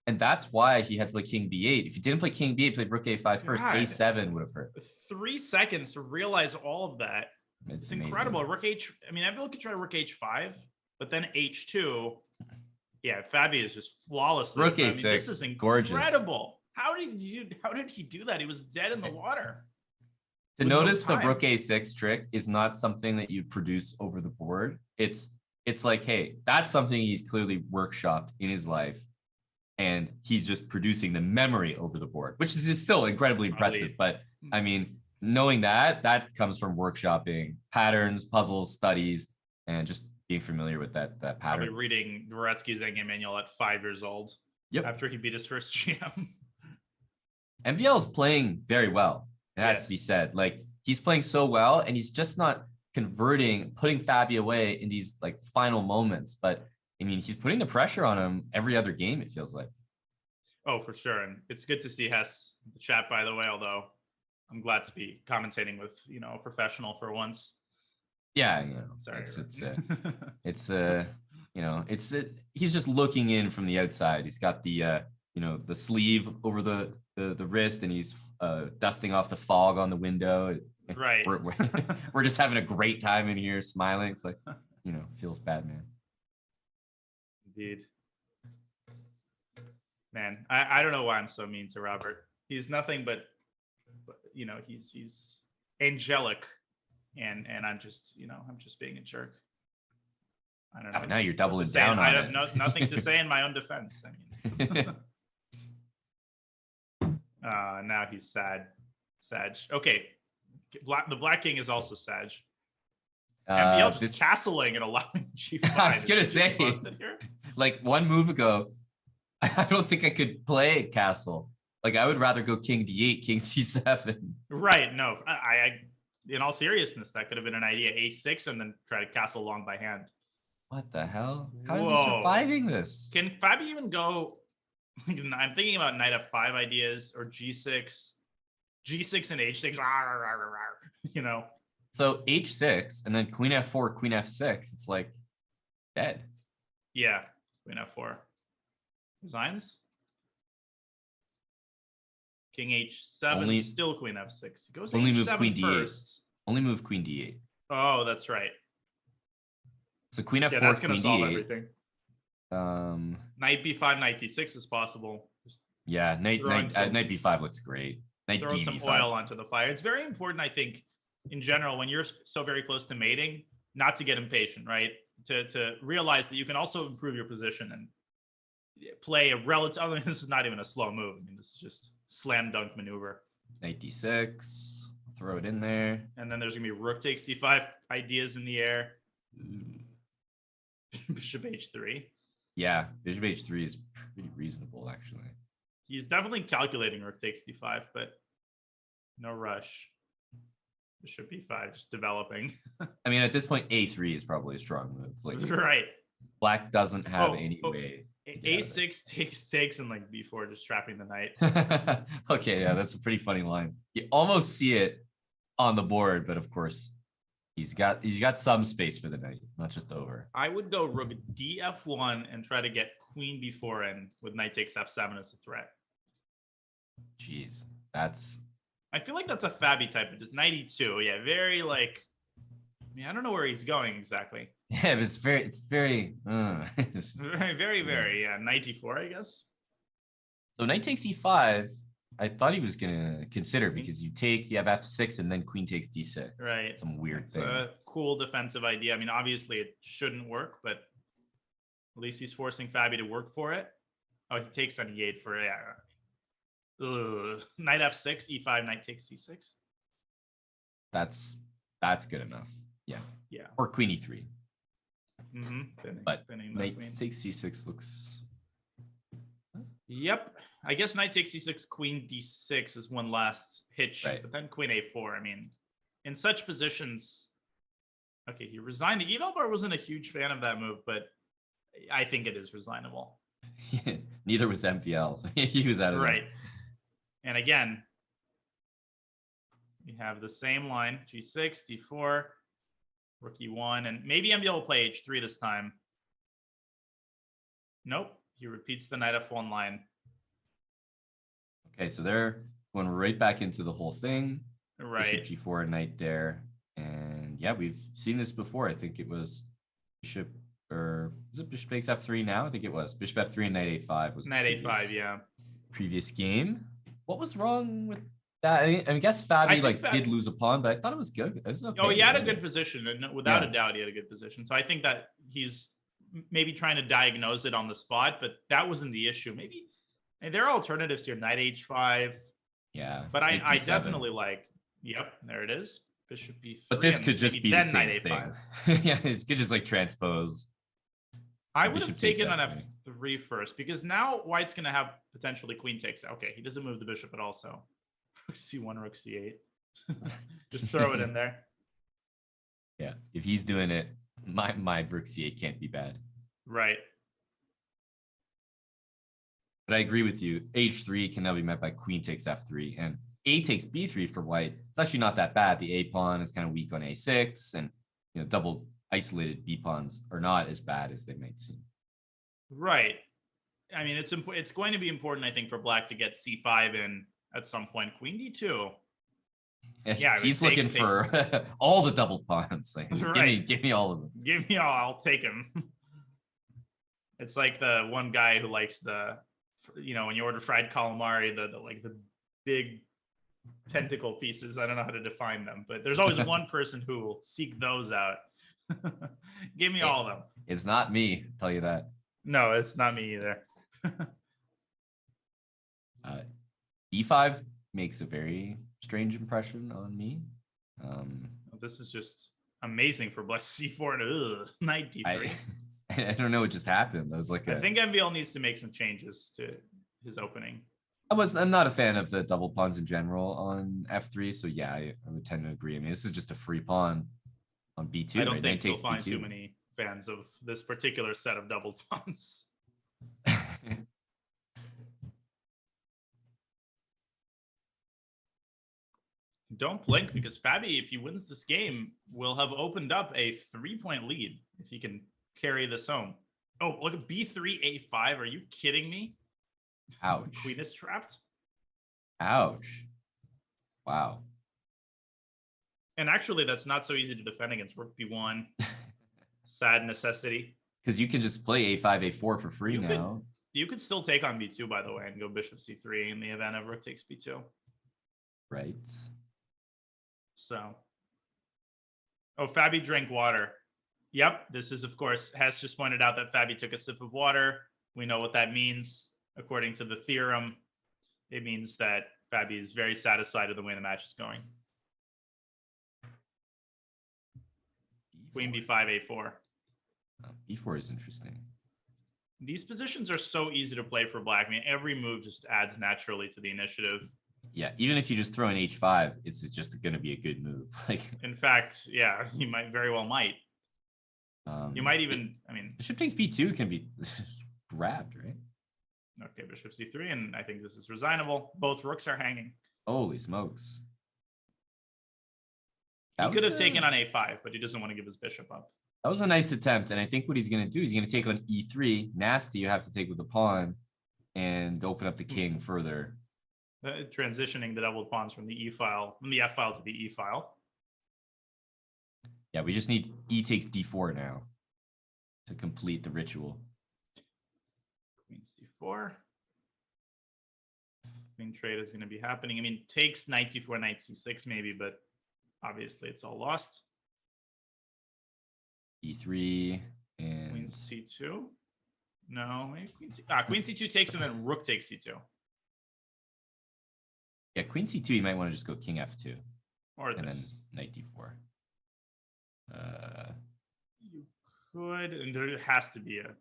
And that's why he had to play king b8. If he didn't play king b8, played rook a5 first, God. a7 would have hurt. 3 seconds to realize all of that. It's incredible. Amazing. Rook h. I mean, everyone could try rook h5, but then h2. Yeah, Fabi is just flawlessly. Rook a6. This is incredible. How did he do that? He was dead in the water. To notice the rook a6 trick is not something that you produce over the board. It's like, hey, that's something he's clearly workshopped in his life, and he's just producing the memory over the board, which is still incredibly impressive. But I mean, knowing that comes from workshopping patterns, puzzles, studies, and just being familiar with that pattern. Probably reading Dvoretsky's endgame manual at 5 years old. Yep. After he beat his first GM. MVL is playing very well. It has to be said. Like, he's playing so well, and he's just not converting, putting Fabi away in these like final moments. But I mean, he's putting the pressure on him every other game, it feels like. Oh, for sure. And it's good to see Hess in the chat, by the way, although I'm glad to be commentating with, a professional for once. Yeah, Sorry, he's just looking in from the outside. He's got the the sleeve over the wrist, and he's dusting off the fog on the window. Right. We're just having a great time in here, smiling. It's like, feels bad, man. Indeed. Man, I don't know why I'm so mean to Robert. He's nothing but he's angelic. And I'm just, I'm just being a jerk. I don't know. Now you're doubling down on it. I have nothing to say in my own defense. I mean, now he's sad. Sag. Okay. The Black King is also Sag. MVL just castling and allowing G5. I was going to say, like 1 move ago, I don't think I could play castle. Like, I would rather go king d8, king c7. Right. No, I in all seriousness, that could have been an idea. A6 and then try to castle long by hand. What the hell? How is he surviving this? Can Fabi even go? I'm thinking about knight f5 ideas or g6 and h6. So h6 and then queen f4, queen f6. It's like dead. Yeah, queen f4. Resigns. King h7, still queen f6. He goes only h7 move queen first. d8. Only move queen d8. Oh, that's right. So queen f4, that's gonna queen solve d8. everything. Knight b5, knight d6 is possible. Yeah, knight b5 looks great. Knight throw some oil onto the fire. It's very important, I think, in general, when you're so very close to mating, not to get impatient, right? To realize that you can also improve your position and play a relative. I mean, this is not even a slow move. I mean, this is just slam dunk maneuver. Knight d6, throw it in there. And then there's gonna be rook takes d5 ideas in the air. Bishop h3. Yeah, bishop h3 is pretty reasonable, actually. He's definitely calculating rook takes d5, but no rush. Bishop b5, just developing. I mean, at this point, a3 is probably a strong move. Like, right. Black doesn't have any way. A6 takes and like b4, just trapping the knight. Okay, yeah, that's a pretty funny line. You almost see it on the board, but of course, he's got some space for the knight, not just over. I would go rook df1 and try to get queen b4 in with knight takes f7 as a threat. Jeez, I feel like that's a Fabi type, but just knight e2. Yeah, very like. I mean, I don't know where he's going exactly. Yeah, but it's very very yeah. Knight e4, I guess. So knight takes e5. I thought he was gonna consider, because you have f6 and then queen takes d6. Right. Some weird thing. A cool defensive idea. I mean, obviously it shouldn't work, but at least he's forcing Fabi to work for it. Oh, he takes on e8 for knight f6, e5, knight takes c6. That's good enough. Yeah. Yeah. Or queen e3. But pinning knight takes c6 looks. Yep. I guess knight takes c6, queen d6 is one last hitch, right. But then queen a4. I mean, in such positions, okay, he resigned. The eval bar wasn't a huge fan of that move, but I think it is resignable. Neither was MVL. He was out of right. And again, we have the same line: g6, d4. Rook e1, and maybe MVL will play h3 this time. Nope, he repeats the knight f1 line. Okay, so they're going right back into the whole thing. Right. Bishop g4, knight there. And yeah, we've seen this before. I think it was bishop, or was it bishop takes f3 now? I think it was. Bishop f3 and knight a5 was knight a5, yeah. Previous game. What was wrong with that? I guess Fabi did lose a pawn, but I thought it was good. It was okay. Oh, he had a good position, and without a doubt, he had a good position. So I think that he's maybe trying to diagnose it on the spot, but that wasn't the issue. Maybe there are alternatives here. Knight h5. Yeah. But I definitely like, yep, there it is. Bishop b3. But this could just be the same thing. Yeah, it could just like transpose. I would have taken on f3 first, because now white's going to have potentially queen takes. Okay, he doesn't move the bishop at all, so rook c1, rook c8. Just throw it in there. Yeah, if he's doing it, my rook c8 can't be bad. Right. But I agree with you. h3 can now be met by queen takes f3, and a takes b3 for white. It's actually not that bad. The a pawn is kind of weak on a6, and double isolated b pawns are not as bad as they might seem. Right. I mean, it's going to be important, I think, for black to get c5 in at some point. Queen d2. Yeah, he's looking for all the double pawns. Like, right. give me all of them. Give me all. I'll take him. It's like the one guy who likes the, when you order fried calamari, the big tentacle pieces. I don't know how to define them, but there's always one person who will seek those out. Give me all of them. It's not me, I'll tell you that. No, it's not me either. d5 makes a very strange impression on me. This is just amazing for black. c4 and knight d3. I don't know what just happened. That was like I think MVL needs to make some changes to his opening. I'm not a fan of the double pawns in general on f3, so yeah, I would tend to agree. I mean, this is just a free pawn on b2. I don't think you'll find too many fans of this particular set of double pawns. Don't blink, because Fabi, if he wins this game, will have opened up a 3-point lead if he can carry this home. Oh, look at b3 a5. Are you kidding me? Ouch. Queen is trapped. Ouch. Wow. And actually, that's not so easy to defend against rook b1. Sad necessity. Because you can just play a5, a4 for free now. You could still take on b2, by the way, and go bishop c3 in the event of rook takes b2. Right. So. Oh, Fabi drank water. Yep, this is, of course, Hess just pointed out that Fabi took a sip of water. We know what that means. According to the theorem, it means that Fabi is very satisfied with the way the match is going. Queen b5, a4. b4 is interesting. These positions are so easy to play for black. I mean, every move just adds naturally to the initiative. Yeah, even if you just throw an h5, it's just going to be a good move. Like, in fact, yeah, you might very well might. You might even, bishop takes b2 can be grabbed, right? Okay, bishop c3, and I think this is resignable. Both rooks are hanging. Holy smokes. He could have taken on a5, but he doesn't want to give his bishop up. That was a nice attempt, and I think what he's going to do is he's going to take on e3. Nasty, you have to take with the pawn and open up the king further. Transitioning the double pawns from the e file, from the f file to the e file. Yeah, we just need e takes d4 now to complete the ritual. Queen c4. Queen trade is going to be happening. I mean, takes knight d4, knight c6 maybe, but obviously it's all lost. e3 and queen c2. No, maybe queen queen c2 takes, and then rook takes c2. Yeah, queen c2, you might want to just go king f2. Or and this. then knight d4. You could, and there has to be a,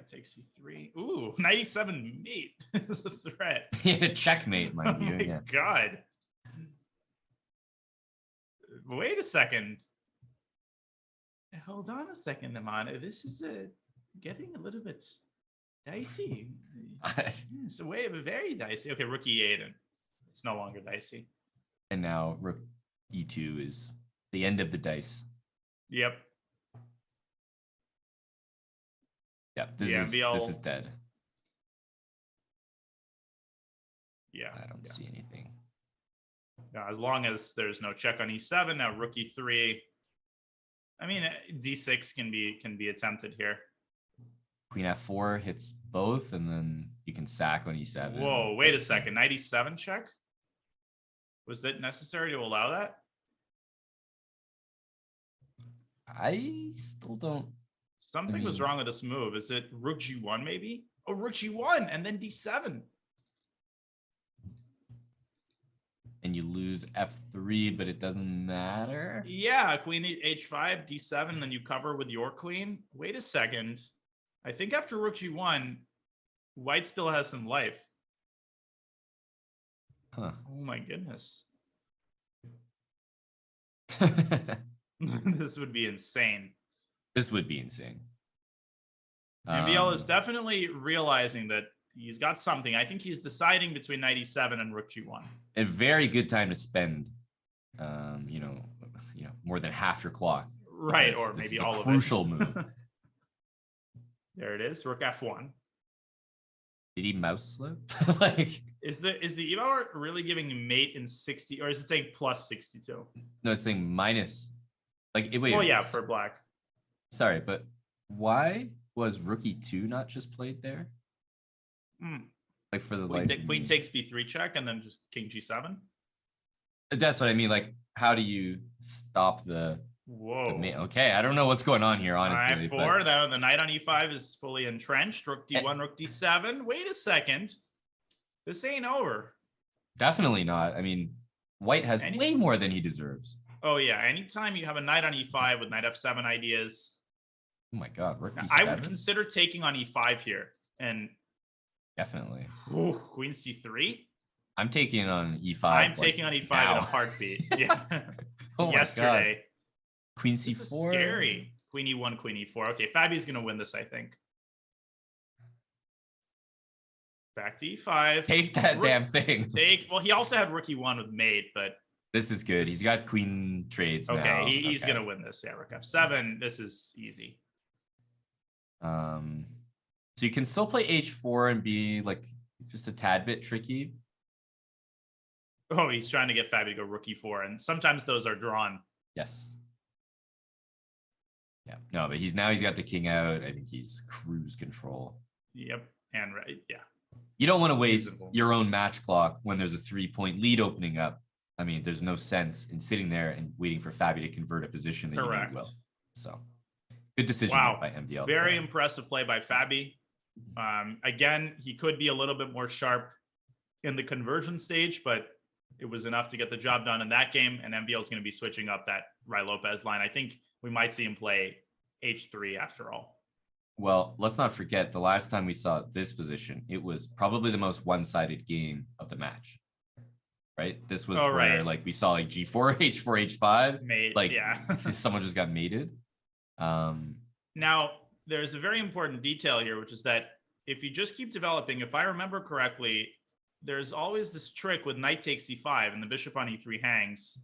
take c3. Ooh, 97 mate is a threat. Yeah, checkmate, mind you. Oh my God. Wait a second. Hold on a second, Amana. This is getting a little bit dicey. It's very dicey. Okay, rook e8, and it's no longer dicey. And now rook e2 is the end of the dice. Yep. Yeah, this is dead. Yeah. I don't see anything. Yeah, as long as there's no check on e7, now rook e3. I mean, d6 can be attempted here. Queen f4 hits both, and then you can sack on e7. Whoa, wait a second. Knight e7 check? Was it necessary to allow that? I still don't. Something was wrong with this move. Is it rook g1 maybe? Oh, rook g1 and then d7. And you lose f3, but it doesn't matter. Yeah, queen h5, d7, then you cover with your queen. Wait a second. I think after rook g1, white still has some life. Huh. Oh my goodness. This would be insane. This would be insane. MVL is definitely realizing that he's got something. I think he's deciding between knight e7 and rook g1. A very good time to spend, more than half your clock. Right, or maybe all of it. Crucial move. There it is, rook f1. Did he mouse slip? Like, is the eval really giving mate in 60, or is it saying plus 62? No, it's saying minus. Like, wait. Well, yeah, for black. Sorry, but why was rook e2 not just played there? Like for the queen takes b3 check and then just king g7. That's what I mean. Like, how do you stop the? Whoa. Okay, I don't know what's going on here, honestly. F4, the knight on e5 is fully entrenched. Rook d1, rook d7. Wait a second. This ain't over. Definitely not. I mean, white has way more than he deserves. Oh, yeah. Anytime you have a knight on e5 with knight f7 ideas. Oh, my God. Rook d7? I would consider taking on e5 here. And definitely. Queen c3? I'm taking on e5. I'm taking on e5 in a heartbeat. Yeah. Yesterday. God. Queen c4. This is scary. Queen e1, queen e4. Okay, Fabi's going to win this, I think. Back to e5. Take that damn thing. Well, he also had rook e1 with mate, but... This is good. He's got queen trades now. Okay, he's going to win this. Yeah, rook f7. This is easy. So you can still play h4 and be like just a tad bit tricky. Oh, he's trying to get Fabi to go rook e4, and sometimes those are drawn. Yes. Yeah. No, but he's got the king out. I think he's cruise control. Yep. And right. Yeah. You don't want to waste your own match clock when there's a 3-point lead opening up. I mean, there's no sense in sitting there and waiting for Fabi to convert a position that you know will. So good decision by MVL. Very impressive play by Fabi. Again, he could be a little bit more sharp in the conversion stage, but it was enough to get the job done in that game. And MVL is going to be switching up that Rai Lopez line. I think we might see him play h3 after all. Well, let's not forget the last time we saw this position, it was probably the most one-sided game of the match. Right? This was where like we saw like g4, h4, h5. Mate, like someone just got mated. Now, there's a very important detail here, which is that if you just keep developing, if I remember correctly, there's always this trick with knight takes e5 and the bishop on e3 hangs.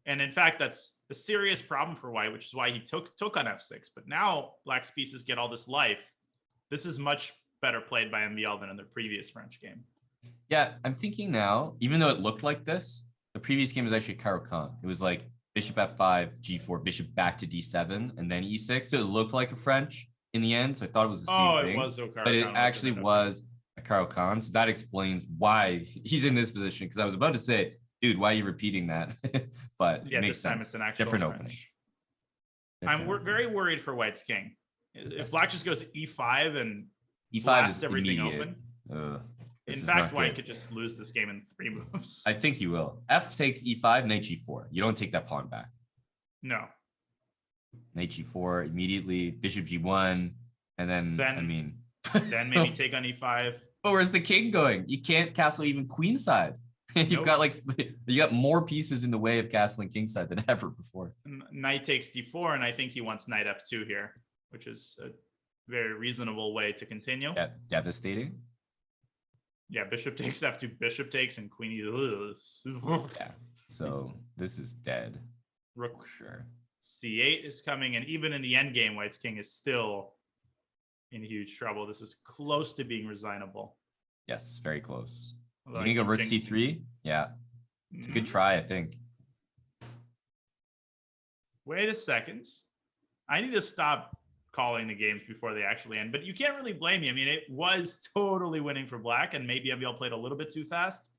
And in fact, that's a serious problem for white, which is why he took on f6. But now black's pieces get all this life. This is much better played by MVL than in the previous French game. Yeah, I'm thinking now, even though it looked like this, the previous game was actually Caruana. It was like bishop f5, g4, bishop back to d7, and then e6. So it looked like a French in the end. So I thought it was the same thing. It was Caruana, but it actually was a Caruana. So that explains why he's in this position. Because I was about to say, dude, why are you repeating that? But it makes sense. It's an actual different French. opening. I'm very worried for white's king. If black just goes e5 and e5 blasts is everything immediate. open. In fact, white could just lose this game in 3 moves. I think he will. F takes e5, knight g4. You don't take that pawn back. No. Knight g4 immediately, bishop g1, and then I mean, then maybe take on e5. But where's the king going? You can't castle even queenside. You've got you got more pieces in the way of castling kingside than ever before. Knight takes d4, and I think he wants knight f2 here, which is a very reasonable way to continue. Yeah, devastating. Yeah, bishop takes f2, bishop takes, and queen yeah. So this is dead. Rook sure. C8 is coming, and even in the end game, White's king is still in huge trouble. This is close to being resignable. Yes, very close. Although Is he gonna go rook jinx c3? Yeah, it's a good him. try, I think. Wait a second. I need to stop calling the games before they actually end, but you can't really blame me. I mean, it was totally winning for black, and maybe MVL played a little bit too fast.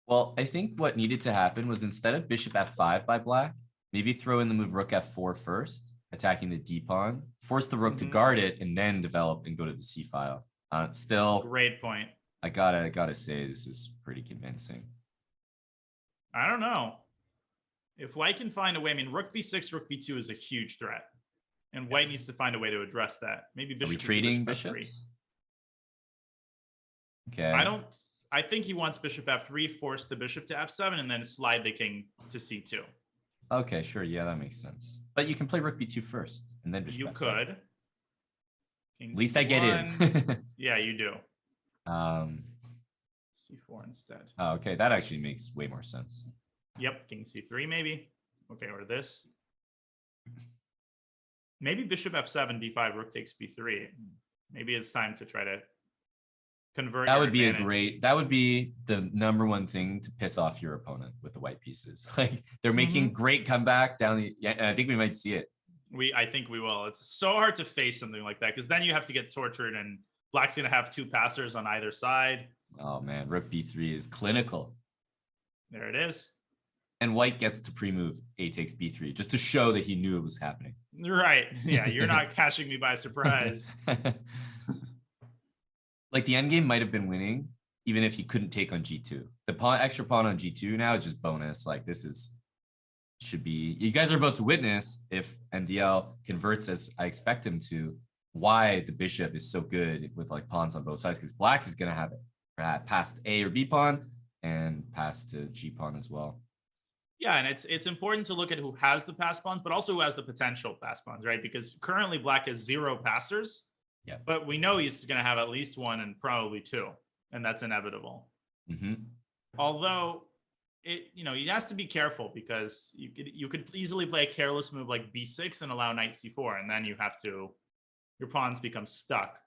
Well, I think what needed to happen was instead of bishop f5 by black, maybe throw in the move rook f4 first, attacking the d pawn, force the rook to guard it, and then develop and go to the c file. Still, Great point. I gotta say this is pretty convincing. I don't know. If White can find a way, I mean, rook b6, rook b2 is a huge threat, and White needs to find a way to address that. Maybe bishop. Are we trading bishop bishops? Okay. I think he wants bishop f3, force the bishop to f7, and then slide the king to c2. Okay, sure. Yeah, that makes sense. But you can play rook b2 first, and then bishop You f7. could. King At least I get in. Yeah, you do. c4 instead. Oh, okay, that actually makes way more sense. Yep, king c3 maybe. Okay, or this. Maybe bishop f7, d5, rook takes b3. Maybe it's time to try to convert. That would be that would be the number one thing to piss off your opponent with the white pieces. Like they're making great comeback down the, and I think we might see it. I think we will. It's so hard to face something like that because then you have to get tortured, and black's gonna have two passers on either side. Oh man, rook b3 is clinical. There it is. And white gets to pre-move a takes b3 just to show that he knew it was happening. Right. Yeah, you're not catching me by surprise. Like the endgame might have been winning even if he couldn't take on g2. The extra pawn on g2 now is just bonus. Like this should be, you guys are about to witness if NDL converts as I expect him to, why the bishop is so good with like pawns on both sides, because black is going to have it past a or b pawn and pass to g pawn as well. Yeah, and it's important to look at who has the pass pawns, but also who has the potential pass pawns, right? Because currently black has 0 passers. Yeah. But we know he's going to have at least 1 and probably 2, and that's inevitable. Although he has to be careful because you could easily play a careless move like b6 and allow knight c4, and then your pawns become stuck.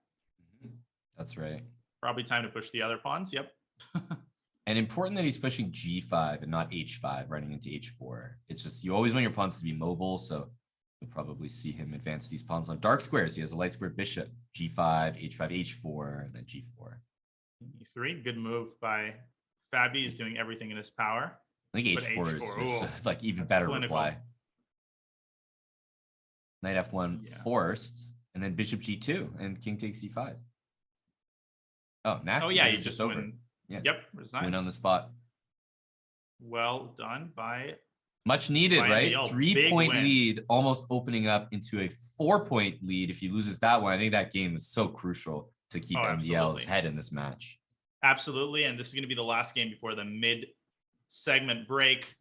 That's right. Probably time to push the other pawns. Yep. And important that he's pushing g5 and not h5, running into h4. It's just you always want your pawns to be mobile, so you'll probably see him advance these pawns on dark squares. He has a light square bishop, g5, h5, h4, and then g4. e3, good move by Fabi. He's doing everything in his power. I think h4 is just, like even better clinical. reply. Knight f1 forced, and then bishop g2, and king takes c5. Oh, nasty. Oh yeah, you just over. win. Yeah. Yep, resigns. Win on the spot. Well done by much needed, right? NDL. 3-point lead, almost opening up into a 4-point lead. If he loses that one, I think that game is so crucial to keep NDL's head in this match. Absolutely, and this is going to be the last game before the mid-segment break.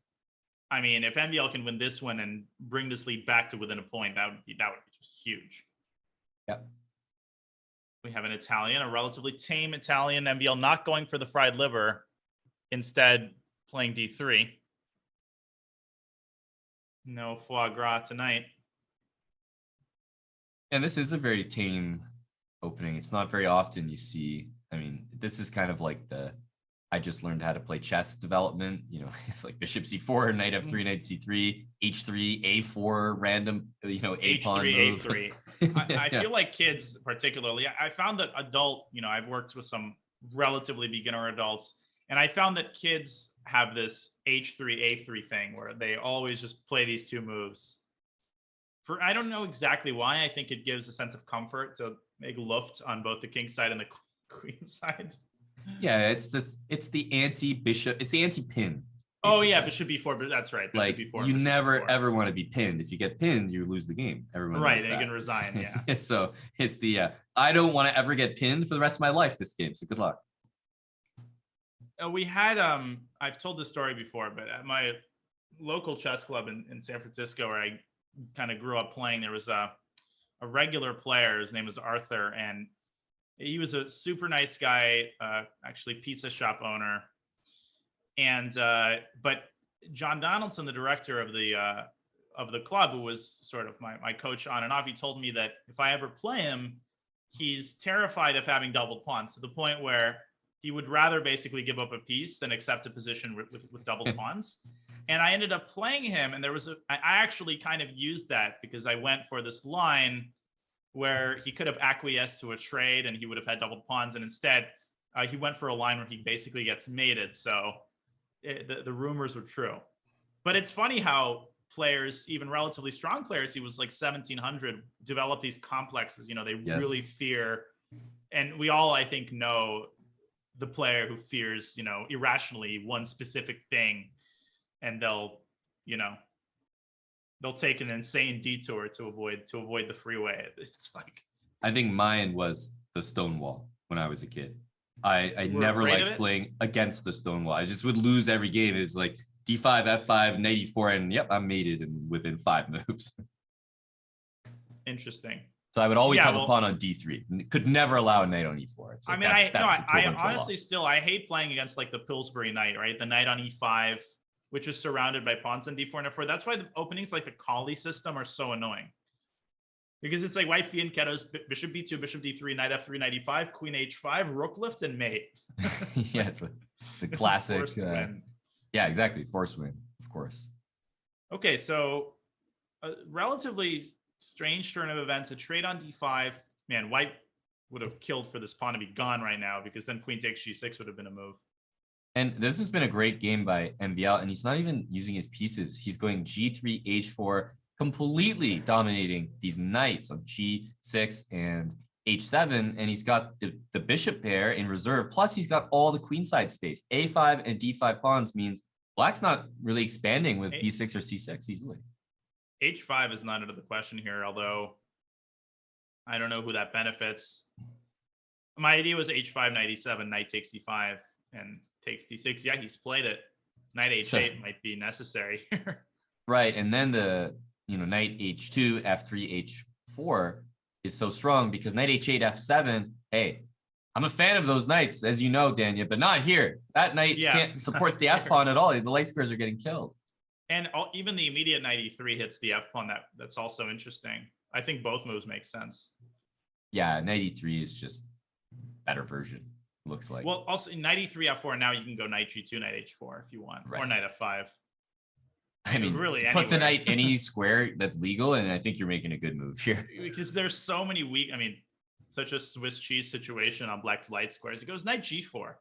I mean, if NDL can win this one and bring this lead back to within a point, that would be just huge. Yep. We have an Italian, a relatively tame Italian, NBL not going for the fried liver, instead playing d3. No foie gras tonight. And this is a very tame opening. It's not very often you see, I mean, this is kind of like I just learned how to play chess development. It's like bishop c4, knight f3, knight c3, h3, a4, random, a pawn move. a3. I feel like kids particularly, I found that I've worked with some relatively beginner adults, and I found that kids have this h3, a3 thing where they always just play these two moves. I don't know exactly why. I think it gives a sense of comfort to make luft on both the king side and the queen side. Yeah, it's the anti-bishop, it's the anti-pin. Oh yeah, bishop b4, but that's right. Bishop B4, you never ever want to be pinned. If you get pinned, you lose the game. Everyone knows that. And you can resign, yeah. So it's I don't want to ever get pinned for the rest of my life this game, so good luck. We had, I've told this story before, but at my local chess club in San Francisco, where I kind of grew up playing, there was a regular player. His name was Arthur, and he was a super nice guy, actually pizza shop owner. And but John Donaldson, the director of of the club, who was sort of my coach on and off, he told me that if I ever play him, he's terrified of having doubled pawns, to the point where he would rather basically give up a piece than accept a position with doubled pawns. And I ended up playing him, and I actually kind of used that because I went for this line where he could have acquiesced to a trade and he would have had doubled pawns, and instead he went for a line where he basically gets mated. So the rumors were true. But it's funny how players, even relatively strong players, he was like 1700, develop these complexes. You know, they really fear, and we all, I think, know the player who fears, you know, irrationally one specific thing, and they'll take an insane detour to avoid the freeway. It's like, I think mine was the stone wall when I was a kid. I never liked playing against the stone wall. I just would lose every game. It's like d5, f5, knight e4, and yep, I'm mated in within 5 moves. Interesting. So I would always have a pawn on d3. Could never allow a knight on e4. It's like, I honestly I hate playing against like the Pillsbury knight, right? The knight on e5, which is surrounded by pawns on d4 and f4. That's why the openings like the Kali system are so annoying. Because it's like white fianchettos, bishop b2, bishop d3, knight f3, knight e5, queen h5, rook lift, and mate. Yeah, it's the classic. Yeah, exactly. Force win, of course. Okay, so a relatively strange turn of events. A trade on d5. Man, white would have killed for this pawn to be gone right now, because then queen takes g6 would have been a move. And this has been a great game by MVL, and he's not even using his pieces. He's going g3, h4, completely dominating these knights on g6 and h7, and he's got the bishop pair in reserve, plus he's got all the queenside space. a5 and d5 pawns means black's not really expanding with b6 or c6 easily. h5 is not under the question here, although I don't know who that benefits. My idea was h5, knight e7, knight takes e5, and takes d6. Yeah, he's played it. Knight h8 might be necessary here. Right, and then the knight h2, f3, h4 is so strong because knight h8, f7. Hey, I'm a fan of those knights, as you know, Danya, but not here. That knight can't support the f pawn at all. The light squares are getting killed. And even the immediate knight e3 hits the f pawn. That's also interesting. I think both moves make sense. Yeah, knight e3 is just better version. Looks like. Well, also knight e3, f4. Now you can go knight g2, knight h4 if you want, or knight f5. I mean, really, put the knight any square that's legal, and I think you're making a good move here. Because there's so many weak. I mean, such a Swiss cheese situation on black's light squares. It goes knight g4.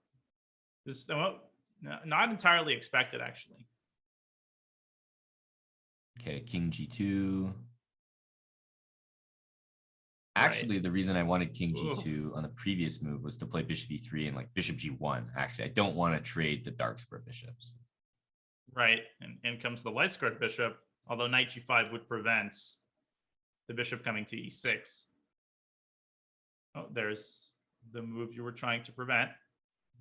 This not entirely expected, actually. Okay, king g2. Actually, the reason I wanted king g2 on the previous move was to play bishop e3 and like bishop g1. Actually, I don't want to trade the dark square bishops. Right, and in comes the light squared bishop, although knight g5 would prevent the bishop coming to e6. Oh, there's the move you were trying to prevent.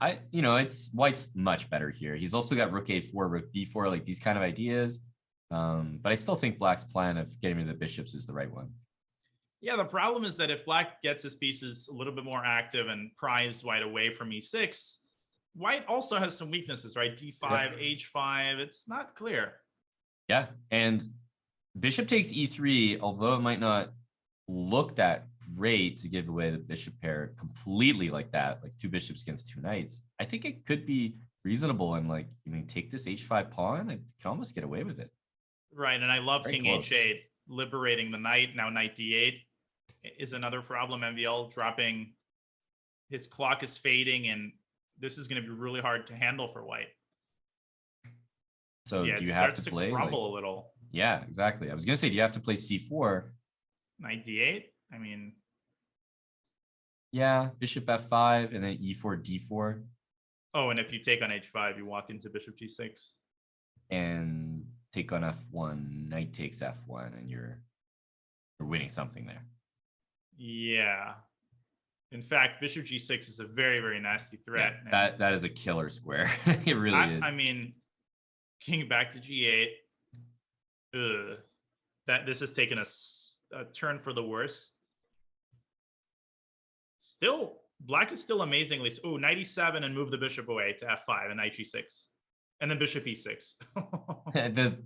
It's white's much better here. He's also got rook a4, rook b4, like these kind of ideas. But I still think black's plan of getting rid of the bishops is the right one. Yeah, the problem is that if black gets his pieces a little bit more active and pries white away from e6, white also has some weaknesses, right? d5, h5, it's not clear. Yeah, and bishop takes e3, although it might not look that great to give away the bishop pair completely like that, like 2 bishops against 2 knights. I think it could be reasonable and take this h5 pawn. I can almost get away with it. Right, and I love king h8, liberating the knight. Now knight d8 is another problem. MVL dropping, his clock is fading, and this is going to be really hard to handle for white. So do you have to play? Crumble a little. Yeah, exactly. I was going to say, do you have to play c4? Knight d8? I mean... Yeah, bishop f5, and then e4, d4. Oh, and if you take on h5, you walk into bishop g6. And take on f1, knight takes f1, and you're winning something there. Yeah. In fact, bishop g6 is a very, very nasty threat. Yeah, that is a killer square. It really is. I mean, king back to g8. This has taken a turn for the worse. Still, black is still amazingly... Oh, knight e7 and move the bishop away to f5 and knight g6. And then bishop e6.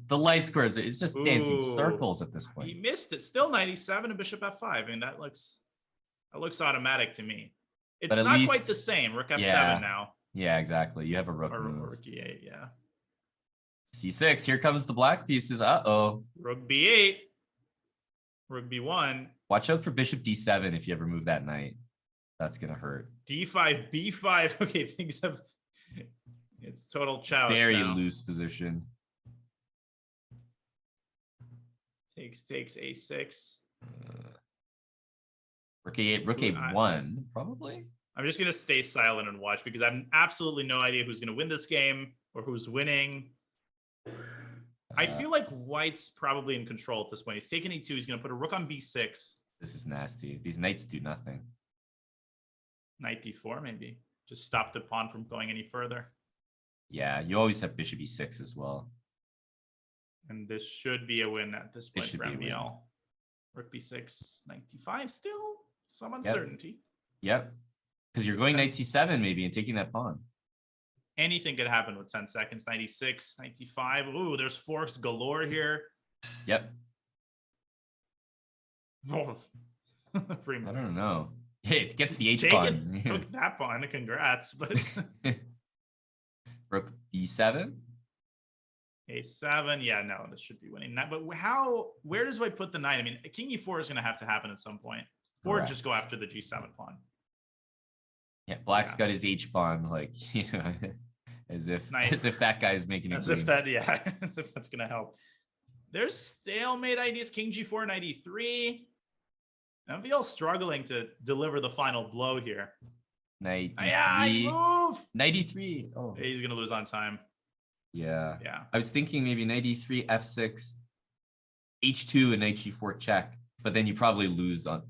the light squares, it's just dancing circles at this He point. missed it. Still knight e7 and bishop f5. I mean, that looks automatic to me. It's But at not least- quite the same. Rook f7 Yeah. now. Yeah, exactly. You have a rook Or move. rook e8, yeah. C6, here comes the black pieces. Uh-oh. Rook b8. Rook b1. Watch out for bishop d7 if you ever move that knight. That's gonna hurt. d5, b5. Okay, things have... It's total chow. Very now. loose position. Takes a6. Rook a8, rook a1, probably. I'm just gonna stay silent and watch because I have absolutely no idea who's gonna win this game or who's winning. I feel like White's probably in control at this point. He's taking e2. He's gonna put a rook on b6. This is nasty. These knights do nothing. Knight d4 maybe. Just stop the pawn from going any further. Yeah, you always have bishop e6 as well. And this should be a win at this point should for be a win. MVL. Rook b6, knight d5 still. Some uncertainty. Yep. Because you're going knight c7 maybe and taking that pawn. Anything could happen with 10 seconds. Knight e6, knight d5. Ooh, there's forks galore here. Yep. Oh. Free I move. don't know. Hey, it gets the h Take pawn. it. Took that pawn. Congrats. But Rook b7. a7. Yeah, no, this should be winning that. But where does White put the knight? I mean, king e4 is going to have to happen at some point. Or Correct. just go after the g7 pawn. Yeah, black's Yeah. got his h pawn, like, you know, as if Nice. that guy's making a As queen. if that, yeah, as if that's going to help. There's stalemate ideas. King g4, knight e3. MVL struggling to deliver the final blow here. Knight Yeah, e3. move. Knight e3. Oh, He's going to lose on time. yeah. Yeah. I was thinking maybe knight e3, f6, h2, and knight g4 check. But then you probably lose on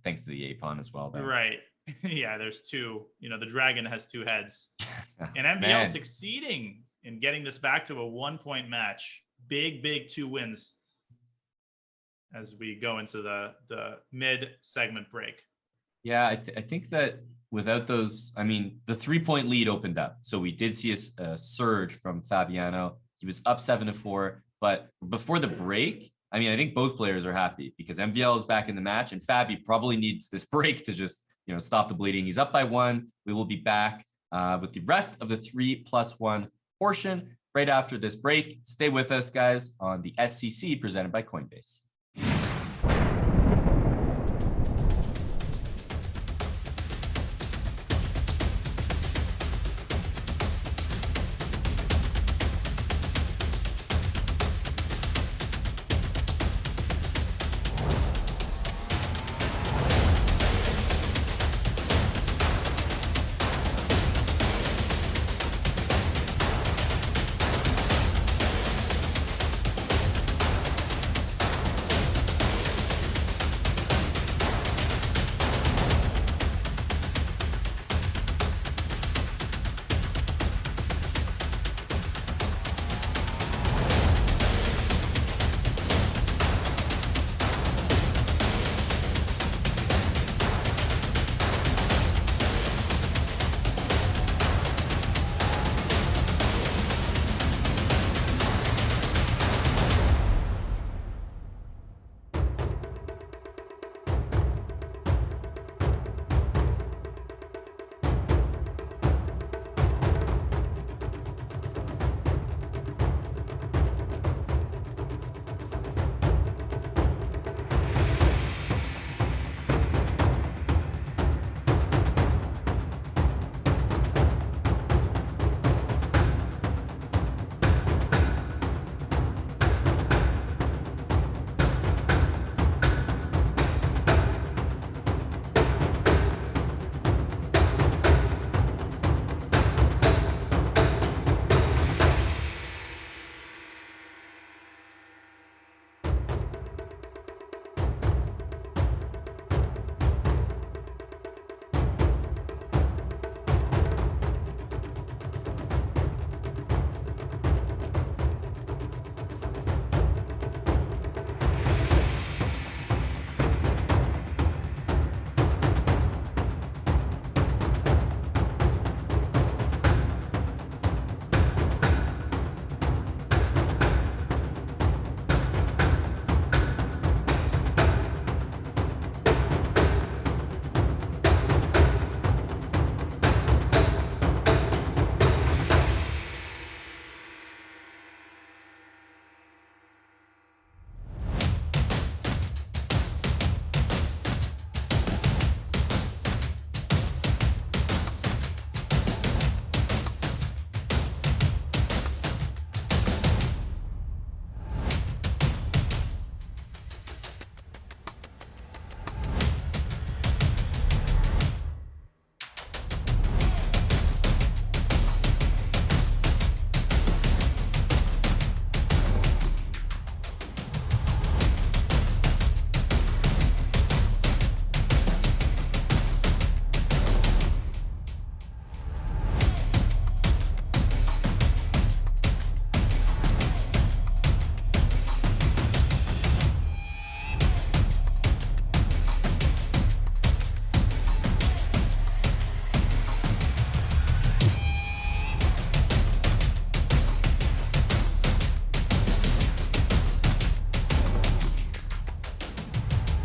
thanks to the a pawn as well. Then. Right. Yeah, there's two. You know, the dragon has two heads. And MVL Man. succeeding in getting this back to a 1-point match. Big 2 wins as we go into the mid-segment break. Yeah, I think that without those, I mean, the 3-point lead opened up. So we did see a surge from Fabiano. He was up 7-4. But before the break, I mean, I think both players are happy because MVL is back in the match and Fabi probably needs this break to just, you know, stop the bleeding. He's up by 1. We will be back with the rest of the 3+1 portion right after this break. Stay with us, guys, on the SCC presented by Coinbase.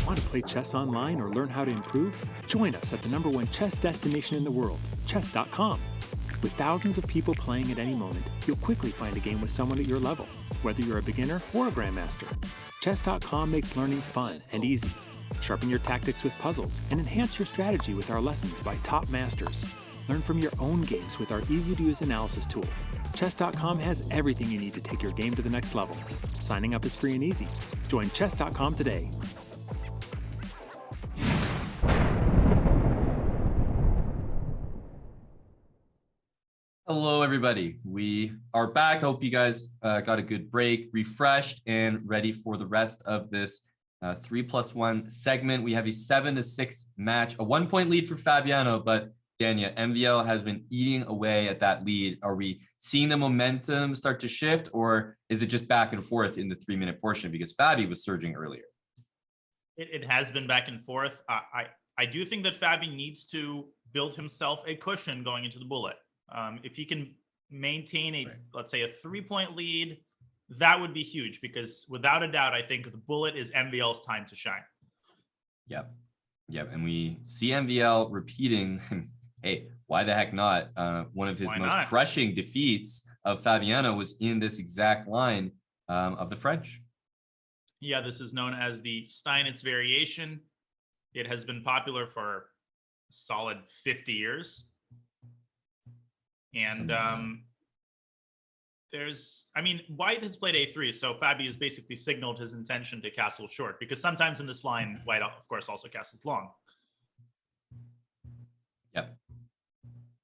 Want to play chess online or learn how to improve? Join us at the #1 chess destination in the world, chess.com. With thousands of people playing at any moment, you'll quickly find a game with someone at your level, whether you're a beginner or a grandmaster. Chess.com makes learning fun and easy. Sharpen your tactics with puzzles and enhance your strategy with our lessons by top masters. Learn from your own games with our easy-to-use analysis tool. Chess.com has everything you need to take your game to the next level. Signing up is free and easy. Join chess.com today. Hello, everybody. We are back. Hope you guys got a good break, refreshed, and ready for the rest of this 3+1 segment. We have a 7-6 match, a 1-point lead for Fabiano, but Dania, MVL has been eating away at that lead. Are we seeing the momentum start to shift, or is it just back and forth in the 3-minute portion? Because Fabi was surging earlier. It has been back and forth. I do think that Fabi needs to build himself a cushion going into the bullet. If he can maintain let's say a 3-point lead, that would be huge, because without a doubt, I think the bullet is MVL's time to shine. Yep. And we see MVL repeating, hey, why the heck not? One of his most crushing defeats of Fabiano was in this exact line of the French. Yeah, this is known as the Steinitz variation. It has been popular for a solid 50 years. And White has played A3, so Fabi has basically signaled his intention to castle short, because sometimes in this line, White, of course, also castles long.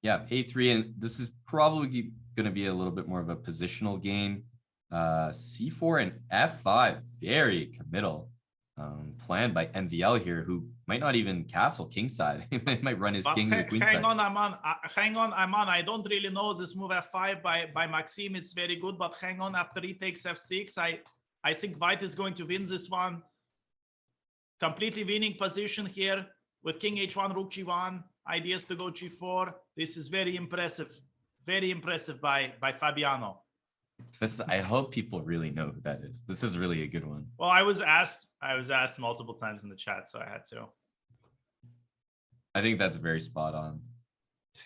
Yeah, A3, and this is probably going to be a little bit more of a positional game. C4 and F5, very committal. Planned by MVL here, who might not even castle kingside. He might run his king to the queenside. Hang on, Aman. I don't really know this move F5 by Maxime. It's very good, but hang on. After he takes F6, I think White is going to win this one. Completely winning position here with King H1, Rook G1. Ideas to go G4. This is very impressive. Very impressive by Fabiano. I hope people really know who that is. This is really a good one. Well, I was asked multiple times in the chat, so I had to. I think that's very spot on.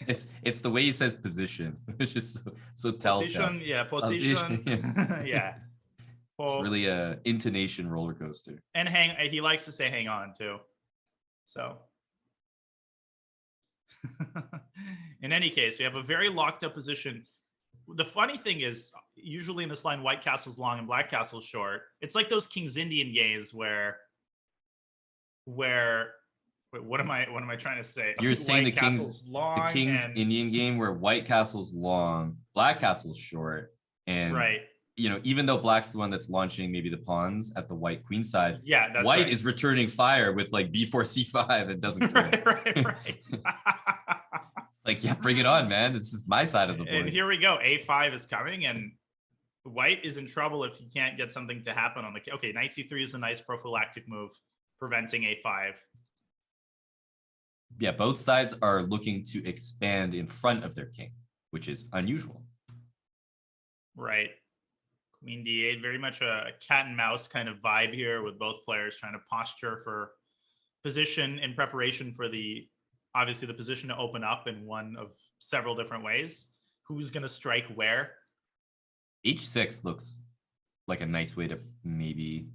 It's the way he says position. It's just so telltale. Position, yeah, position. Yeah. Well, it's really a intonation roller coaster. And he likes to say hang on too. So in any case, we have a very locked up position. The funny thing is, usually in this line, White castles long and Black castles short. It's like those King's Indian games where wait, what am I trying to say? You're saying the King's Indian game where White castles long, Black castles short, and right. Even though Black's the one that's launching maybe the pawns at the White queen side, yeah, that's White right. is returning fire with like B4 C5 and doesn't care. right. Like, yeah, bring it on, man. This is my side of the board. And here we go. A5 is coming, and White is in trouble if he can't get something to happen on the... Okay, Knight C3 is a nice prophylactic move, preventing A5. Yeah, both sides are looking to expand in front of their king, which is unusual. Right. Queen D8, very much a cat and mouse kind of vibe here, with both players trying to posture for position in preparation for obviously the position to open up in one of several different ways. Who's going to strike where? H6 looks like a nice way to maybe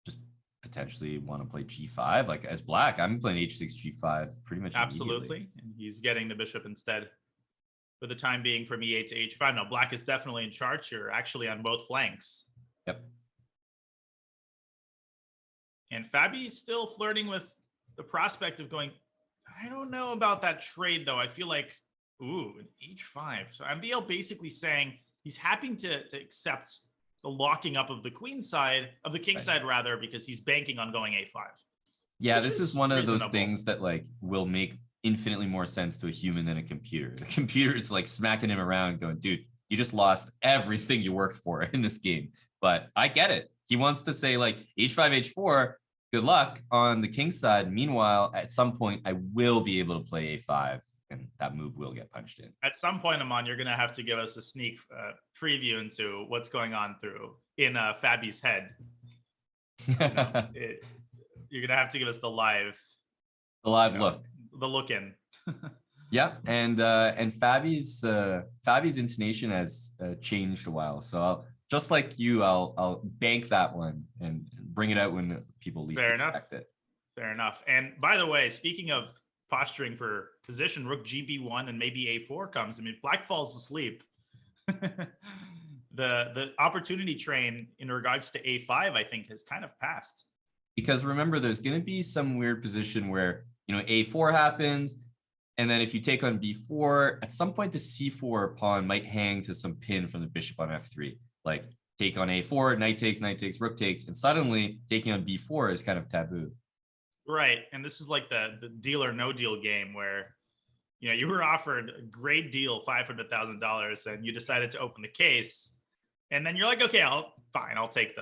just potentially want to play G5. Like as Black, I'm playing H6, G5 pretty much. Absolutely. And he's getting the bishop instead for the time being from E8 to H5. Now, Black is definitely in charge here, actually on both flanks. Yep. And Fabi's still flirting with the prospect of going... I don't know about that trade, though. I feel like, an H5. So MVL basically saying he's happy to accept the locking up of the queen side, of the king side rather, because he's banking on going A5. Yeah, this is one of those things that like will make infinitely more sense to a human than a computer. The computer is like smacking him around going, dude, you just lost everything you worked for in this game. But I get it. He wants to say like H5, H4, good luck on the king side. Meanwhile, at some point, I will be able to play A5, and that move will get punched in. At some point, Aman, you're going to have to give us a sneak preview into what's going on in Fabi's head. You're gonna have to give us the live look. The look in. Yeah, and Fabi's intonation has changed a while. So just like you, I'll bank that one and bring it out when people least expect it. Fair enough. And by the way, speaking of posturing for position, rook GB1 and maybe A4 comes. I mean, black falls asleep. The opportunity train in regards to A5, I think, has kind of passed. Because remember, there's going to be some weird position where, A4 happens. And then if you take on B4, at some point, the C4 pawn might hang to some pin from the bishop on F3. Like take on A4, knight takes, rook takes. And suddenly taking on B4 is kind of taboo. Right. And this is like the deal or no deal game where, you were offered a great deal, $500,000, and you decided to open the case. And then you're like, okay, I'll take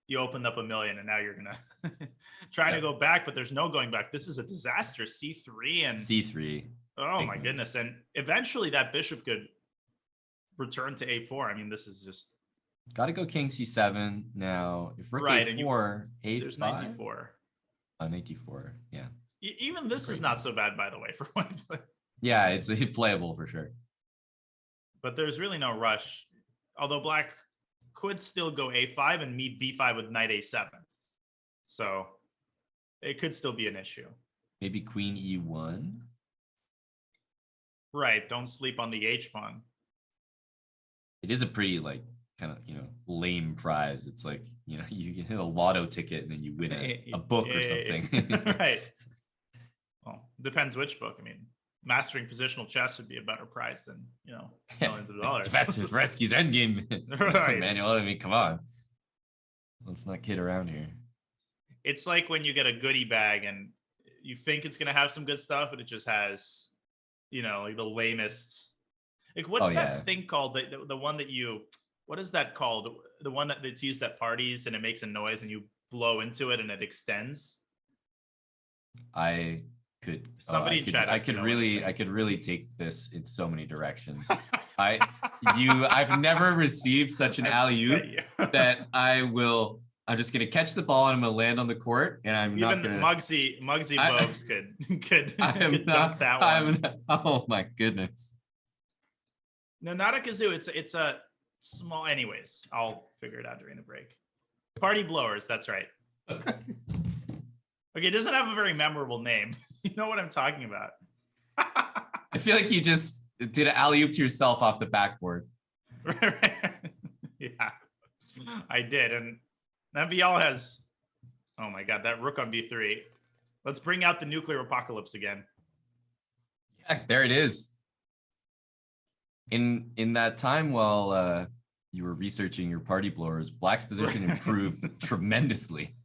you opened up $1 million and now you're going to try to go back, but there's no going back. This is a disaster. C3 and C3. Oh my goodness. And eventually that bishop could return to A4. I mean, this is just. Got to go king C7 now. If rook A4, A5. There's 94. 94, yeah. Even this is not so bad, by the way, for one play. Yeah, it's playable for sure. But there's really no rush. Although black could still go A5 and meet B5 with knight A7. So it could still be an issue. Maybe queen E1. Right. Don't sleep on the H pawn. It is a pretty kind of, lame prize. It's like, you get a lotto ticket and then you win a book or something. Right. Well, depends which book. I mean, mastering positional chess would be a better prize than, millions of dollars. That's Rescue's endgame. Right. Manuel, I mean, come on. Let's not kid around here. It's like when you get a goodie bag and you think it's going to have some good stuff, but it just has, like the lamest. Like, what's that thing called? The one that what is that called? The one that's used at parties and it makes a noise and you blow into it and it extends. I could really take this in so many directions. I've never received such an alley-oop that I'm just gonna catch the ball and I'm gonna land on the court and I'm not gonna. Muggsy Bogues could dunk that one. Oh my goodness. No, not a kazoo. It's a small. Anyways, I'll figure it out during the break. Party blowers. That's right. Okay, it doesn't have a very memorable name. You know what I'm talking about. I feel like you just did an alley-oop to yourself off the backboard. Yeah, I did. And MVL has, oh my God, that rook on B3. Let's bring out the nuclear apocalypse again. Yeah, there it is. In that time while you were researching your party blowers, black's position improved tremendously.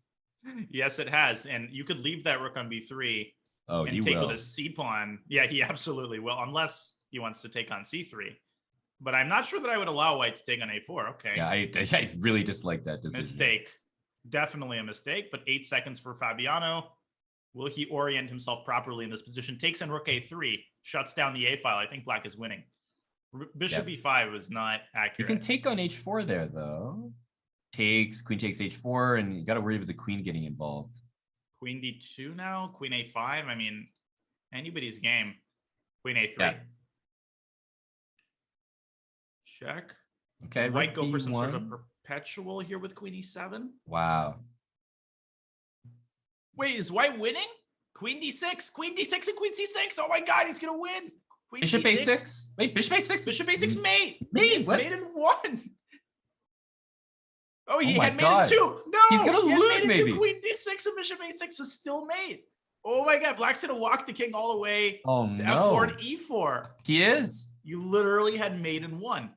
Yes, it has. And you could leave that rook on B3 and take with a C pawn. Yeah, he absolutely will, unless he wants to take on C3. But I'm not sure that I would allow white to take on A4. Okay. Yeah, I really dislike that decision. Mistake. Definitely a mistake, but 8 seconds for Fabiano. Will he orient himself properly in this position? Takes in rook A3, shuts down the A file. I think black is winning. Bishop E5 was not accurate. You can take on H4 there, though. Queen takes H4, and you got to worry about the queen getting involved. Queen D2 now, Queen A5. I mean, anybody's game. Queen A3. Yeah. Check. Okay, white go for some sort of perpetual here with Queen E7. Wow. Wait, is white winning? Queen D6, Queen D6 and Queen C6. Oh my God, he's gonna win. Queen Bishop C6. A6. Wait, Bishop A6. Bishop A6 mate. Mate, what? Mate in 1. Oh, he had mate in 2. No, he's gonna lose. Maybe Queen D6 and Bishop A6 is still mate. Oh my God, black's gonna walk the king all the way to F4 and E4. He is. You literally had mate in 1.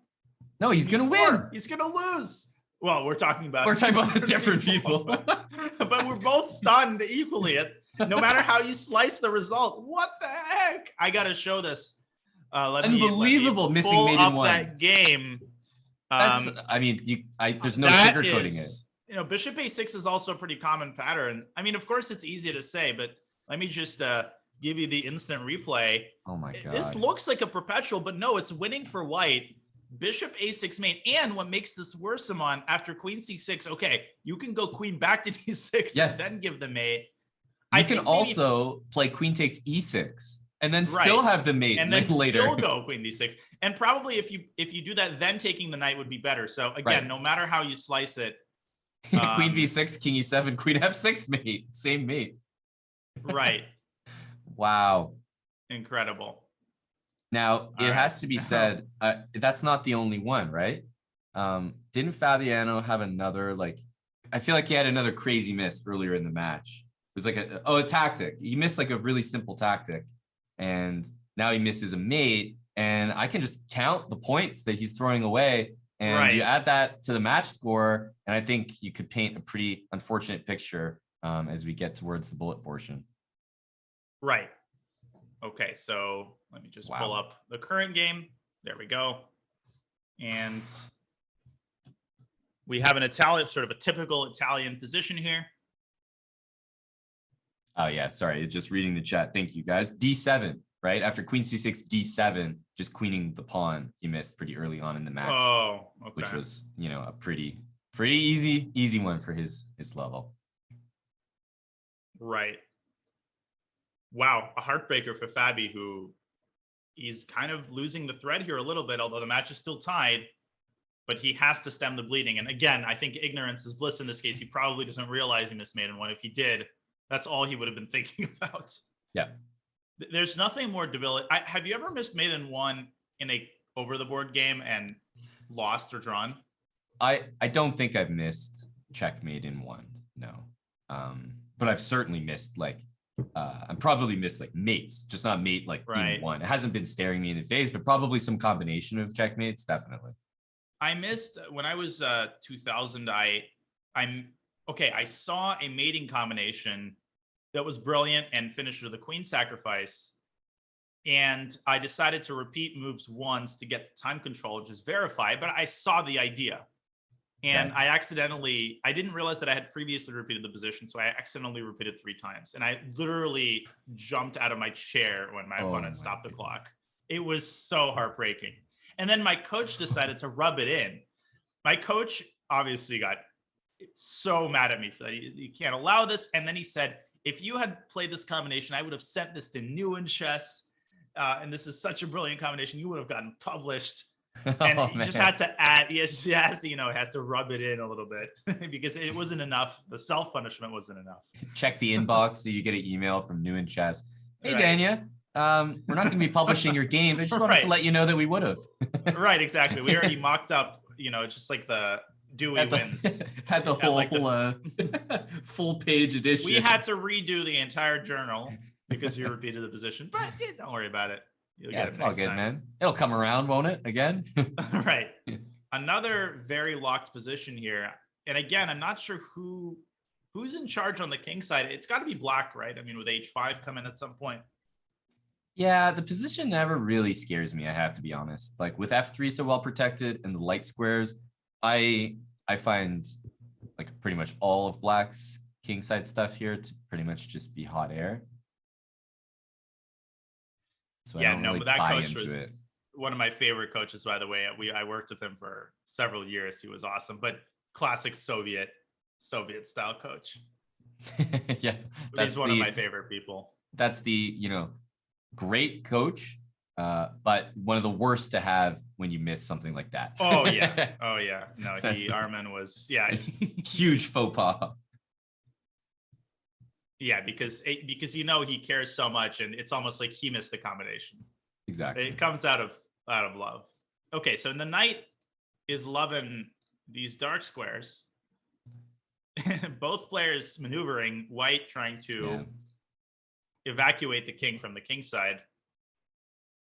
No, he's gonna win. He's gonna lose. Well, we're talking about the different people. But we're both stunned equally. No matter how you slice the result. What the heck? I gotta show this. Unbelievable missing pull mate in up 1. That game. There's no sugarcoating it. Bishop A6 is also a pretty common pattern. I mean, of course, it's easy to say, but let me just give you the instant replay. Oh my God. This looks like a perpetual, but no, it's winning for white. Bishop A6 mate. And what makes this worse, Simon, after Queen C6, okay, you can go queen back to D6 yes. and then give the mate. You can also play queen takes e6 and then still have the mate and then later. Still go queen d6. And probably if you do that, then taking the knight would be better. So again, no matter how you slice it, queen b6, king e7, queen f6 mate, same mate. Right. Wow. Incredible. Now, it has to be said, that's not the only one, right? Didn't Fabiano have another, like, I feel like he had another crazy miss earlier in the match. It was like a tactic. He missed like a really simple tactic, and now he misses a mate, and I can just count the points that he's throwing away, and you add that to the match score, and I think you could paint a pretty unfortunate picture as we get towards the bullet portion. Right. Okay, so let me just pull up the current game. There we go. And we have an Italian, sort of a typical Italian position here. Oh yeah, sorry, just reading the chat. Thank you guys. D7, right? After queen c6, d7, just queening the pawn. He missed pretty early on in the match. Oh, okay. Which was, a pretty easy one for his level. Right. Wow, a heartbreaker for Fabi, who he's kind of losing the thread here a little bit, although the match is still tied, but he has to stem the bleeding. And again, I think ignorance is bliss in this case. He probably doesn't realize he missed mate in one. If he did, that's all he would have been thinking about. Yeah. There's nothing more debilitating. Have you ever missed mate in one in a over the board game and lost or drawn? I don't think I've missed checkmate in one, no. But I've certainly missed I'm probably missed like mates, just not mate in one. It hasn't been staring me in the face, but probably some combination of checkmates, definitely. I missed when I was 2000. I saw a mating combination that was brilliant and finished with a queen sacrifice. And I decided to repeat moves once to get the time control, which is verified, but I saw the idea. And I didn't realize that I had previously repeated the position. So I accidentally repeated 3 times. And I literally jumped out of my chair when my opponent stopped the clock. It was so heartbreaking. And then my coach decided to rub it in. My coach obviously got so mad at me for that. You can't allow this. And then he said, if you had played this combination, I would have sent this to New in Chess. And this is such a brilliant combination. You would have gotten published. And he just had to add, he has to rub it in a little bit because it wasn't enough. The self-punishment wasn't enough. Check the inbox so you get an email from New in Chess. Hey, Dania, we're not going to be publishing your game. I just wanted to let you know that we would have. Right, exactly. We already mocked up, just like the Dewey wins. Had the whole full page edition. We had to redo the entire journal because you repeated the position, but don't worry about it. It's all good, man. It'll come around, won't it? Again? Right. Another very locked position here. And again, I'm not sure who's in charge on the king side. It's got to be black, right? I mean, with h5 coming at some point. Yeah, the position never really scares me, I have to be honest. Like with f3 so well protected and the light squares, I find like pretty much all of black's king side stuff here to pretty much just be hot air. So but that coach was one of my favorite coaches, by the way. I worked with him for several years. He was awesome, but classic Soviet style coach. Yeah, he's one of my favorite people. That's the great coach, but one of the worst to have when you miss something like that. Oh yeah. No, Armin was huge faux pas. Yeah, because he cares so much, and it's almost like he missed the combination. Exactly. It comes out of love. Okay, so the knight is loving these dark squares. Both players maneuvering, white trying to evacuate the king from the king side.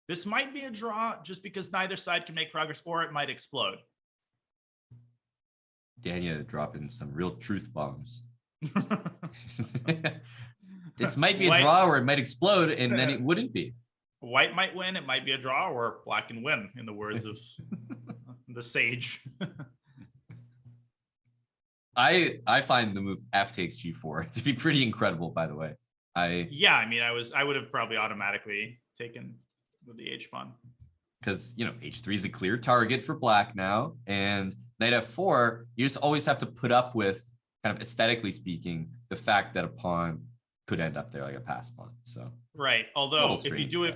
This might be a draw just because neither side can make progress, or it might explode. Dania dropping some real truth bombs. This might be a draw, or it might explode, and then it wouldn't be. White might win, it might be a draw, or black can win, in the words of the sage. I find the move f takes g4 to be pretty incredible, by the way. I would have probably automatically taken with the h pawn. Because h3 is a clear target for black now, and knight f4, you just always have to put up with, kind of aesthetically speaking, the fact that a pawn could end up there like a pass pawn. So right. Although if strange, you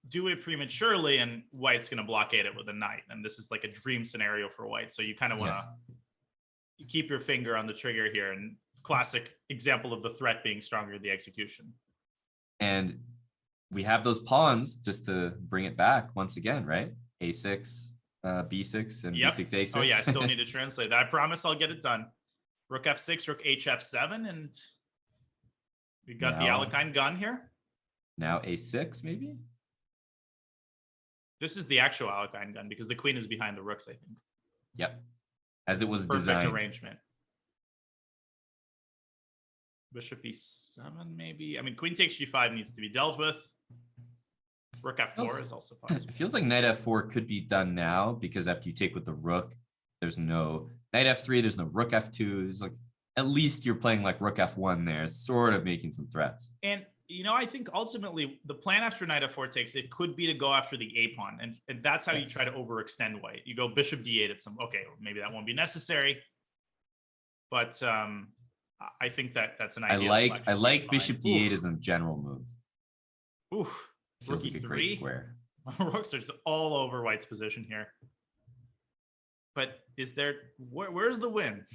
do it prematurely, and white's going to blockade it with a knight, and this is like a dream scenario for white. So you kind of want to keep your finger on the trigger here, and classic example of the threat being stronger than the execution. And we have those pawns just to bring it back once again, right? A6, B6, and B6, A6. Oh yeah, I still need to translate that. I promise I'll get it done. Rook F6, Rook HF7, and we got the Alekhine gun here. Now A6, maybe? This is the actual Alekhine gun because the queen is behind the rooks, I think. Yep. As it was perfect designed. Arrangement. Bishop E7, maybe. I mean, queen takes G5 needs to be dealt with. Rook F4 is also possible. It feels like knight F4 could be done now because after you take with the rook, there's no knight F3, there's no rook F2. It's like at least you're playing like rook F1 there, sort of making some threats. And I think ultimately the plan after knight F4 takes, it could be to go after the A pawn, and that's how you try to overextend white. You go bishop D8 at some. Okay, maybe that won't be necessary, but I think that's an idea. I like bishop D8 as a general move. Oof. Feels like a great square. Rooks are just all over white's position here. But is there where's the win?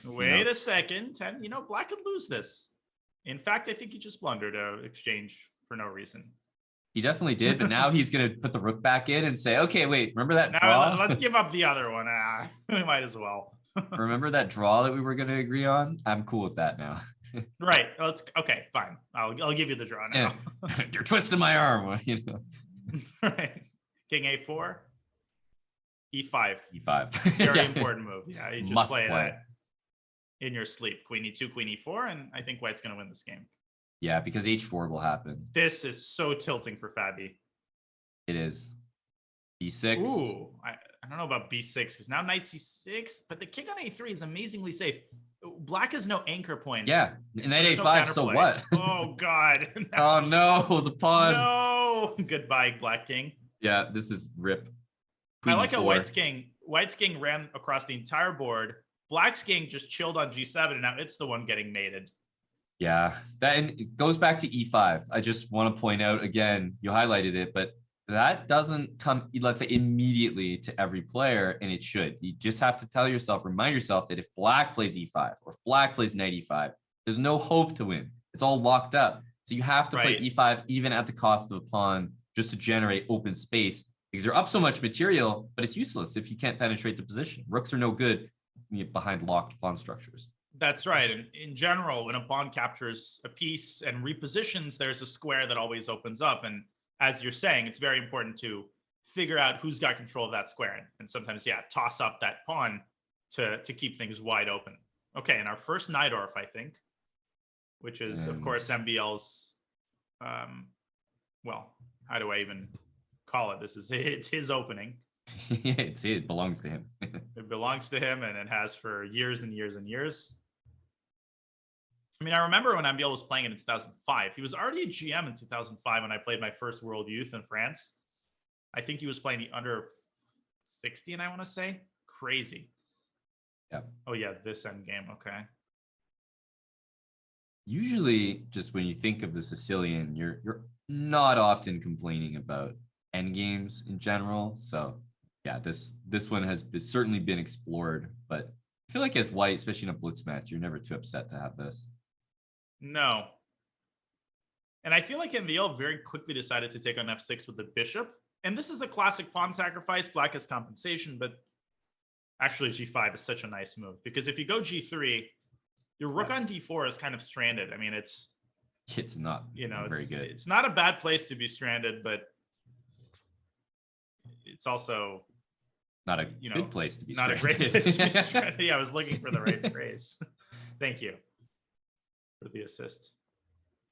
Wait a second. Black could lose this. In fact, I think he just blundered a exchange for no reason. He definitely did, but now he's going to put the rook back in and say, okay, wait, remember that draw? Let's give up the other one. We might as well. Remember that draw that we were going to agree on? I'm cool with that now. Right. Okay, fine. I'll give you the draw now. Yeah. You're twisting my arm. Right. King A4. E5. E5. Very important move. Yeah, you just play it in your sleep. Queen E2, Queen E4, and I think white's going to win this game. Yeah, because H4 will happen. This is so tilting for Fabi. It is. B6. Ooh, I don't know about B6 because now knight C6, but the king on A3 is amazingly safe. Black has no anchor points. Yeah, knight A5, so what? Oh, God. Oh, no, the pawns. No. Goodbye, Black King. Yeah, this is rip. Queen I like how White's King ran across the entire board. Black's King just chilled on G7, and now it's the one getting mated. Yeah, and it goes back to E5. I just want to point out again, you highlighted it, but that doesn't come, let's say, immediately to every player, and it should. You just have to remind yourself that if Black plays E5 or if Black plays knight E5, there's no hope to win. It's all locked up. So you have to play E5 even at the cost of a pawn just to generate open space because you're up so much material, but it's useless if you can't penetrate the position. Rooks are no good behind locked pawn structures. That's right. And in general, when a pawn captures a piece and repositions, there's a square that always opens up. And as you're saying, it's very important to figure out who's got control of that square. And sometimes, toss up that pawn to keep things wide open. Okay, and our first Najdorf, I think, which is, of course, MBL's, how do I even call it? It's his opening. It belongs to him. It belongs to him, and it has for years and years and years. I mean, I remember when MBL was playing it in 2005. He was already a GM in 2005 when I played my first World Youth in France. I think he was playing the under 16, I want to say. Crazy. Yeah. Oh, yeah, this endgame. Okay. Usually, just when you think of the Sicilian, you're not often complaining about endgames in general. So, yeah, this one has certainly been explored. But I feel like as white, especially in a blitz match, you're never too upset to have this. No. And I feel like MVL very quickly decided to take on F6 with the bishop. And this is a classic pawn sacrifice. Black has compensation, but actually G5 is such a nice move because if you go G3, your rook on D4 is kind of stranded. I mean, it's not very good. It's not a bad place to be stranded, but it's also not a good place to be stranded. Not a great place to be stranded. Yeah, I was looking for the right phrase. Thank you for the assist.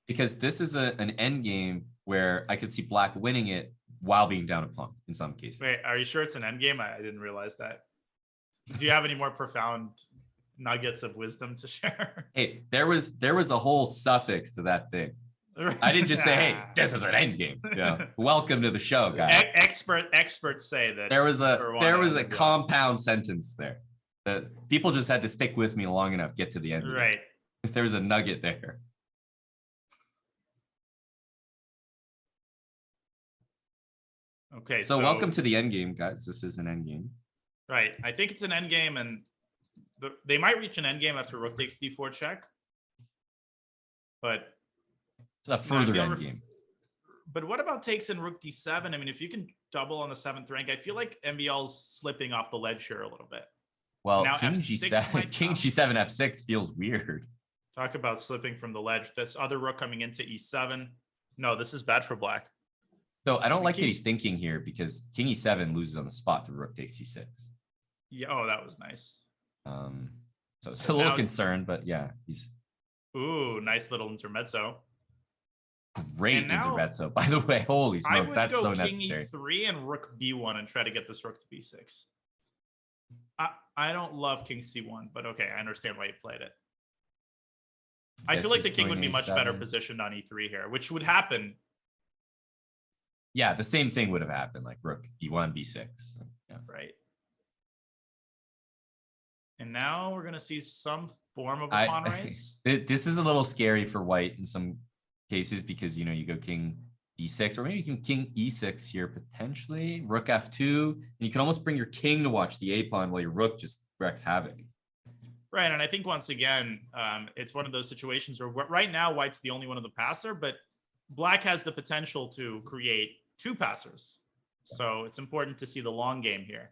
Because this is an end game where I could see Black winning it while being down a pawn in some cases. Wait, are you sure it's an end game? I didn't realize that. Do you have any more profound nuggets of wisdom to share? Hey, there was a whole suffix to that thing. I didn't just say, hey, this is an end game. Yeah. Welcome to the show, guys. Experts say that there was a compound sentence there. People just had to stick with me long enough, get to the end. Right. If there was a nugget there. Okay. So welcome to the end game, guys. This is an end game. Right. I think it's an end game, and they might reach an end game after rook takes d4 check. But it's a further end game. But what about takes in rook d7? I mean, if you can double on the 7th rank, I feel like MBL's slipping off the ledge here a little bit. Well, now king g7, king g7 f6 feels weird. Talk about slipping from the ledge. This other rook coming into e7. No, this is bad for black. So I don't like that he's thinking here, because king e7 loses on the spot to rook takes c6. Yeah. Oh, that was nice. So it's a little concerned, but yeah, he's. Ooh, nice little intermezzo. Great intermezzo, by the way. Holy smokes, that's so necessary. I would go king e3 and rook b1 and try to get this rook to b6. I don't love king c1, but okay, I understand why you played it. I feel like the king would be much better positioned on e3 here, which would happen. Yeah, the same thing would have happened, like rook b1, b6. So, yeah. Right. And now we're going to see some form of a pawn race. This is a little scary for white in some cases, because, you know, you go king d6, or maybe you can king e6 here potentially, rook f2, and you can almost bring your king to watch the a pawn while your rook just wreaks havoc. Right, and I think once again, it's one of those situations where right now white's the only one of the passer, but black has the potential to create two passers. So it's important to see the long game here.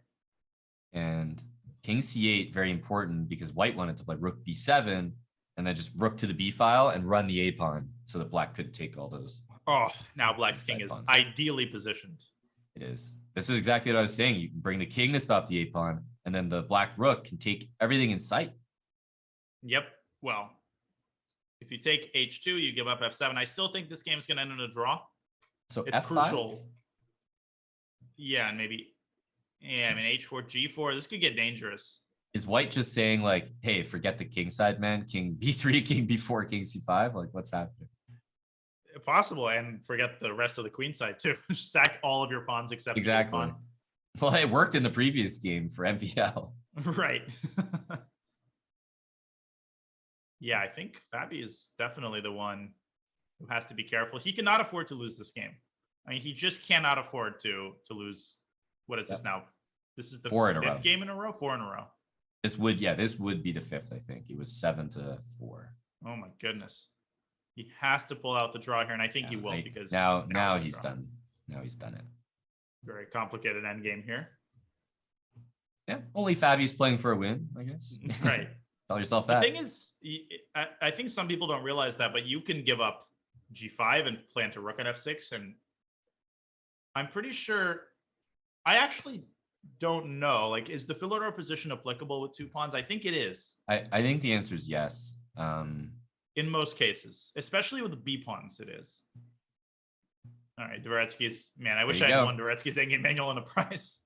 And king c8, very important, because white wanted to play rook b7 and then just rook to the b file and run the a pawn so that black could take all those. Oh, now black's king is ideally positioned. It is. This is exactly what I was saying. You can bring the king to stop the a pawn, and then the black rook can take everything in sight. Yep. Well, if you take h2, you give up f7. I still think this game is going to end in a draw. So it's f5? Crucial. Yeah, and maybe. Yeah, I mean h4, g4. This could get dangerous. Is white just saying like, "Hey, forget the king side, man. King b3, king b4, king c5." Like, what's happening? Possible, and forget the rest of the queen side too. Sack all of your pawns except exactly. Pawn. Well, it worked in the previous game for MVL. Right. Yeah, I think Fabi is definitely the one who has to be careful. He cannot afford to lose this game. I mean, he just cannot afford to lose. What is this now? This is the fifth game in a row? 4 in a row. This would be the 5th, I think. It was 7-4. Oh my goodness. He has to pull out the draw here, and I think he will, because now he's done. Now he's done it. Very complicated end game here. Yeah, only Fabi's playing for a win, I guess. Right. Tell yourself that. The thing is, I think some people don't realize that, but you can give up g5 and plant a rook on f6, and I'm pretty sure. I actually don't know. Like, is the Philidor position applicable with 2 pawns? I think it is. I think the answer is yes. In most cases, especially with the B pawns, it is. All right, Dvoretsky's, man, I wish I had won Dvoretsky's endgame manual and a prize.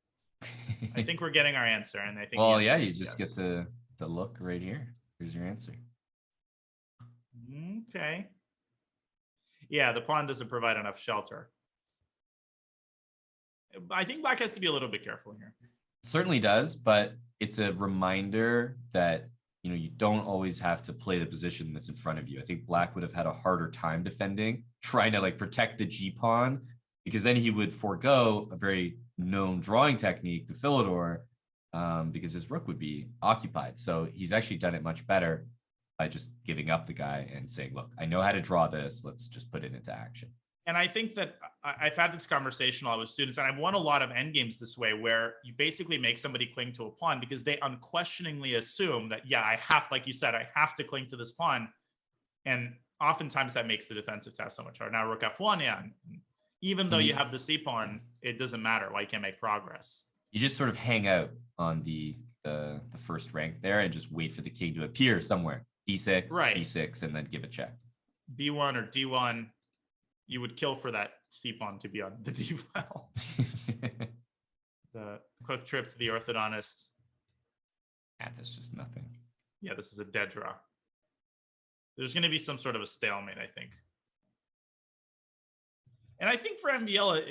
I think we're getting our answer, and I think. Well, yeah, you just get to look right here. Here's your answer. Okay. Yeah, the pawn doesn't provide enough shelter. I think black has to be a little bit careful here. Certainly does, but it's a reminder that, you know, you don't always have to play the position that's in front of you. I think black would have had a harder time defending, trying to like protect the G pawn, because then he would forego a very known drawing technique, the Philidor, because his rook would be occupied. So he's actually done it much better by just giving up the guy and saying, look, I know how to draw this. Let's just put it into action. And I think that I've had this conversation a lot with students, and I've won a lot of endgames this way, where you basically make somebody cling to a pawn because they unquestioningly assume that, yeah, I have, like you said, I have to cling to this pawn. And oftentimes that makes the defensive task so much harder. Now, rook f1, yeah, even though you have the c pawn, it doesn't matter. Why you can't make progress? You just sort of hang out on the first rank there and just wait for the king to appear somewhere. d6, right. b6, and then give a check. b1 or d1. You would kill for that c pawn to be on the d file. The quick trip to the orthodontist. That's just nothing. Yeah, this is a dead draw. There's going to be some sort of a stalemate, I think. And I think for MVL,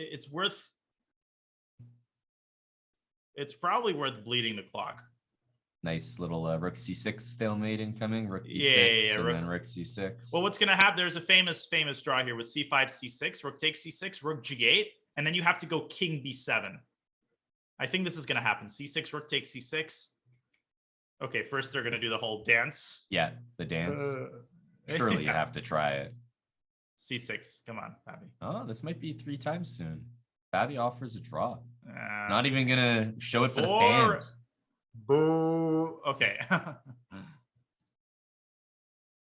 it's probably worth bleeding the clock. Nice little rook c6 stalemate incoming. Rook e6 Yeah, and then rook c6. Well, what's going to happen? There's a famous draw here with c5, c6, rook takes c6, rook g8, and then you have to go king b7. I think this is going to happen. c6, rook takes c6. Okay, first they're going to do the whole dance. Yeah, the dance. Surely you have to try it. c6. Come on, Fabi. Oh, this might be 3 times soon. Fabi offers a draw. Not even going to show it for the fans. Boo. Okay.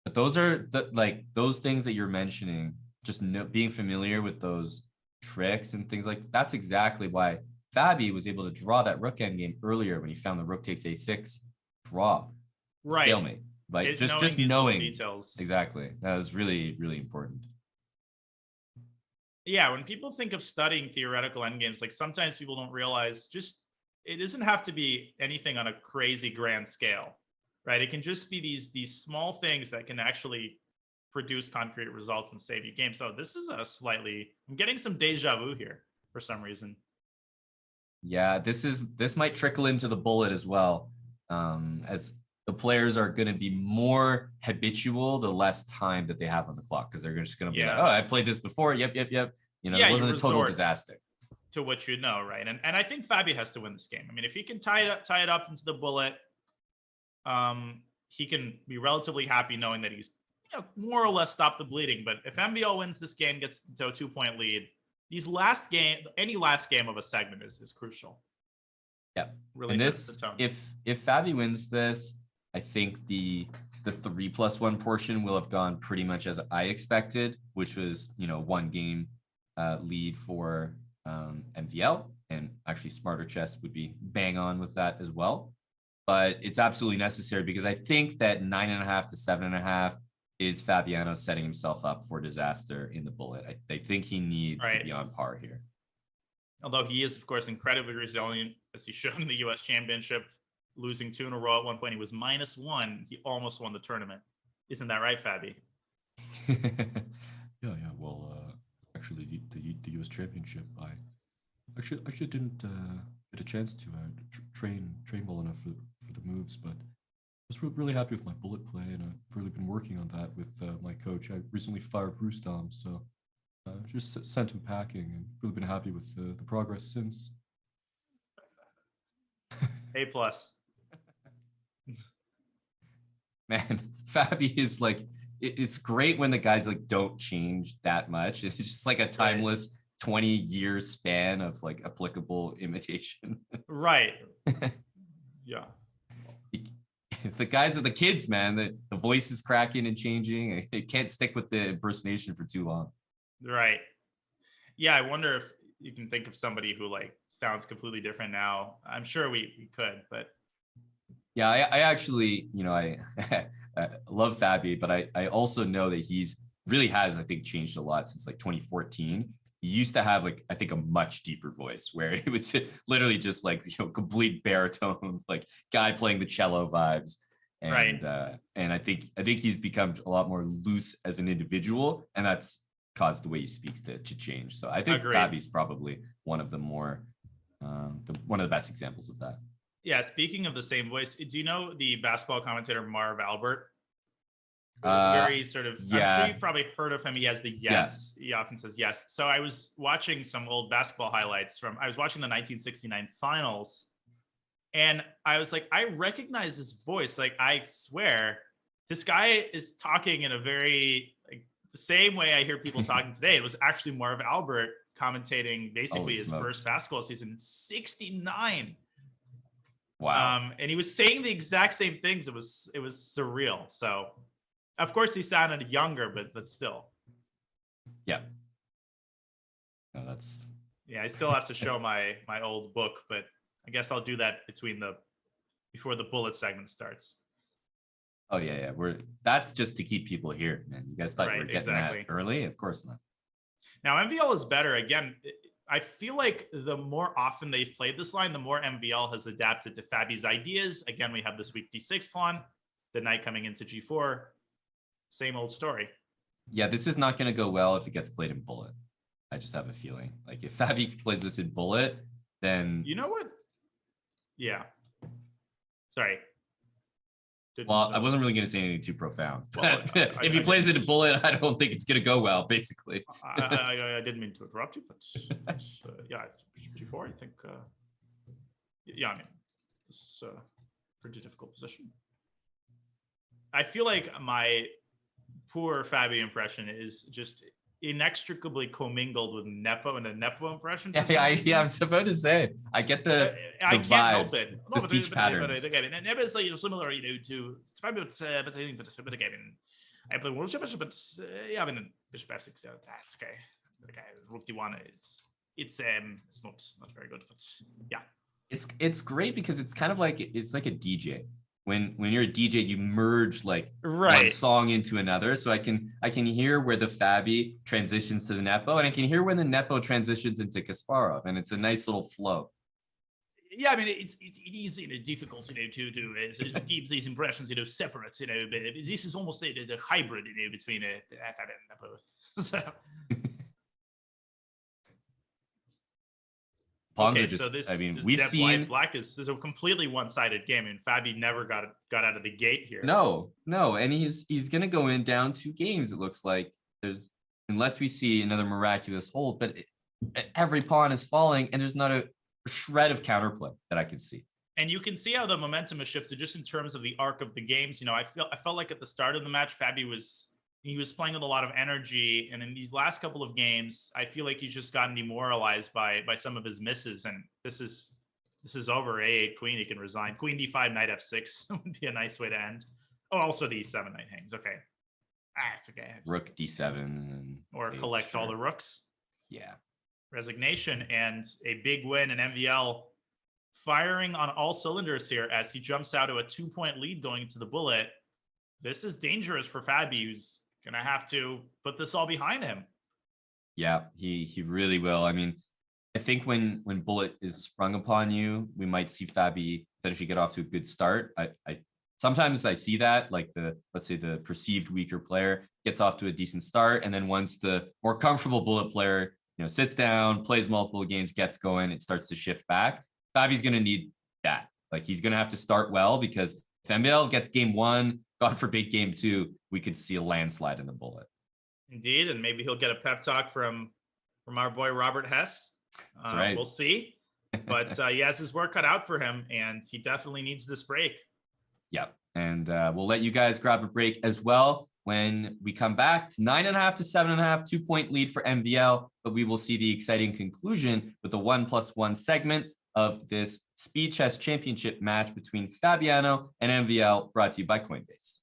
But those are those things that you're mentioning, just being familiar with those tricks and things like that's exactly why Fabi was able to draw that rook endgame earlier when he found the rook takes a6 draw. Right. Stalemate. Like just knowing details. Exactly. That is really, really important. Yeah, when people think of studying theoretical endgames, like sometimes people don't realize it doesn't have to be anything on a crazy grand scale, right? It can just be these small things that can actually produce concrete results and save you games. So this is I'm getting some deja vu here for some reason. Yeah, this might trickle into the bullet as well, as the players are going to be more habitual the less time that they have on the clock, because they're just going to be like, oh, I played this before. Yep. You know, it wasn't a total disaster. To what you know, right? And I think Fabi has to win this game. I mean, if he can tie it up into the bullet, he can be relatively happy knowing that he's more or less stopped the bleeding. But if MVL wins this game, gets to a 2-point lead, any last game of a segment is crucial. Yeah, really and sets the tone. If Fabi wins this, I think the 3+1 portion will have gone pretty much as I expected, which was 1 game lead for MVL, and actually Smarter Chess would be bang on with that as well. But it's absolutely necessary because I think that 9.5 to 7.5 is Fabiano setting himself up for disaster in the bullet. I think he needs to be on par here. Although he is, of course, incredibly resilient, as he showed in the U.S. Championship, losing 2 in a row. At one point, he was -1. He almost won the tournament. Isn't that right, Fabi? Yeah. Well, actually, the U.S. Championship, I actually didn't get a chance to train well enough for the moves, but I was really happy with my bullet play, and I've really been working on that with my coach. I recently fired Rustam, so just sent him packing, and really been happy with the progress since. A+. Man, Fabi is like, it's great when the guys don't change that much. It's just like a timeless 20-year span of applicable imitation. Right. Yeah. The guys are the kids, man. The voice is cracking and changing. It can't stick with the impersonation for too long. Right. Yeah, I wonder if you can think of somebody who sounds completely different now. I'm sure we could, but yeah, I actually, I love Fabi, but I also know that he's really has, I think, changed a lot since 2014. He used to have I think a much deeper voice where it was literally just complete baritone, guy playing the cello vibes. And, right. And I think he's become a lot more loose as an individual, and that's caused the way he speaks to change. So I think Fabi's probably one of the more, one of the best examples of that. Yeah. Speaking of the same voice, do you know the basketball commentator Marv Albert? Very sort of, yeah. I'm sure you've probably heard of him. He has the yes. He often says yes. So I was watching some old basketball highlights I was watching the 1969 finals, and I was like, I recognize this voice. I swear this guy is talking in a very, the same way I hear people talking today. It was actually Marv Albert commentating basically his first basketball season in 69. Wow. And he was saying the exact same things. It was surreal. So of course he sounded younger, but still. Yeah. No, that's. Yeah, I still have to show my old book, but I guess I'll do that before the bullet segment starts. Oh yeah. That's just to keep people here, man. You guys thought you were getting that early? Of course not. Now MVL is better. Again, I feel like the more often they've played this line, the more MVL has adapted to Fabi's ideas. Again, we have this weak d6 pawn, the knight coming into g4. Same old story. Yeah, this is not going to go well if it gets played in bullet. I just have a feeling. If Fabi plays this in bullet, then... You know what? Yeah. Sorry. Well, I wasn't really going to say anything too profound. Well, if he plays it a bullet, I don't think it's going to go well, basically. I didn't mean to interrupt you, but yeah, G4, I think, yeah, I mean, this is a pretty difficult position. I feel like my poor Fabi impression is just inextricably commingled with Nepo and a Nepo impression. Yeah, I was about to say, I get the I vibes, can't help it. the speech patterns. But again, Nepo is like, similar, to Fabi, but I think, but again, I play World Championship, but yeah, I mean, Bishop F6, so that's okay. Okay, Rook D1 it's not very good, but yeah. It's great because it's kind of like it's like a DJ. When you're a DJ, you merge like one song into another. So I can hear where the Fabi transitions to the Nepo, and I can hear when the Nepo transitions into Kasparov, and it's a nice little flow. Yeah, I mean it is difficult, to keep these impressions, separate. But this is almost the hybrid, between Fabi and Nepo. So. Pawns okay, are just, so this, I mean, this we've seen black is a completely one-sided game, and Fabi never got out of the gate here. No, and he's gonna go in down 2 games. It looks like unless we see another miraculous hold, but every pawn is falling, and there's not a shred of counterplay that I can see. And you can see how the momentum has shifted just in terms of the arc of the games. I felt like at the start of the match, Fabi was playing with a lot of energy, and in these last couple of games, I feel like he's just gotten demoralized by some of his misses. And this is over. A8 queen, he can resign. Queen D5, knight F6 would be a nice way to end. Oh, also the E7 knight hangs. Okay, it's okay. Rook D7, or collect all the rooks. Yeah, resignation and a big win in MVL, firing on all cylinders here as he jumps out to a 2-point lead going into the bullet. This is dangerous for Fabi, who's gonna have to put this all behind him. Yeah, he really will. I mean, I think when bullet is sprung upon you, we might see Fabi potentially get off to a good start. I sometimes I see that, like let's say the perceived weaker player gets off to a decent start, and then once the more comfortable bullet player sits down, plays multiple games, gets going, it starts to shift back. Fabi's gonna need that. Like, he's gonna have to start well, because if MBL gets game 1, God forbid game 2, we could see a landslide in the bullet. Indeed, and maybe he'll get a pep talk from our boy Robert Hess. That's right. We'll see. But he has his work cut out for him, and he definitely needs this break. Yep, and we'll let you guys grab a break as well when we come back. It's 9.5 to 7.5, 2-point lead for MVL, but we will see the exciting conclusion with the 1+1 segment of this Speed Chess Championship match between Fabiano and MVL, brought to you by Coinbase.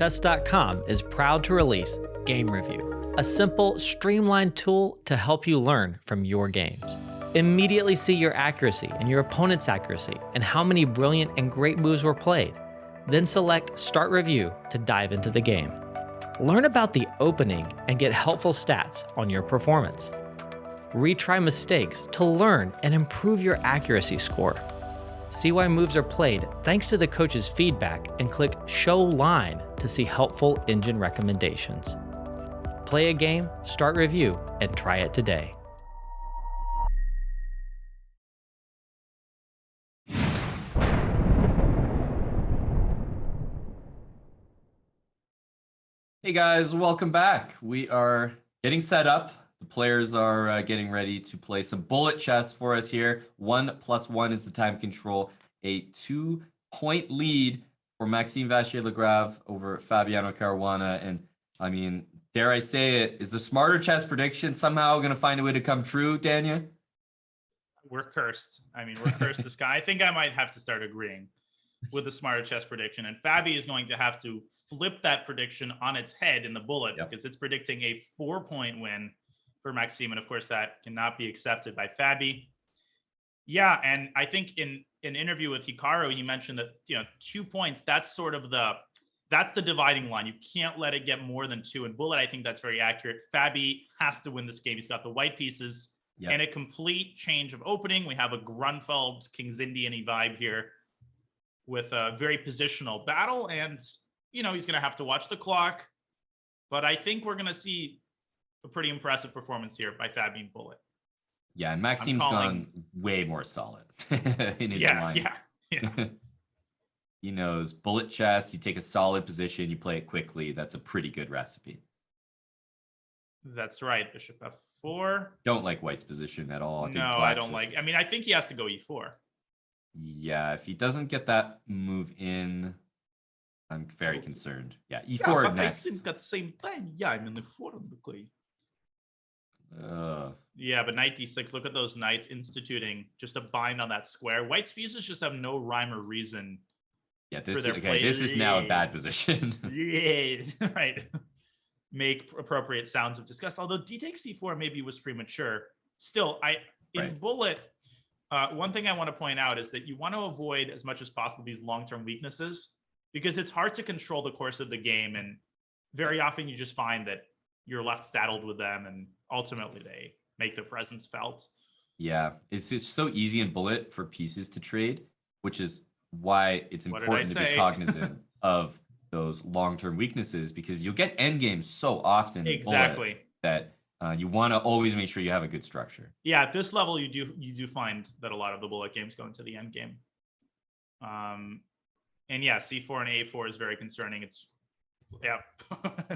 Chess.com is proud to release Game Review, a simple, streamlined tool to help you learn from your games. Immediately see your accuracy and your opponent's accuracy and how many brilliant and great moves were played. Then select Start Review to dive into the game. Learn about the opening and get helpful stats on your performance. Retry mistakes to learn and improve your accuracy score. See why moves are played thanks to the coach's feedback and click Show Line to see helpful engine recommendations. Play a game, start review, and try it today. Hey guys, welcome back. We are getting set up. The players are getting ready to play some bullet chess for us here. 1+1 is the time control. A 2-point lead for Maxime Vachier-Lagrave over Fabiano Caruana. And I mean, dare I say it, is the smarter chess prediction somehow going to find a way to come true, Dania? We're cursed. I mean, we're cursed this guy. I think I might have to start agreeing with the smarter chess prediction. And Fabi is going to have to flip that prediction on its head in the bullet because it's predicting a 4-point win for Maxime. And of course, that cannot be accepted by Fabi. Yeah, and I think in an interview with Hikaru, he mentioned that 2 points, that's sort of that's the dividing line. You can't let it get more than 2 in bullet. I think that's very accurate. Fabi has to win this game. He's got the white pieces and a complete change of opening. We have a Grunfeld King's Indian vibe here with a very positional battle. And, he's going to have to watch the clock. But I think we're going to see a pretty impressive performance here by Fabi in bullet. Yeah, and Maxime's gone way more solid in his line. Yeah. He knows bullet chess, you take a solid position, you play it quickly. That's a pretty good recipe. That's right. Bishop f4. Don't like White's position at all. I don't like. I mean, I think he has to go e4. Yeah, if he doesn't get that move in, I'm very concerned. Yeah, e4 next. At the same time, I'm in the 4 on the queen. Yeah, but knight d6. Look at those knights instituting just a bind on that square. White's pieces just have no rhyme or reason. Yeah, this is now a bad position. Right. Make appropriate sounds of disgust. Although d takes c4 maybe was premature. Still, bullet, one thing I want to point out is that you want to avoid as much as possible these long-term weaknesses because it's hard to control the course of the game, and very often you just find that you're left saddled with them, and ultimately they make their presence felt. Yeah, it's so easy in bullet for pieces to trade, which is why it's important to be cognizant of those long-term weaknesses, because you'll get endgames so often in bullet that you want to always make sure you have a good structure. Yeah, at this level, you do find that a lot of the bullet games go into the end game. And yeah, c4 and a4 is very concerning. It's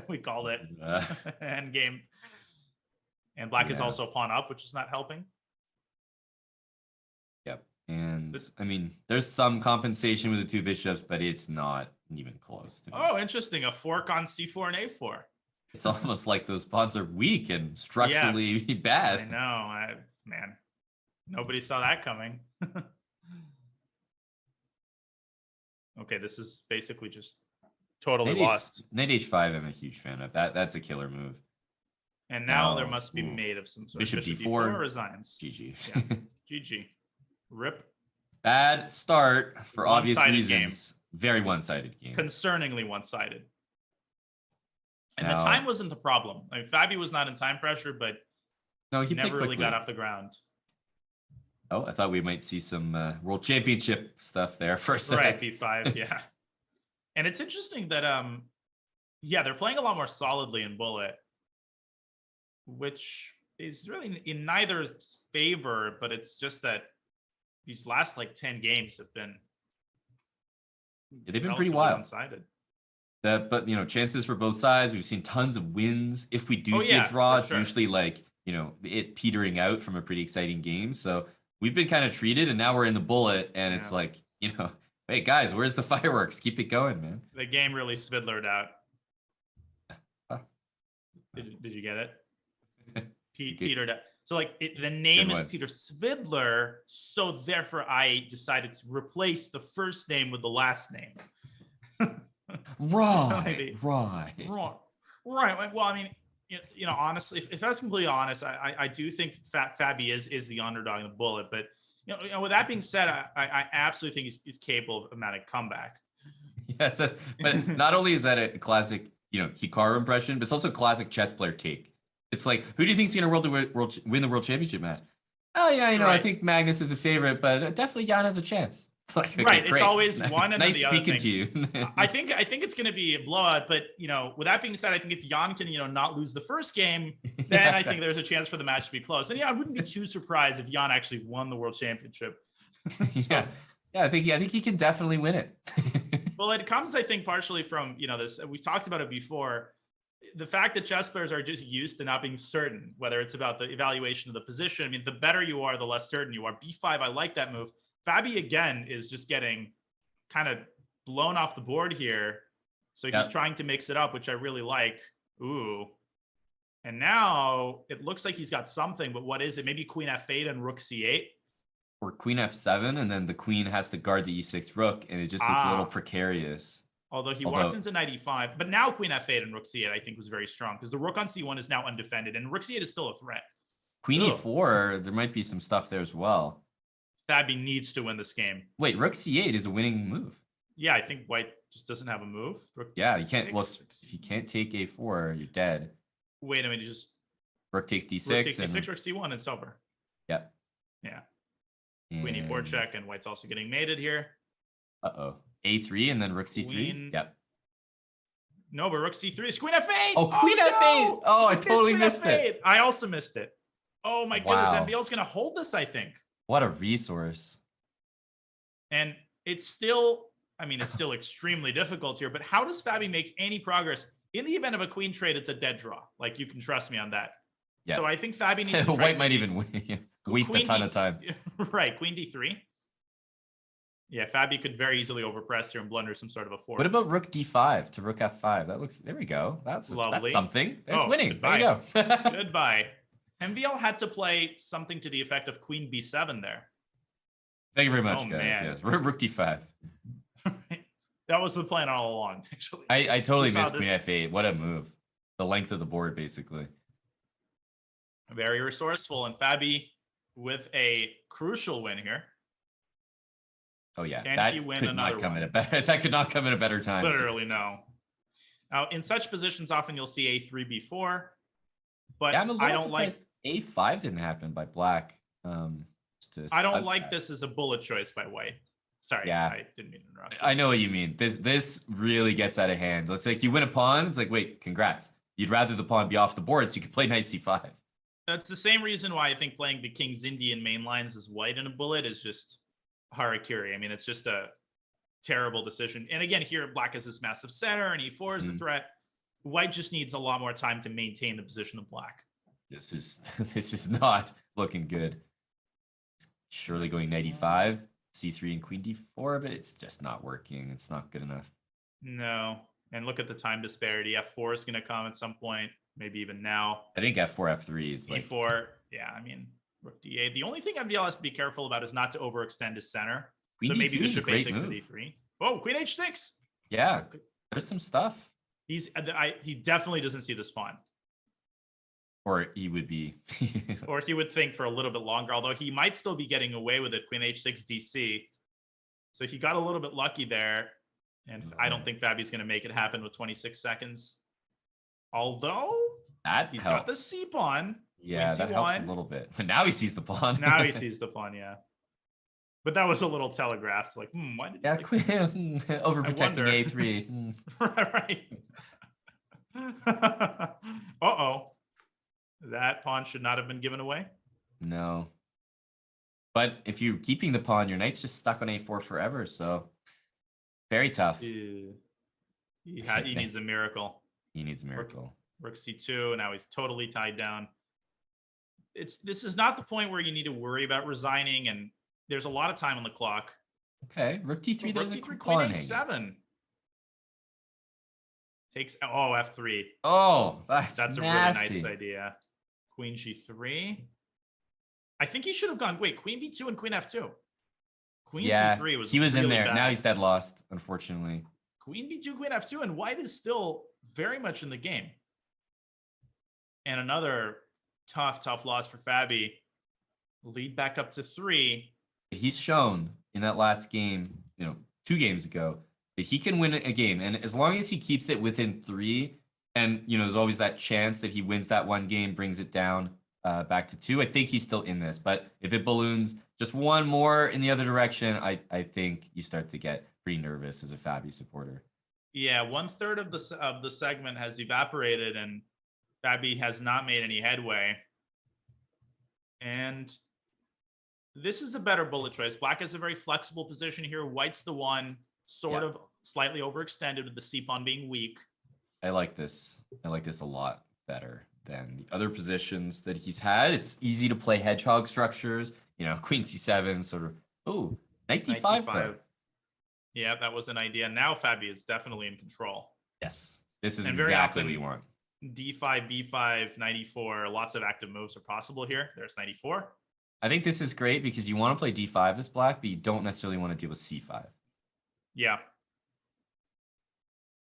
we called it end game. And black is also pawn up, which is not helping. Yep. And I mean, there's some compensation with the 2 bishops, but it's not even close to me. Oh, interesting. A fork on c4 and a4. It's almost like those pawns are weak and structurally bad. I know. Man, nobody saw that coming. Okay, this is basically just totally lost. Knight h5, I'm a huge fan of that. That's a killer move. And now there must be made of some sort. Bishop d4 resigns. GG. Yeah. GG. Rip. Bad start for obvious reasons. Game. Very one-sided game. Concerningly one-sided. And the time wasn't the problem. I mean, Fabi was not in time pressure, but he never really got off the ground. Oh, I thought we might see some World Championship stuff there for a second. Right, b5, yeah. And it's interesting that, they're playing a lot more solidly in bullet, which is really in neither's favor, but it's just that these last 10 games have been they've been pretty wild. One-sided. But chances for both sides. We've seen tons of wins. If we do see a draw, it's usually it petering out from a pretty exciting game. So we've been kind of treated, and now we're in the bullet, and it's hey guys, where's the fireworks? Keep it going, man. The game really Svidlered out. Did you get it? Petered out. So the name is Peter Svidler, so therefore I decided to replace the first name with the last name. Right. Well, I mean, honestly, if I was completely honest, I do think Fabi is the underdog in the bullet. But with that being said, I absolutely think he's capable of a comeback. Yeah, but not only is that a classic, Hikaru impression, but it's also a classic chess player take. It's like, who do you think's going to win the world championship match? Oh yeah, right. I think Magnus is a favorite, but definitely Jan has a chance. Like, okay, right, great. It's always one and nice then the speaking other thing. to you. I think it's going to be a blowout, but with that being said, I think if Jan can not lose the first game, then I think there's a chance for the match to be close. And I wouldn't be too surprised if Jan actually won the world championship. Yeah, I think he can definitely win it. Well, it comes, I think, partially from this. We talked about it before. The fact that chess players are just used to not being certain, whether it's about the evaluation of the position. I mean, the better you are, the less certain you are. B5, I like that move. Fabi, again, is just getting kind of blown off the board here. So he's trying to mix it up, which I really like. Ooh. And now it looks like he's got something, but what is it? Maybe queen f8 and rook c8? Or queen f7, and then the queen has to guard the e6 rook, and it just looks a little precarious. Although he walked into knight e5, but now queen f8 and rook c8 I think was very strong because the rook on c1 is now undefended, and rook c8 is still a threat. Queen e4, there might be some stuff there as well. Fabi needs to win this game. Wait, rook c8 is a winning move. Yeah, I think white just doesn't have a move. Rook yeah, you can't. Well, if you can't take a4, you're dead. Wait a minute, you just rook takes d6. Rook takes d6, rook c1, and it's over. Yep. Yeah. Queen e4 check, and white's also getting mated here. Uh-oh. A3 and then rook c3. Queen... Yep. No, but rook c3 is queen f8. Oh, queen f8. No! Oh, I totally missed it. I also missed it. Oh my goodness, MBL's going to hold this, I think. What a resource. And it's still, it's still extremely difficult here, but how does Fabi make any progress? In the event of a queen trade, it's a dead draw. Like, you can trust me on that. Yeah. So I think Fabi needs to White might even waste a ton of time. Right, queen d3. Yeah, Fabi could very easily overpress here and blunder some sort of a fork. What about rook d5 to rook f5? That looks, there we go. That's something. There's winning. Goodbye. There you go. Goodbye. MVL had to play something to the effect of queen b7 there. Thank you very much, guys. Man. Yes, rook d5. That was the plan all along, actually. I totally missed queen f8. What a move. The length of the board, basically. Very resourceful, and Fabi with a crucial win here. Oh yeah, that could not come at a better time. Literally, no. Now, in such positions, often you'll see a3, b4, but I don't like a5 didn't happen by black. I don't like this as a bullet choice by white. Sorry, I didn't mean to interrupt. I know what you mean. This really gets out of hand. It's like you win a pawn. It's like, wait, congrats. You'd rather the pawn be off the board so you could play knight c5. That's the same reason why I think playing the King's Indian main lines as white in a bullet is just harakiri. It's just a terrible decision. And again, here black has this massive center, and e4 is a threat. White just needs a lot more time to maintain the position of black. This is not looking good. It's surely going knight e5, c3, and queen d4, but it's just not working. It's not good enough. No. And look at the time disparity. F4 is going to come at some point, maybe even now. I think f4, f3 is like... e4, yeah, rook d8. The only thing MDL has to be careful about is not to overextend his center. Queen so maybe bishop a6 move. and d3. Oh, queen h6. Yeah, there's some stuff. He definitely doesn't see this pawn. Or he would be... or he would think for a little bit longer, although he might still be getting away with it. Queen h6 dc. So he got a little bit lucky there. And I don't think Fabi's going to make it happen with 26 seconds. Although he's got the c pawn. Yeah, that helps a little bit. But now he sees the pawn. Now he sees the pawn, yeah. But that was a little telegraphed. Like, why did you overprotecting a3. Right. Uh-oh. That pawn should not have been given away. No. But if you're keeping the pawn, your knight's just stuck on a4 forever, so very tough. He needs a miracle. He needs a miracle. Rook c2, and now he's totally tied down. This is not the point where you need to worry about resigning, and there's a lot of time on the clock. Okay, rook d3 doesn't queen a7. Takes f3. Oh, that's a really nice idea. Queen g3. I think he should have gone. Wait, queen b2 and queen f2. Queen c3 was. He was really in there. bad. Now he's dead lost, unfortunately. queen b2, queen f2, and white is still very much in the game. And another tough loss for Fabi. Lead back up to 3. He's shown in that last game, 2 games ago, that he can win a game. And as long as he keeps it within 3, and, there's always that chance that he wins that one game, brings it down back to 2, I think he's still in this. But if it balloons just one more in the other direction, I think you start to get pretty nervous as a Fabi supporter. Yeah, 1/3 of the segment has evaporated, and Fabi has not made any headway. And this is a better bullet choice. Black has a very flexible position here. White's the one sort of slightly overextended with the c-pawn being weak. I like this. I like this a lot better than the other positions that he's had. It's easy to play hedgehog structures. Queen c7, sort of. Oh, knight d5. Though. Yeah, that was an idea. Now Fabi is definitely in control. Yes, this is exactly what you want. D5, B5, knight e4. Lots of active moves are possible here. There's knight e4. I think this is great because you want to play d5 as black, but you don't necessarily want to deal with c5. Yeah.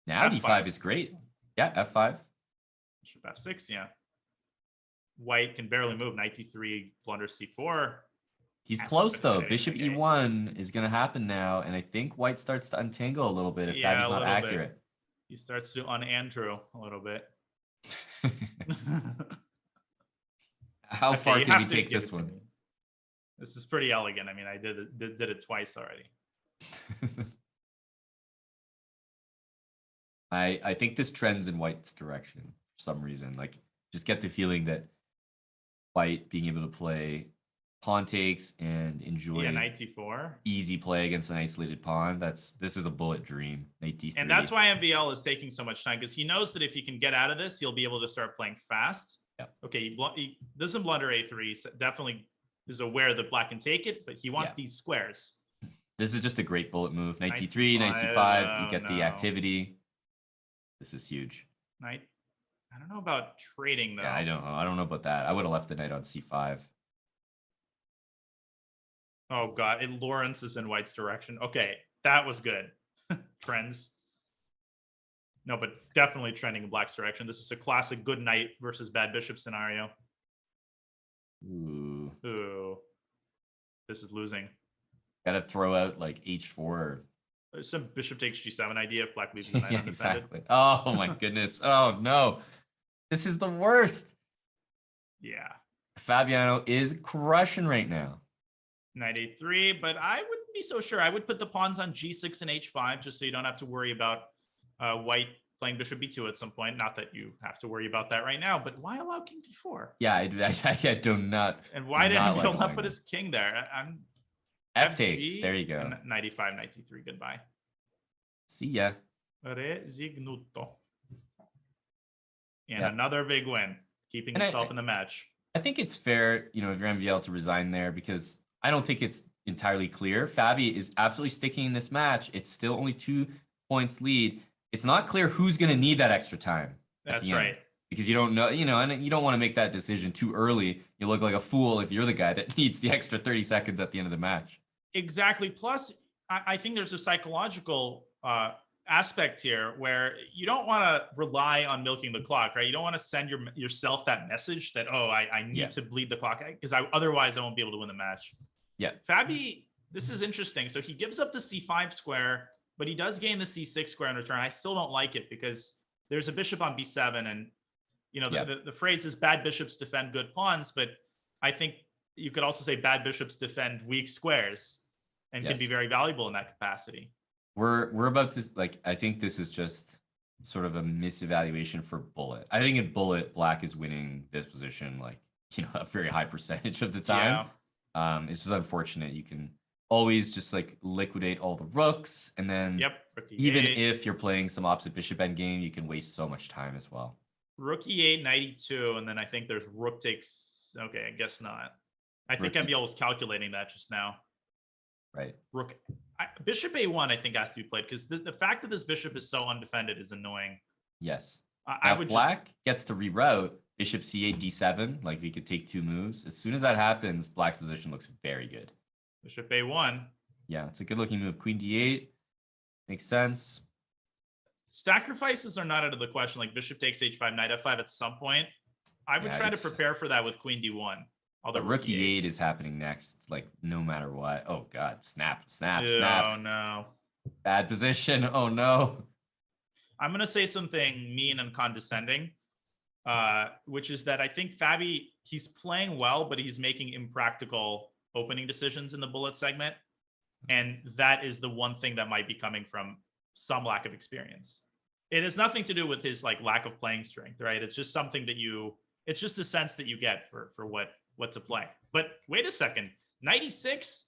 Now F5. D5 is great. Yeah, f5. Bishop f6, yeah. White can barely move. Knight d3, blunders c4. He's close, though. Bishop e1 is going to happen now, and I think white starts to untangle a little bit if that is not accurate. Bit. He starts to un-Andrew a little bit. How far can we take this one? This is pretty elegant. I mean, I did it twice already. I think this trends in white's direction for some reason. Like, just get the feeling that white being able to play pawn takes and enjoy knight d4 easy play against an isolated pawn. This is a bullet dream. Knight d3. And that's why MVL is taking so much time, because he knows that if he can get out of this, he'll be able to start playing fast. Yep. Okay, he doesn't blunder a3. So definitely is aware that black can take it, but he wants these squares. This is just a great bullet move. Knight d3, knight c5. You get the activity. This is huge. Knight. I don't know about trading though. Yeah, I don't know about that. I would have left the knight on c5. Oh god, Lawrence is in white's direction. Okay, that was good. Trends. No, but definitely trending in black's direction. This is a classic good knight versus bad bishop scenario. Ooh. This is losing. Gotta throw out like h4. There's some bishop takes g7 idea if black leaves the knight undefended. Exactly. Oh my goodness. Oh no. This is the worst. Yeah. Fabiano is crushing right now. Knight a3, but I wouldn't be so sure. I would put the pawns on g6 and h5 just so you don't have to worry about white playing bishop b2 at some point. Not that you have to worry about that right now, but why allow king d4? Yeah, I do not. And why didn't Bill not put his king there? F takes. There you go. Knight e5, knight e3. Goodbye. See ya. Resignuto. And another big win, keeping himself in the match. I think it's fair, if you're MVL, to resign there because I don't think it's entirely clear. Fabi is absolutely sticking in this match. It's still only 2 points lead. It's not clear who's going to need that extra time. That's right. Because you don't know, and you don't want to make that decision too early. You look like a fool if you're the guy that needs the extra 30 seconds at the end of the match. Exactly. Plus, I think there's a psychological aspect here where you don't want to rely on milking the clock, right? You don't want to send yourself that message that, I need to bleed the clock because otherwise I won't be able to win the match. Yeah. Fabi, this is interesting. So he gives up the c5 square, but he does gain the c6 square in return. I still don't like it because there's a bishop on b7 and, the phrase is bad bishops defend good pawns, but I think you could also say bad bishops defend weak squares and can be very valuable in that capacity. We're about to, I think this is just sort of a misevaluation for bullet. I think in bullet, black is winning this position, a very high percentage of the time. Yeah. It's just unfortunate. You can always just liquidate all the rooks. And then even if you're playing some opposite bishop endgame, you can waste so much time as well. Rook e8, knight e2, and then I think there's rook takes. Okay, I guess not. I think MBL was calculating that just now. Right. Bishop a1, I think, has to be played because the fact that this bishop is so undefended is annoying. Yes. If black gets to reroute bishop c8, d7, if he could take 2 moves, as soon as that happens, black's position looks very good. Bishop a1. Yeah, it's a good looking move. Queen d8 makes sense. Sacrifices are not out of the question. Like bishop takes h5, knight f5 at some point. I would try to prepare for that with queen d1. Although rookie 8 is happening next, like no matter what. Oh god, snap. Oh no. Bad position. Oh no. I'm gonna say something mean and condescending, which is that I think Fabi, he's playing well, but he's making impractical opening decisions in the bullet segment. And that is the one thing that might be coming from some lack of experience. It has nothing to do with his like lack of playing strength, right? It's just something that it's just a sense that you get for what to play. But wait a second, 96.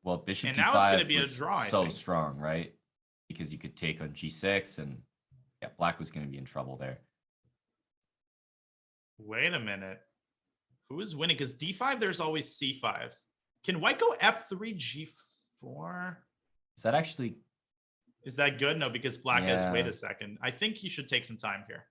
Well, bishop and d5 now it's going to be a draw. So strong, right? Because you could take on g6, and yeah, black was going to be in trouble there. Wait a minute, who is winning? Because d5, there's always c5. Can white go f3 g4? Is that actually? Is that good? No, because black has. Wait a second. I think he should take some time here.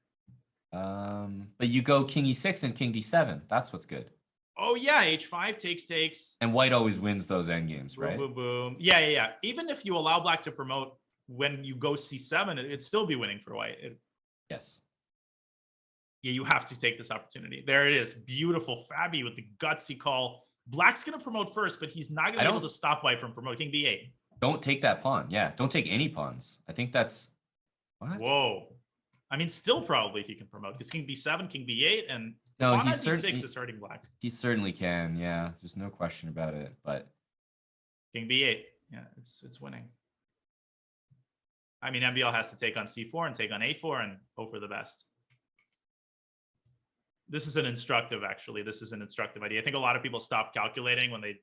But you go king e6 and king d7. That's what's good. Oh yeah, h5 takes. And white always wins those endgames, right? Boom, boom, boom. Yeah. Even if you allow black to promote when you go c7, it'd still be winning for white. Yes. Yeah, you have to take this opportunity. There it is. Beautiful. Fabi with the gutsy call. Black's going to promote first, but he's not going to be able to stop white from promoting b8. Don't take that pawn. Yeah, don't take any pawns. I think that's... What? Whoa. I mean, still probably he can promote because king b7, king b8, and no, pawn on d6 is hurting black. He certainly can. Yeah, there's no question about it. But king b8, yeah, it's winning. I mean, MBL has to take on c4 and take on a4 and hope for the best. This is an instructive, actually. This is an instructive idea. I think a lot of people stop calculating when they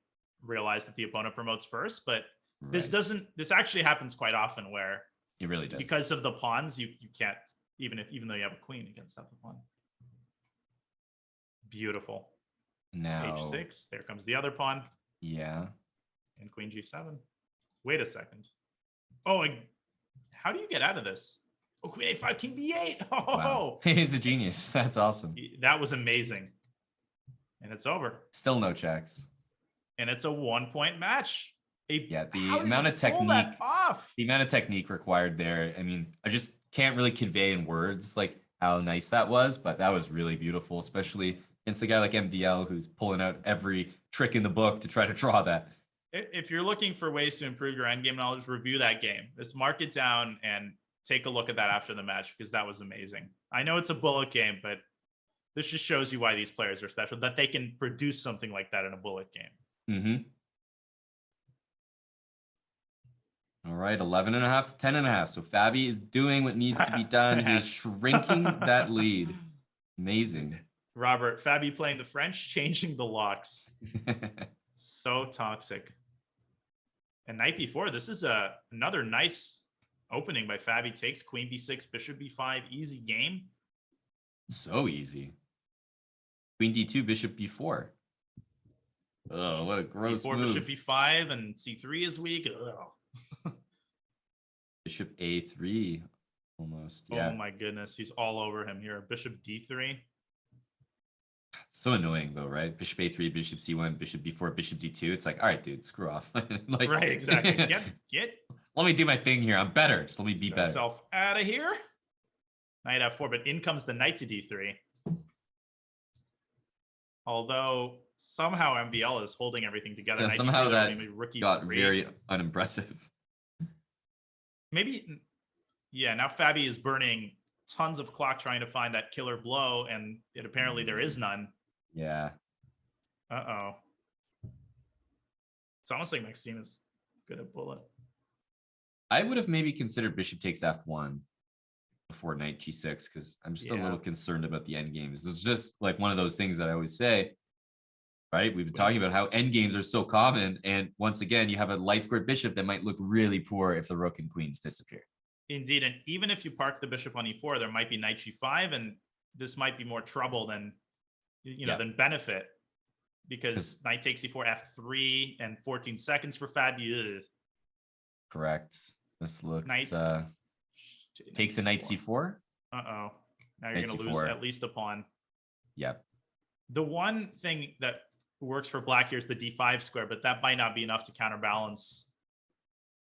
realize that the opponent promotes first, but this actually happens quite often where it really does. Because of the pawns, you can't, even though you have a queen, you can't stop the pawn. Beautiful. Now h6, there comes the other pawn. Yeah. And queen g7. Wait a second. Oh, how do you get out of this? Oh, queen a5, king b8. Oh, wow. He's a genius. That's awesome. That was amazing. And it's over. Still no checks. And it's a 1-point match. Yeah, the amount of technique, the amount of technique required there. I mean, I just can't really convey in words like how nice that was, but that was really beautiful, especially against a guy like MVL who's pulling out every trick in the book to try to draw that. If you're looking for ways to improve your endgame knowledge, review that game. Just mark it down and take a look at that after the match because that was amazing. I know it's a bullet game, but this just shows you why these players are special, that they can produce something like that in a bullet game. Mm-hmm. All right, 11.5 to 10.5. So Fabi is doing what needs to be done. He's shrinking that lead. Amazing. Robert, Fabi playing the French, changing the locks. So toxic. And knight b4, this is another nice opening by Fabi. Takes queen b6, bishop b5, easy game. So easy. Queen d2, bishop b4. Oh, what a gross b4, move. Bishop b5, and c3 is weak. Ugh. Bishop a3, almost. Yeah. Oh my goodness, he's all over him here. Bishop d3. So annoying though, right? Bishop a3, bishop c1, bishop b4, bishop d2. It's like, all right, dude, screw off. Like, right, exactly. Get. Let me do my thing here. I'm better. Just let me be better. Yourself out of here. Knight f4, but in comes the knight to d3. Although somehow MVL is holding everything together. Yeah, somehow that got very unimpressive. Maybe, yeah, now Fabi is burning tons of clock trying to find that killer blow, and apparently there is none. Yeah. Uh-oh. It's almost like Maxime is good at bullet. I would have maybe considered bishop takes f1 before knight g6 because I'm just a little concerned about the endgames. It's just like one of those things that I always say, right? We've been talking about how endgames are so common, and once again, you have a light squared bishop that might look really poor if the rook and queens disappear. Indeed, and even if you park the bishop on e4, there might be knight g5, and this might be more trouble than than benefit, because knight takes e4, f3, and 14 seconds for Fabi. Correct. This looks takes a knight c4. Uh-oh. Now you're going to lose at least a pawn. Yep. The one thing that works for black here is the d5 square, but that might not be enough to counterbalance.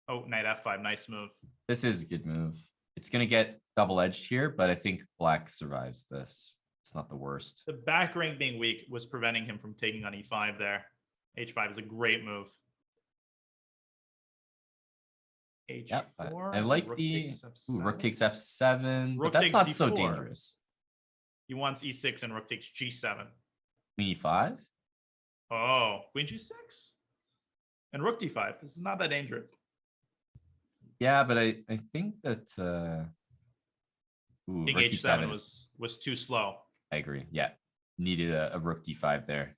Oh, knight f5, nice move. This is a good move. It's going to get double-edged here, but I think black survives this. It's not the worst. The back rank being weak was preventing him from taking on e5 there. h5 is a great move. h4. Yep, I like rook the takes rook takes f7, Rook but that's takes not so d4. dangerous. He wants e6 and rook takes g7. Queen e5. Oh, queen g6 and rook d5. It's not that dangerous. Yeah, but I think that King rook h7 e7 was too slow. I agree. Yeah, needed a rook d5 there.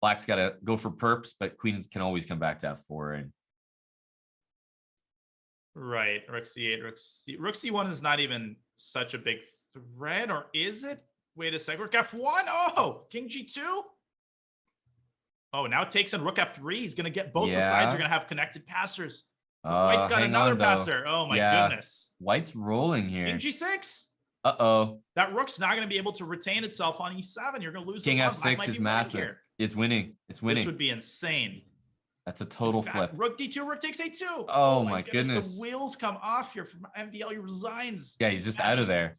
Black's got to go for perps, but queens can always come back to f4 and. Right, rook c8, rook c1 is not even such a big threat, or is it? Wait a sec, rook f1. Oh, king g2. Oh, now it takes in rook f3. He's gonna get both the sides are gonna have connected passers. White's got another passer. Oh my goodness. White's rolling here. King g6. Uh-oh. That rook's not gonna be able to retain itself on e7. You're gonna lose. King f6 is massive. It's winning. It's winning. This would be insane. That's a total flip. Rook d2, rook takes a2. Oh my goodness. The wheels come off here from MVL. He resigns. Yeah, he's just out of there.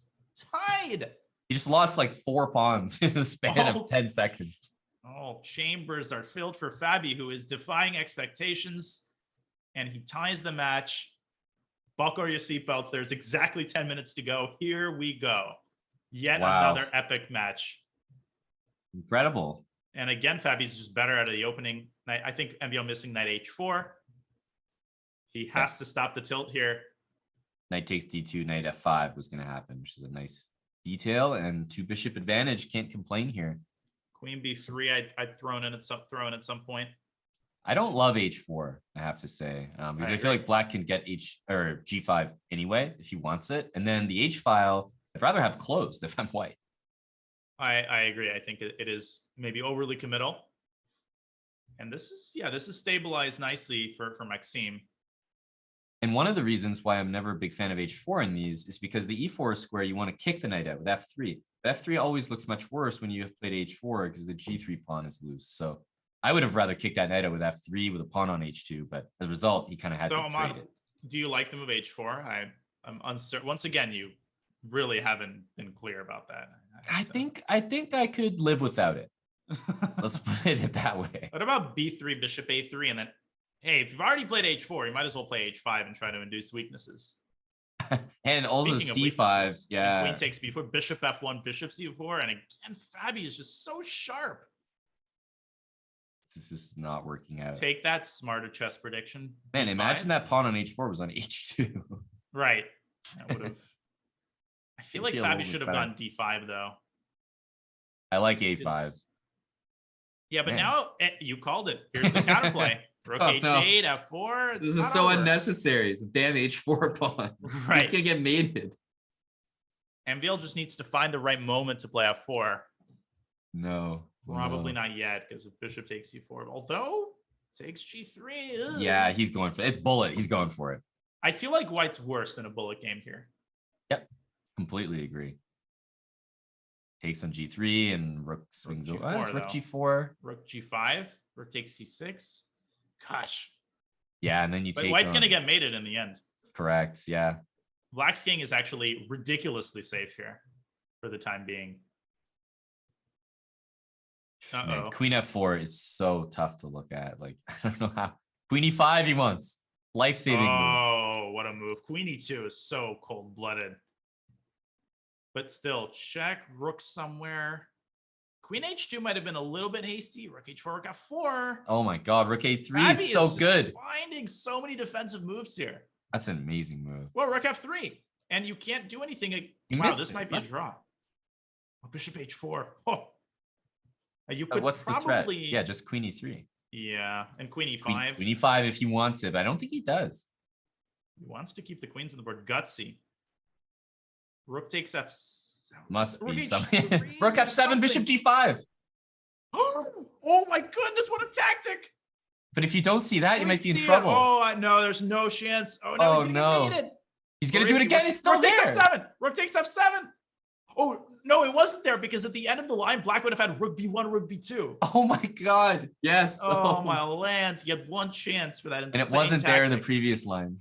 Tied. He just lost like 4 pawns in the span of 10 seconds. Oh, chambers are filled for Fabi, who is defying expectations, and he ties the match. Buckle your seatbelts. There's exactly 10 minutes to go. Here we go. Yet another epic match. Incredible. And again, Fabi's just better out of the opening. I think MVL missing knight h4. He has to stop the tilt here. Knight takes d2, knight f5 was going to happen, which is a nice detail. And 2 bishop advantage. Can't complain here. Queen b3, I'd thrown in at some point. I don't love h4, I have to say, because I feel like black can get g5 anyway if he wants it, and then the h file I'd rather have closed if I'm white. I agree. I think it is maybe overly committal, and this is stabilized nicely for Maxime. And one of the reasons why I'm never a big fan of h4 in these is because the e4 square you want to kick the knight out with f3. But f3 always looks much worse when you have played h4 because the g3 pawn is loose. So I would have rather kicked that knight out with f3 with a pawn on h2, but as a result, he kind of had to trade it. Do you like the move h4? I'm uncertain. Once again, you really haven't been clear about that. I think I could live without it. Let's put it that way. What about b3, bishop a3, and then, hey, if you've already played h4, you might as well play h5 and try to induce weaknesses. And also c5, yeah. Queen takes b4, bishop f1, bishop c4, and again, Fabi is just so sharp. This is not working out. Take that, smarter chess prediction. Man, D5. imagine that pawn on h4 was on h2. Right. That would have. I feel like Fabi should have gone d5 though. I like a5. Yeah, but now you called it. Here's the counterplay. Rook h8, f4. This is so unnecessary. It's a damn h4 pawn. Right. It's gonna get mated. MVL just needs to find the right moment to play f4. No. Probably not yet, because if bishop takes c4, although takes g3. Ugh. Yeah, he's going for it. It's bullet. He's going for it. I feel like white's worse than a bullet game here. Yep. Completely agree. Takes on g3 and rook swings over. Rook g4. Rook g5. Rook takes c6. Gosh. Yeah, and then you take. But white's going to get mated in the end. Correct. Yeah. Black's king is actually ridiculously safe here for the time being. Man, Queen f4 is so tough to look at. Like, I don't know how. Queen e5 he wants. Life-saving move. Oh, what a move. Queen e2 is so cold-blooded. But still, check. Rook somewhere. Queen h2 might have been a little bit hasty. Rook h4, rook f4. Oh my god, rook a3 is so good. Finding so many defensive moves here. That's an amazing move. Well, rook f3. And you can't do anything. Wow, this might be a draw. Oh, bishop h4. Oh. You could what's probably... the threat? Yeah, just queen e3. Yeah, and queen e5. Queen e5 if he wants it, but I don't think he does. He wants to keep the queens on the board. Gutsy. Rook takes f. Must be something. Rook f7, bishop d5. Oh my goodness, what a tactic! But if you don't see that, you might be in trouble. Oh no, there's no chance. Oh no, he's gonna get mated. He's gonna do it again. It's still there. Rook takes f7. Rook takes f7. Oh no, it wasn't there because at the end of the line, Black would have had rook b1, rook b2. Oh my god! Yes. Oh my land! You had one chance for that insane and it wasn't tactic. there in the previous line.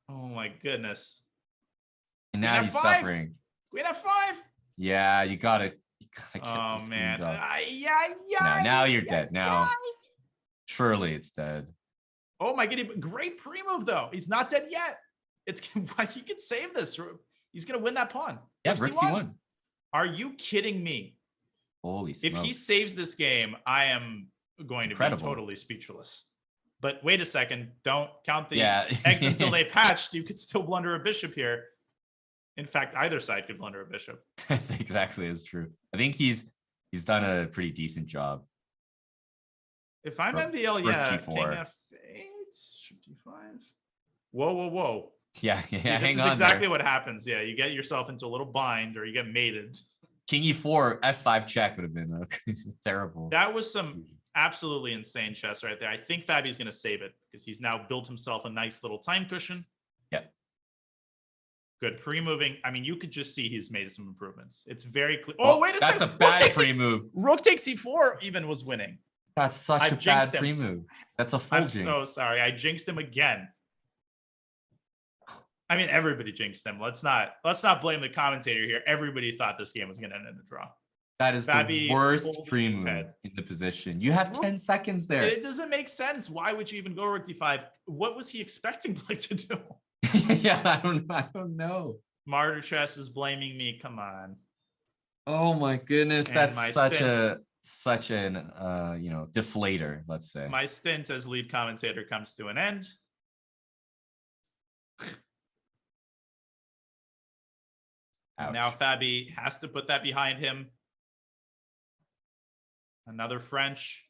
Oh my goodness! And now he's suffering. Queen F5. Yeah, you gotta get Oh these man. queens up. Yeah. Now you're dead. Now, surely it's dead. Oh my goodness. Great pre-move though. He's not dead yet. It's you can save this. He's gonna win that pawn. Yeah, rook C1. Are you kidding me? Holy smokes. If he saves this game, I am going to be totally speechless. But wait a second. Don't count the eggs until they patched. You could still blunder a bishop here. In fact, either side could blunder a bishop. That's exactly as true. I think he's done a pretty decent job. If I'm MVL, yeah, King F8, D5. Whoa. Yeah. See, this is exactly what happens. Yeah, you get yourself into a little bind or you get mated. King E4, F5 check would have been terrible. That was some absolutely insane chess right there. I think Fabi's going to save it because he's now built himself a nice little time cushion. Yep. Good pre-moving. I mean, you could just see he's made some improvements. It's very clear. Oh, wait a second. That's a bad pre-move. Rook takes E4 even was winning. That's such a bad pre-move. That's a full jinx. I'm so sorry. I jinxed him again. I mean, everybody jinxed him. Let's not blame the commentator here. Everybody thought this game was going to end in a draw. That is the worst pre-move in the position. You have 10 seconds there. It doesn't make sense. Why would you even go rook d5? What was he expecting Black to do? Yeah, I don't know. Martyr Chess is blaming me. Come on. Oh my goodness, that's such an deflator, let's say. My stint as lead commentator comes to an end. Ouch. Now Fabi has to put that behind him. Another French.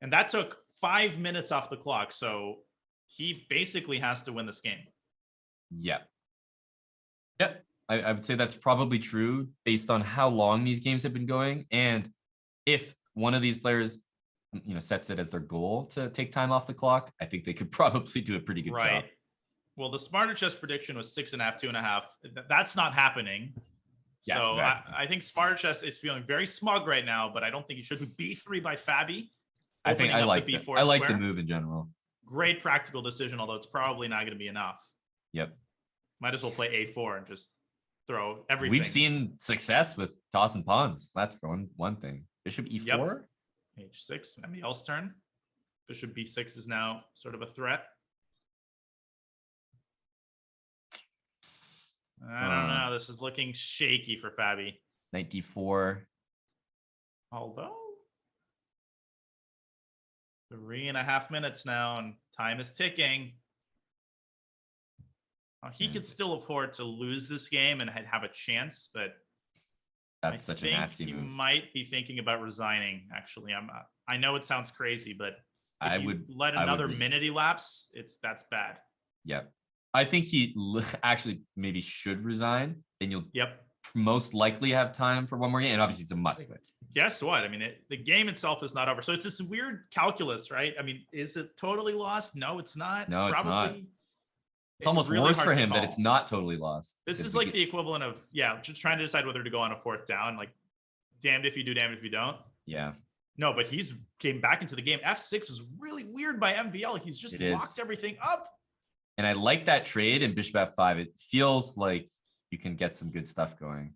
And that took 5 minutes off the clock. So he basically has to win this game. Yeah. Yep. I would say that's probably true based on how long these games have been going. And if one of these players, sets it as their goal to take time off the clock, I think they could probably do a pretty good job. Well, the Smarter Chess prediction was 6.5, 2.5. That's not happening. Yeah, so exactly. I think Smarter Chess is feeling very smug right now, but I don't think he should be B3 by Fabi. I think I like the I like the move in general. Great practical decision, although it's probably not going to be enough. Yep. Might as well play A4 and just throw everything. We've seen success with tossing pawns. That's one thing. Bishop E4. Yep. H6, MBL's turn. Bishop B6 is now sort of a threat. I don't know. This is looking shaky for Fabi. Knight D4. Although 3.5 minutes now, and time is ticking. He could still afford to lose this game and have a chance, but that's such a nasty move. He might be thinking about resigning. Actually, I know it sounds crazy, but if I you would let another minute elapse. That's bad. Yep. I think he actually maybe should resign. Then you'll most likely have time for one more game. And obviously it's a must win. Guess what? I mean, the game itself is not over. So it's this weird calculus, right? I mean, is it totally lost? No, it's not. No, it's not. It's almost really worse for him that it's not totally lost. This is like the equivalent of, just trying to decide whether to go on a fourth down. Like, damned if you do, damned if you don't. Yeah. No, but he's came back into the game. F6 is really weird by MVL. He's just locked everything up. And I like that trade in Bishop F5. It feels like you can get some good stuff going.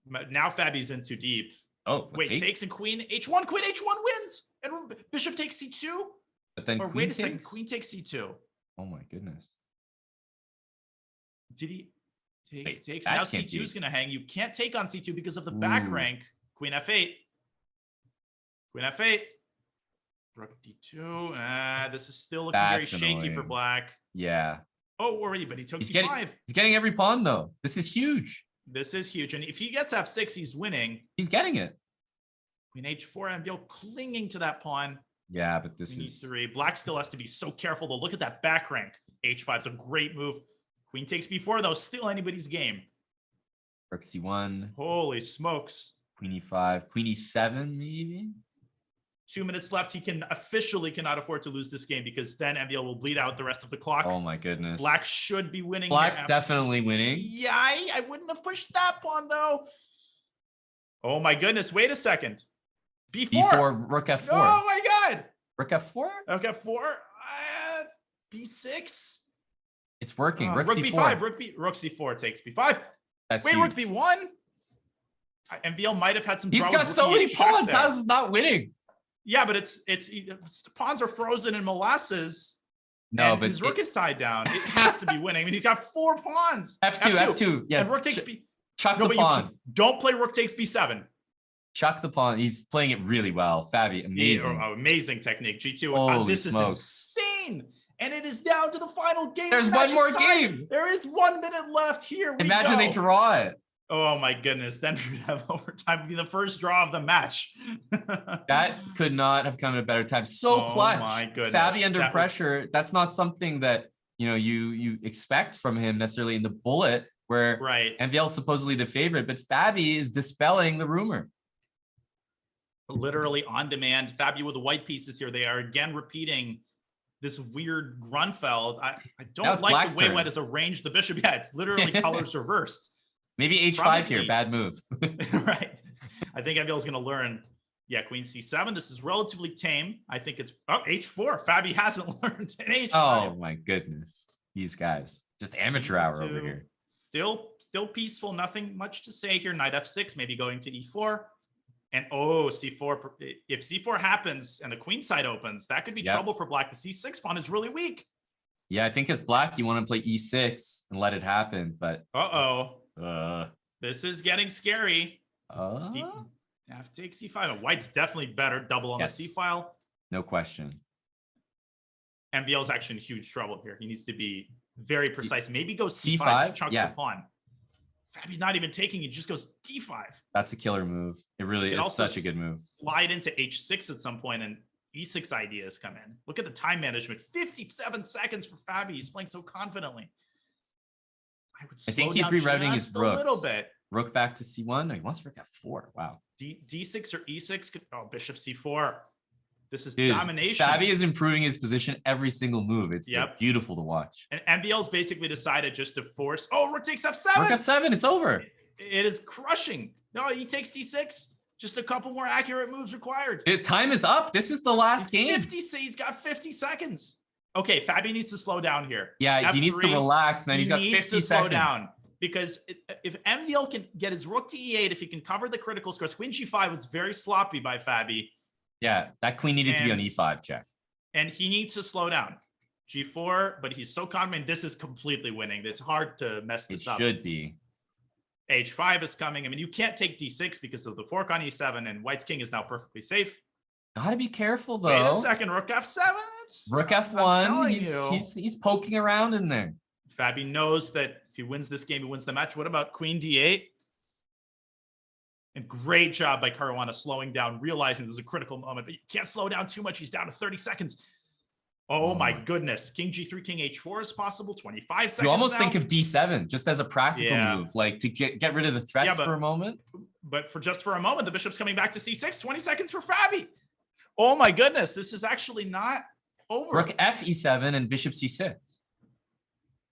Now Fabi's in too deep. Oh, wait, takes and queen H1 wins, and Bishop takes C2. But then wait a second, queen takes C2. Oh my goodness. Did he takes? Now C2 is going to hang. You can't take on C2 because of the back rank. Queen F8. Rook D2. This is still looking very shaky for Black. Yeah. Oh, already, but he took C5. He's getting every pawn though. This is huge. And if he gets F6, he's winning. He's getting it. Queen H4, MBL clinging to that pawn. Yeah, but this is E3. Black still has to be so careful to look at that back rank. H5 is a great move. Queen takes B4 though, still anybody's game. Rook C1. Holy smokes. Queen E5, Queen E7 maybe. 2 minutes left. He officially cannot afford to lose this game because then MBL will bleed out the rest of the clock. Oh my goodness. Black should be winning. Black's definitely winning. Yeah, I wouldn't have pushed that pawn though. Oh my goodness. Wait a second. B4, Rook F4. Oh my God. Rook F4? Rook F4. B6. It's working. Rook B5. Rook C4 takes B5. That's Wait, huge. Rook B1? MVL might have had some He's trouble got with so Rook many E8 check pawns. there. How's this not winning? Yeah, but it's pawns are frozen in molasses. No, and but his rook is tied down. It has to be winning. I mean, he's got 4 pawns. F2. Yes. And rook takes B. Chuck No, the but pawn. don't play rook takes B7. Chuck the pawn. He's playing it really well. Fabi, amazing. Amazing technique. G2. Holy This smokes. is insane. And it is down to the final game. There's The match one more is tied. game. There is 1 minute left. Here we Imagine go. they draw it. Oh my goodness. Then we would have overtime. It'd be the first draw of the match. That could not have come at a better time. So clutch. My goodness. Fabi under pressure. That's not something that you expect from him necessarily in the bullet, where MVL is supposedly the favorite, but Fabi is dispelling the rumor. Literally on demand. Fabi with the white pieces here. They are again repeating this weird Grunfeld. I don't like the way White has arranged the bishop. Yeah, it's literally colors reversed. Maybe H5 here. Bad move. Right. I think MVL is going to learn. Yeah, Queen C7. This is relatively tame. I think it's H4. Fabi hasn't learned an H5. Oh my goodness. These guys. Just amateur hour over here. Still peaceful. Nothing much to say here. Knight F6, maybe going to E4. And C4. If C4 happens and the queen side opens, that could be trouble for black. The C6 pawn is really weak. Yeah, I think as black, you want to play E6 and let it happen. But this is getting scary. F takes C5. And white's definitely better. Double on the C file. No question. MVL's actually in huge trouble here. He needs to be very precise. Maybe go C5 to chunk the pawn. Fabi not even taking it, just goes D5. That's a killer move. It really is such a good move. Slide into H6 at some point and E6 ideas come in. Look at the time management. 57 seconds for Fabi. He's playing so confidently. I think he's rerouting his rooks. A little bit. Rook back to C1. No, he wants rook F4. Wow. D6 or E6. Oh, bishop C4. This is Dude, domination. Fabi is improving his position every single move. It's beautiful to watch. And MVL's basically decided just to force. Oh, rook takes F7. Rook F7. It's over. It is crushing. No, he takes D6. Just a couple more accurate moves required. Time is up. This is the last game. He's got 50 seconds. Okay, Fabi needs to slow down here. Yeah, F3, he needs to relax, man. He's got 50 seconds. Slow down. Because if MVL can get his rook to E8, if he can cover the critical scores, Queen G5 was very sloppy by Fabi. Yeah, that queen needed to be on E5 check. And he needs to slow down. G4, but he's so confident. This is completely winning. It's hard to mess this up. It should be. H5 is coming. I mean, you can't take D6 because of the fork on E7, and White's king is now perfectly safe. Gotta be careful, though. Wait a second. Rook F7. Rook F1. He's poking around in there. Fabi knows that if he wins this game, he wins the match. What about Queen D8? And great job by Caruana slowing down, realizing this is a critical moment, but you can't slow down too much. He's down to 30 seconds. Oh my goodness. King G3, King H4 is possible. 25 seconds. You almost now. think of D7 just as a practical move, like to get rid of the threats for a moment. But for a moment, the bishop's coming back to C6. 20 seconds for Fabi. Oh my goodness. This is actually not over. Rook F E7 and Bishop C6.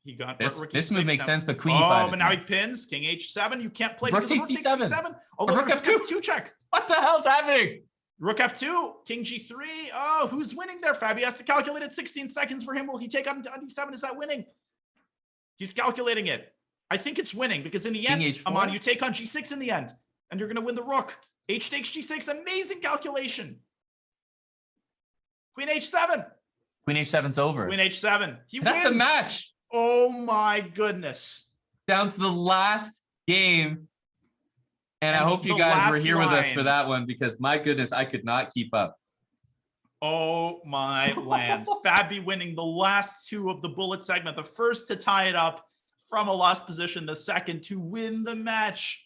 He got this move makes sense, but Queen E5. But now he pins King H7. You can't play Rook takes D7. Although Rook F2 check. What the hell's happening? Rook F2, King G3. Oh, who's winning there? Fabi has to calculate it. 16 seconds for him. Will he take on D7? Is that winning? He's calculating it. I think it's winning because in the end, Aman, you take on G6 in the end, and you're going to win the rook. H takes G6. Amazing calculation. Queen H7. Queen H7's over. Queen H7. That's the match. Oh my goodness. Down to the last game. And I hope you guys were here with us for that one because my goodness, I could not keep up. Oh my lands. Fabi winning the last two of the bullet segment. The first to tie it up from a lost position. The second to win the match.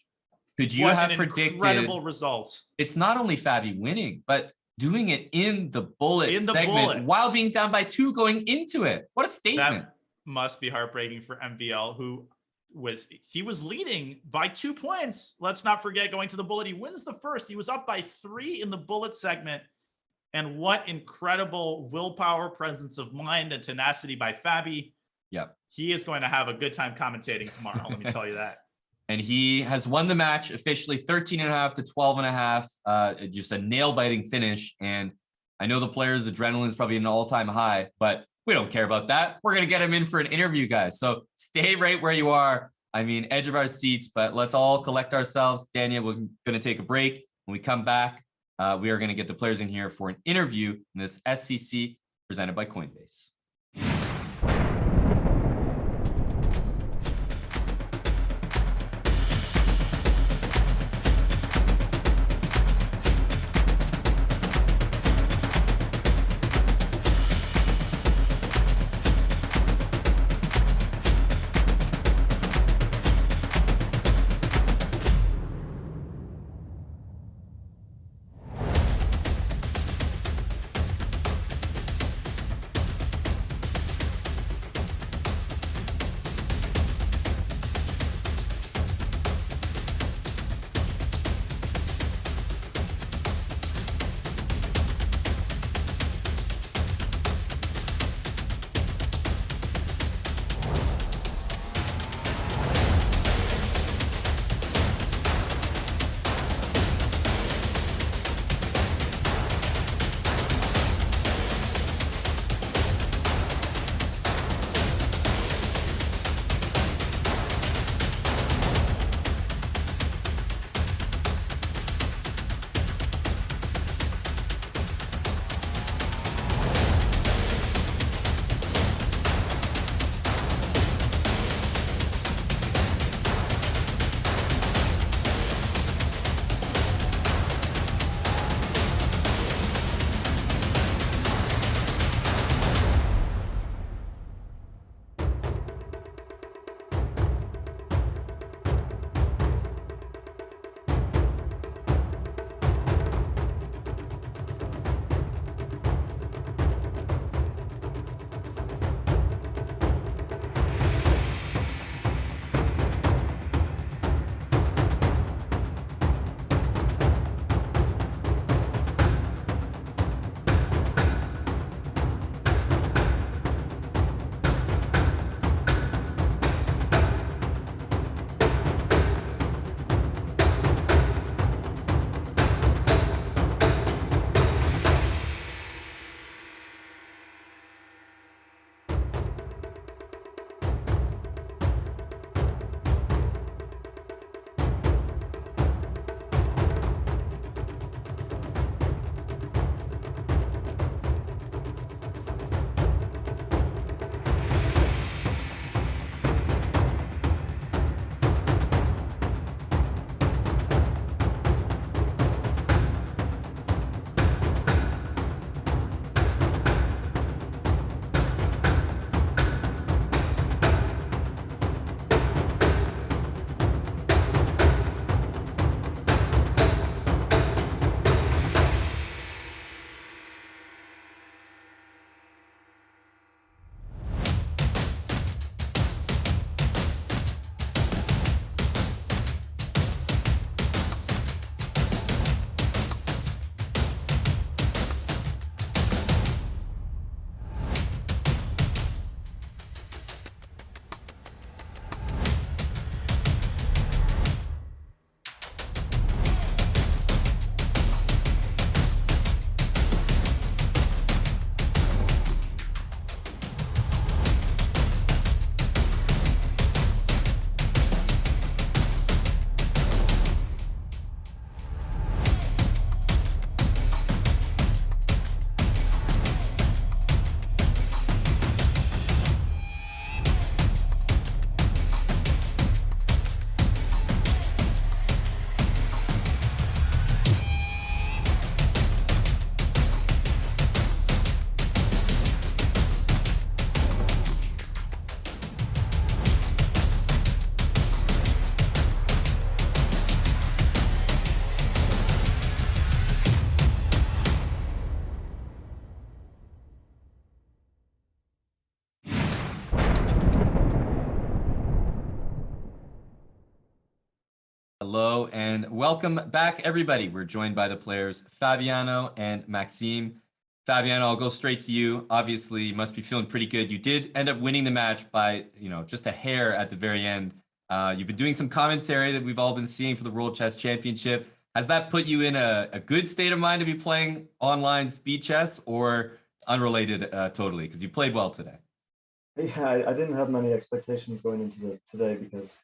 Could you have predicted? Incredible result. It's not only Fabi winning, but doing it in the bullet segment while being down by 2 going into it. What a statement. That must be heartbreaking for MVL, who was leading by 2 points. Let's not forget, going to the bullet, he wins the first. He was up by 3 in the bullet segment. And what incredible willpower, presence of mind, and tenacity by Fabi. Yep. He is going to have a good time commentating tomorrow. Let me tell you that. And he has won the match officially 13.5 to 12.5. Just a nail-biting finish. And I know the players' adrenaline is probably an all-time high, but We don't care about that. We're going to get him in for an interview, guys. So stay right where you are. I mean, edge of our seats, but let's all collect ourselves. Daniel, we're going to take a break. When we come back, we are going to get the players in here for an interview in this SCC presented by Coinbase. Hello and welcome back, everybody. We're joined by the players Fabiano and Maxime. Fabiano, I'll go straight to you. Obviously, you must be feeling pretty good. You did end up winning the match by, just a hair at the very end. You've been doing some commentary that we've all been seeing for the World Chess Championship. Has that put you in a good state of mind to be playing online speed chess, or unrelated totally, because you played well today. Yeah, I didn't have many expectations going into today because,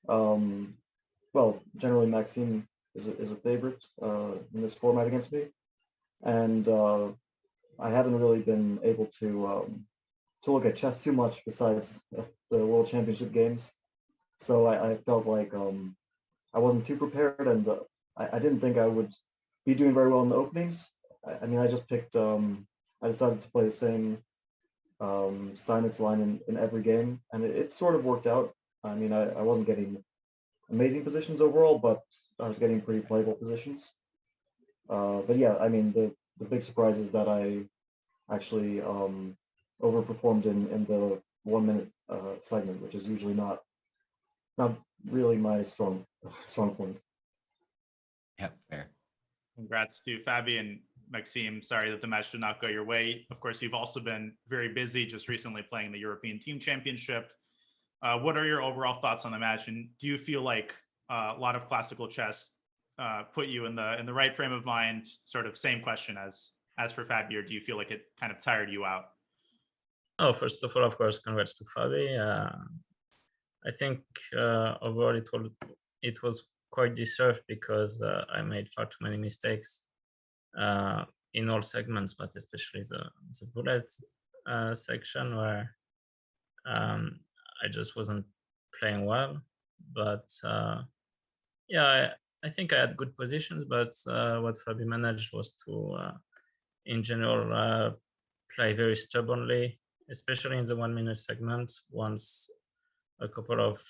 well, generally Maxime is a favorite in this format against me, and I haven't really been able to look at chess too much besides the World Championship games. So I felt like I wasn't too prepared, and I didn't think I would be doing very well in the openings. I mean, I just picked. I decided to play the same Steinitz line in every game, and it sort of worked out. I mean, I wasn't getting amazing positions overall, but I was getting pretty playable positions. But yeah, I mean, the big surprise is that I actually overperformed in the 1 minute segment, which is usually not really my strong point. Yeah, fair. Congrats to Fabi and Maxime. Sorry that the match did not go your way. Of course, you've also been very busy, just recently playing the European Team Championship. What are your overall thoughts on the match? And do you feel like a lot of classical chess put you in the right frame of mind? Sort of same question as for Fabi, or do you feel like it kind of tired you out? Oh, first of all, of course, congrats to Fabi. I think overall it was quite deserved because I made far too many mistakes in all segments, but especially the bullet section where I just wasn't playing well. But yeah, I think I had good positions, but what Fabi managed was to, in general, play very stubbornly, especially in the 1 minute segment. Once a couple of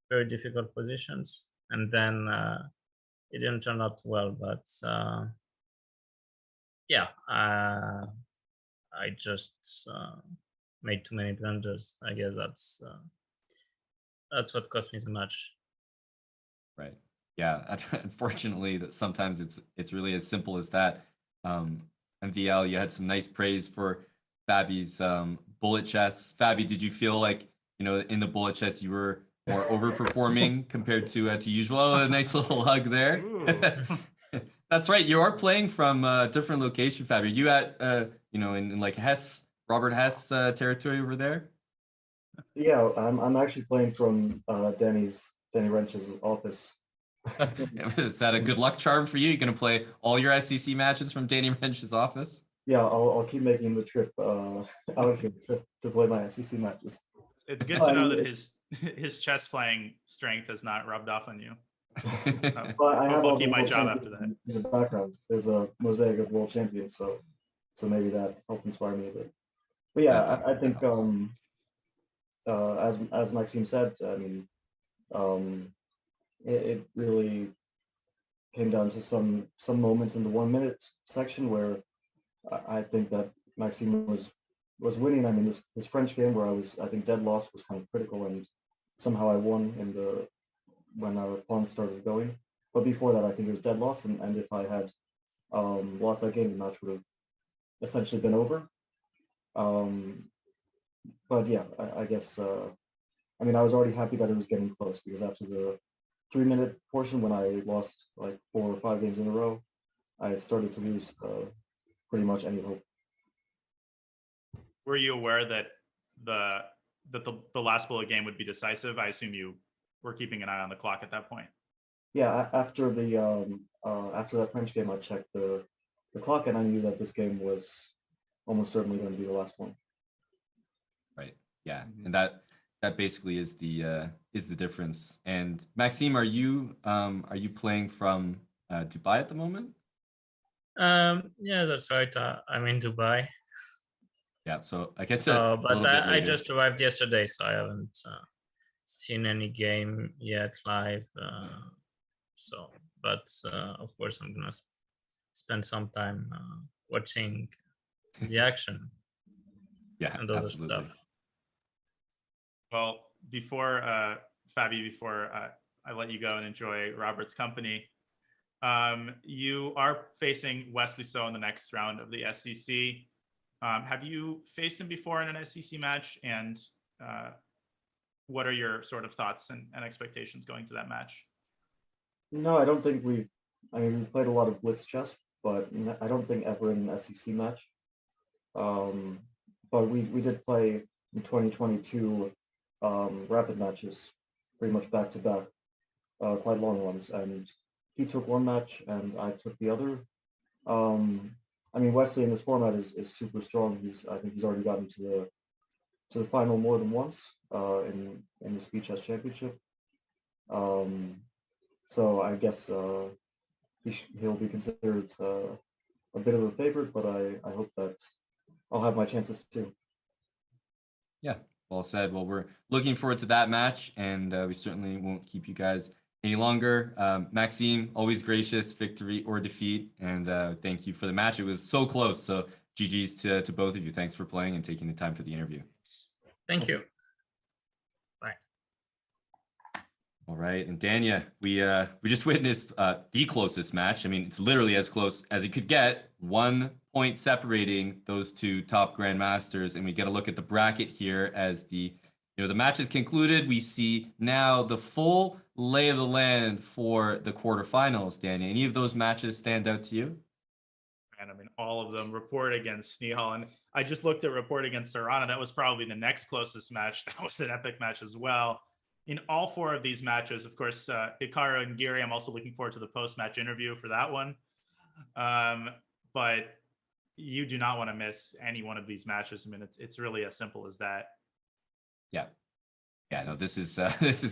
very difficult positions, and then it didn't turn out well. But yeah, I just made too many blunders. I guess that's what cost me the match. Right. Yeah. Unfortunately, that sometimes it's really as simple as that. MVL, you had some nice praise for Fabi's bullet chess. Fabi, did you feel like, in the bullet chess you were more overperforming compared to usual? Oh, a nice little hug there. That's right. You are playing from a different location, Fabi. Are you at in like Robert Hess territory over there? Yeah, I'm actually playing from Danny Wrench's office. Is that a good luck charm for you? You're gonna play all your SEC matches from Danny Wrench's office? Yeah, I'll keep making the trip out here to play my SEC matches. It's good to know that his chess playing strength has not rubbed off on you. Well, I have I'll keep my job after that. In the background, there's a mosaic of world champions, so maybe that helped inspire me a bit. But yeah, I think as Maxime said, I mean, it really came down to some moments in the 1 minute section where I think that Maxime was winning. I mean, this French game where I think dead loss was kind of critical, and somehow I won when our pawn started going. But before that, I think it was dead loss, and if I had lost that game, the match would have essentially been over. But yeah, I guess I mean, I was already happy that it was getting close, because after the 3 minute portion, when I lost like 4 or 5 games in a row, I started to lose pretty much any hope. Were you aware that the last bullet game would be decisive? I assume you were keeping an eye on the clock at that point. Yeah, after that French game, I checked the clock, and I knew that this game was almost certainly going to be the last one. Right. Yeah, and that basically is the difference. And Maxime, are you playing from Dubai at the moment? Yeah, that's right. I'm in Dubai. Yeah, so like I said, but I just arrived yesterday, so I haven't seen any game yet live. But of course, I'm gonna spend some time watching the action. Yeah, and other absolutely. stuff. Well, before Fabi, before I let you go and enjoy Robert's company, you are facing Wesley So in the next round of the SEC. Have you faced him before in an SEC match? And what are your sort of thoughts and expectations going to that match? No, I don't think we've played a lot of blitz chess, but I don't think ever in an SEC match. But we did play in 2022 rapid matches, pretty much back to back, quite long ones, and he took one match and I took the other. I mean, Wesley in this format is super strong. I think he's already gotten to the final more than once in the Speed Chess Championship. So I guess he'll be considered a bit of a favorite, but I hope that I'll have my chances too. Yeah, well said. Well, we're looking forward to that match, and we certainly won't keep you guys any longer. Maxime, always gracious, victory or defeat, and thank you for the match. It was so close, so GG's to both of you. Thanks for playing and taking the time for the interview. Thank you. All right, and Dania, we just witnessed the closest match. I mean, it's literally as close as it could get. 1 point separating those two top grandmasters, and we get a look at the bracket here as the match is concluded. We see now the full lay of the land for the quarterfinals. Dania, any of those matches stand out to you? And I mean, all of them. Rapport against Nihal, and I just looked at Rapport against Caruana. That was probably the next closest match. That was an epic match as well. In all 4 of these matches, of course, Hikaru and Giri, I'm also looking forward to the post-match interview for that one. But you do not want to miss any one of these matches. I mean, it's really as simple as that. Yeah. No, this is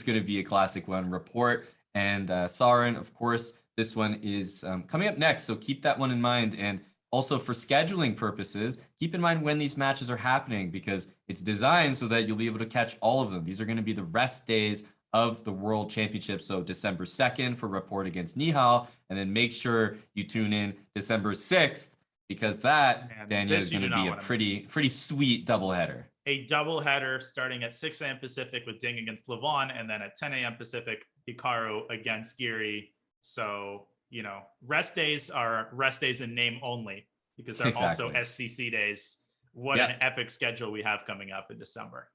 going to be a classic one. Rapport and Sarin, of course. This one is coming up next, so keep that one in mind. And also for scheduling purposes, keep in mind when these matches are happening, because it's designed so that you'll be able to catch all of them. These are going to be the rest days of the World Championship. So December 2nd for Rapport against Nihal, and then make sure you tune in December 6th, because that, Daniel, is going to be a pretty sweet doubleheader. A doubleheader starting at 6 a.m. Pacific with Ding against Levon, and then at 10 a.m. Pacific, Hikaru against Giri. So, rest days are rest days in name only, because they're also SCC days. What an epic schedule we have coming up in December.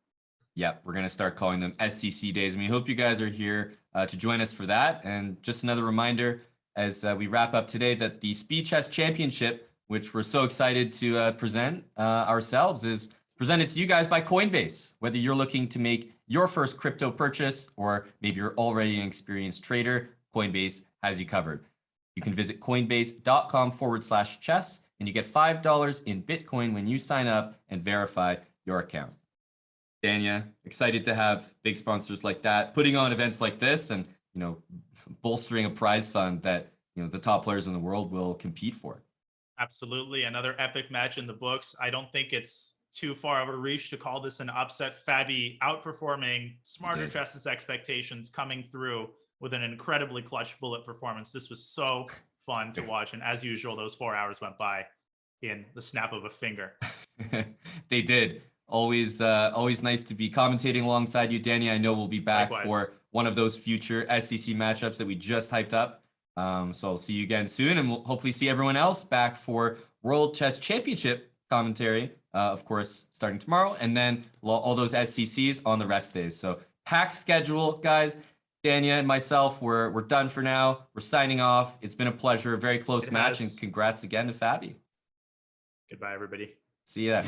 Yep, we're going to start calling them SCC days. And we hope you guys are here to join us for that. And just another reminder as we wrap up today that the Speed Chess Championship, which we're so excited to present ourselves, is presented to you guys by Coinbase. Whether you're looking to make your first crypto purchase or maybe you're already an experienced trader, Coinbase has you covered. You can visit coinbase.com/chess and you get $5 in Bitcoin when you sign up and verify your account. Dania, excited to have big sponsors like that, putting on events like this and, bolstering a prize fund that, the top players in the world will compete for. Absolutely. Another epic match in the books. I don't think it's too far of a reach to call this an upset. Fabi outperforming Smarter Chess's expectations, coming through with an incredibly clutch bullet performance. This was so fun to watch. And as usual, those 4 hours went by in the snap of a finger. They did. Always nice to be commentating alongside you, Danny. I know we'll be back for one of those future SCC matchups that we just hyped up. So I'll see you again soon, and we'll hopefully see everyone else back for World Chess Championship commentary, of course, starting tomorrow, and then all those SCCs on the rest days. So packed schedule, guys. Dania and myself, we're done for now. We're signing off. It's been a pleasure, a very close match, and congrats again to Fabi. Goodbye, everybody. See ya.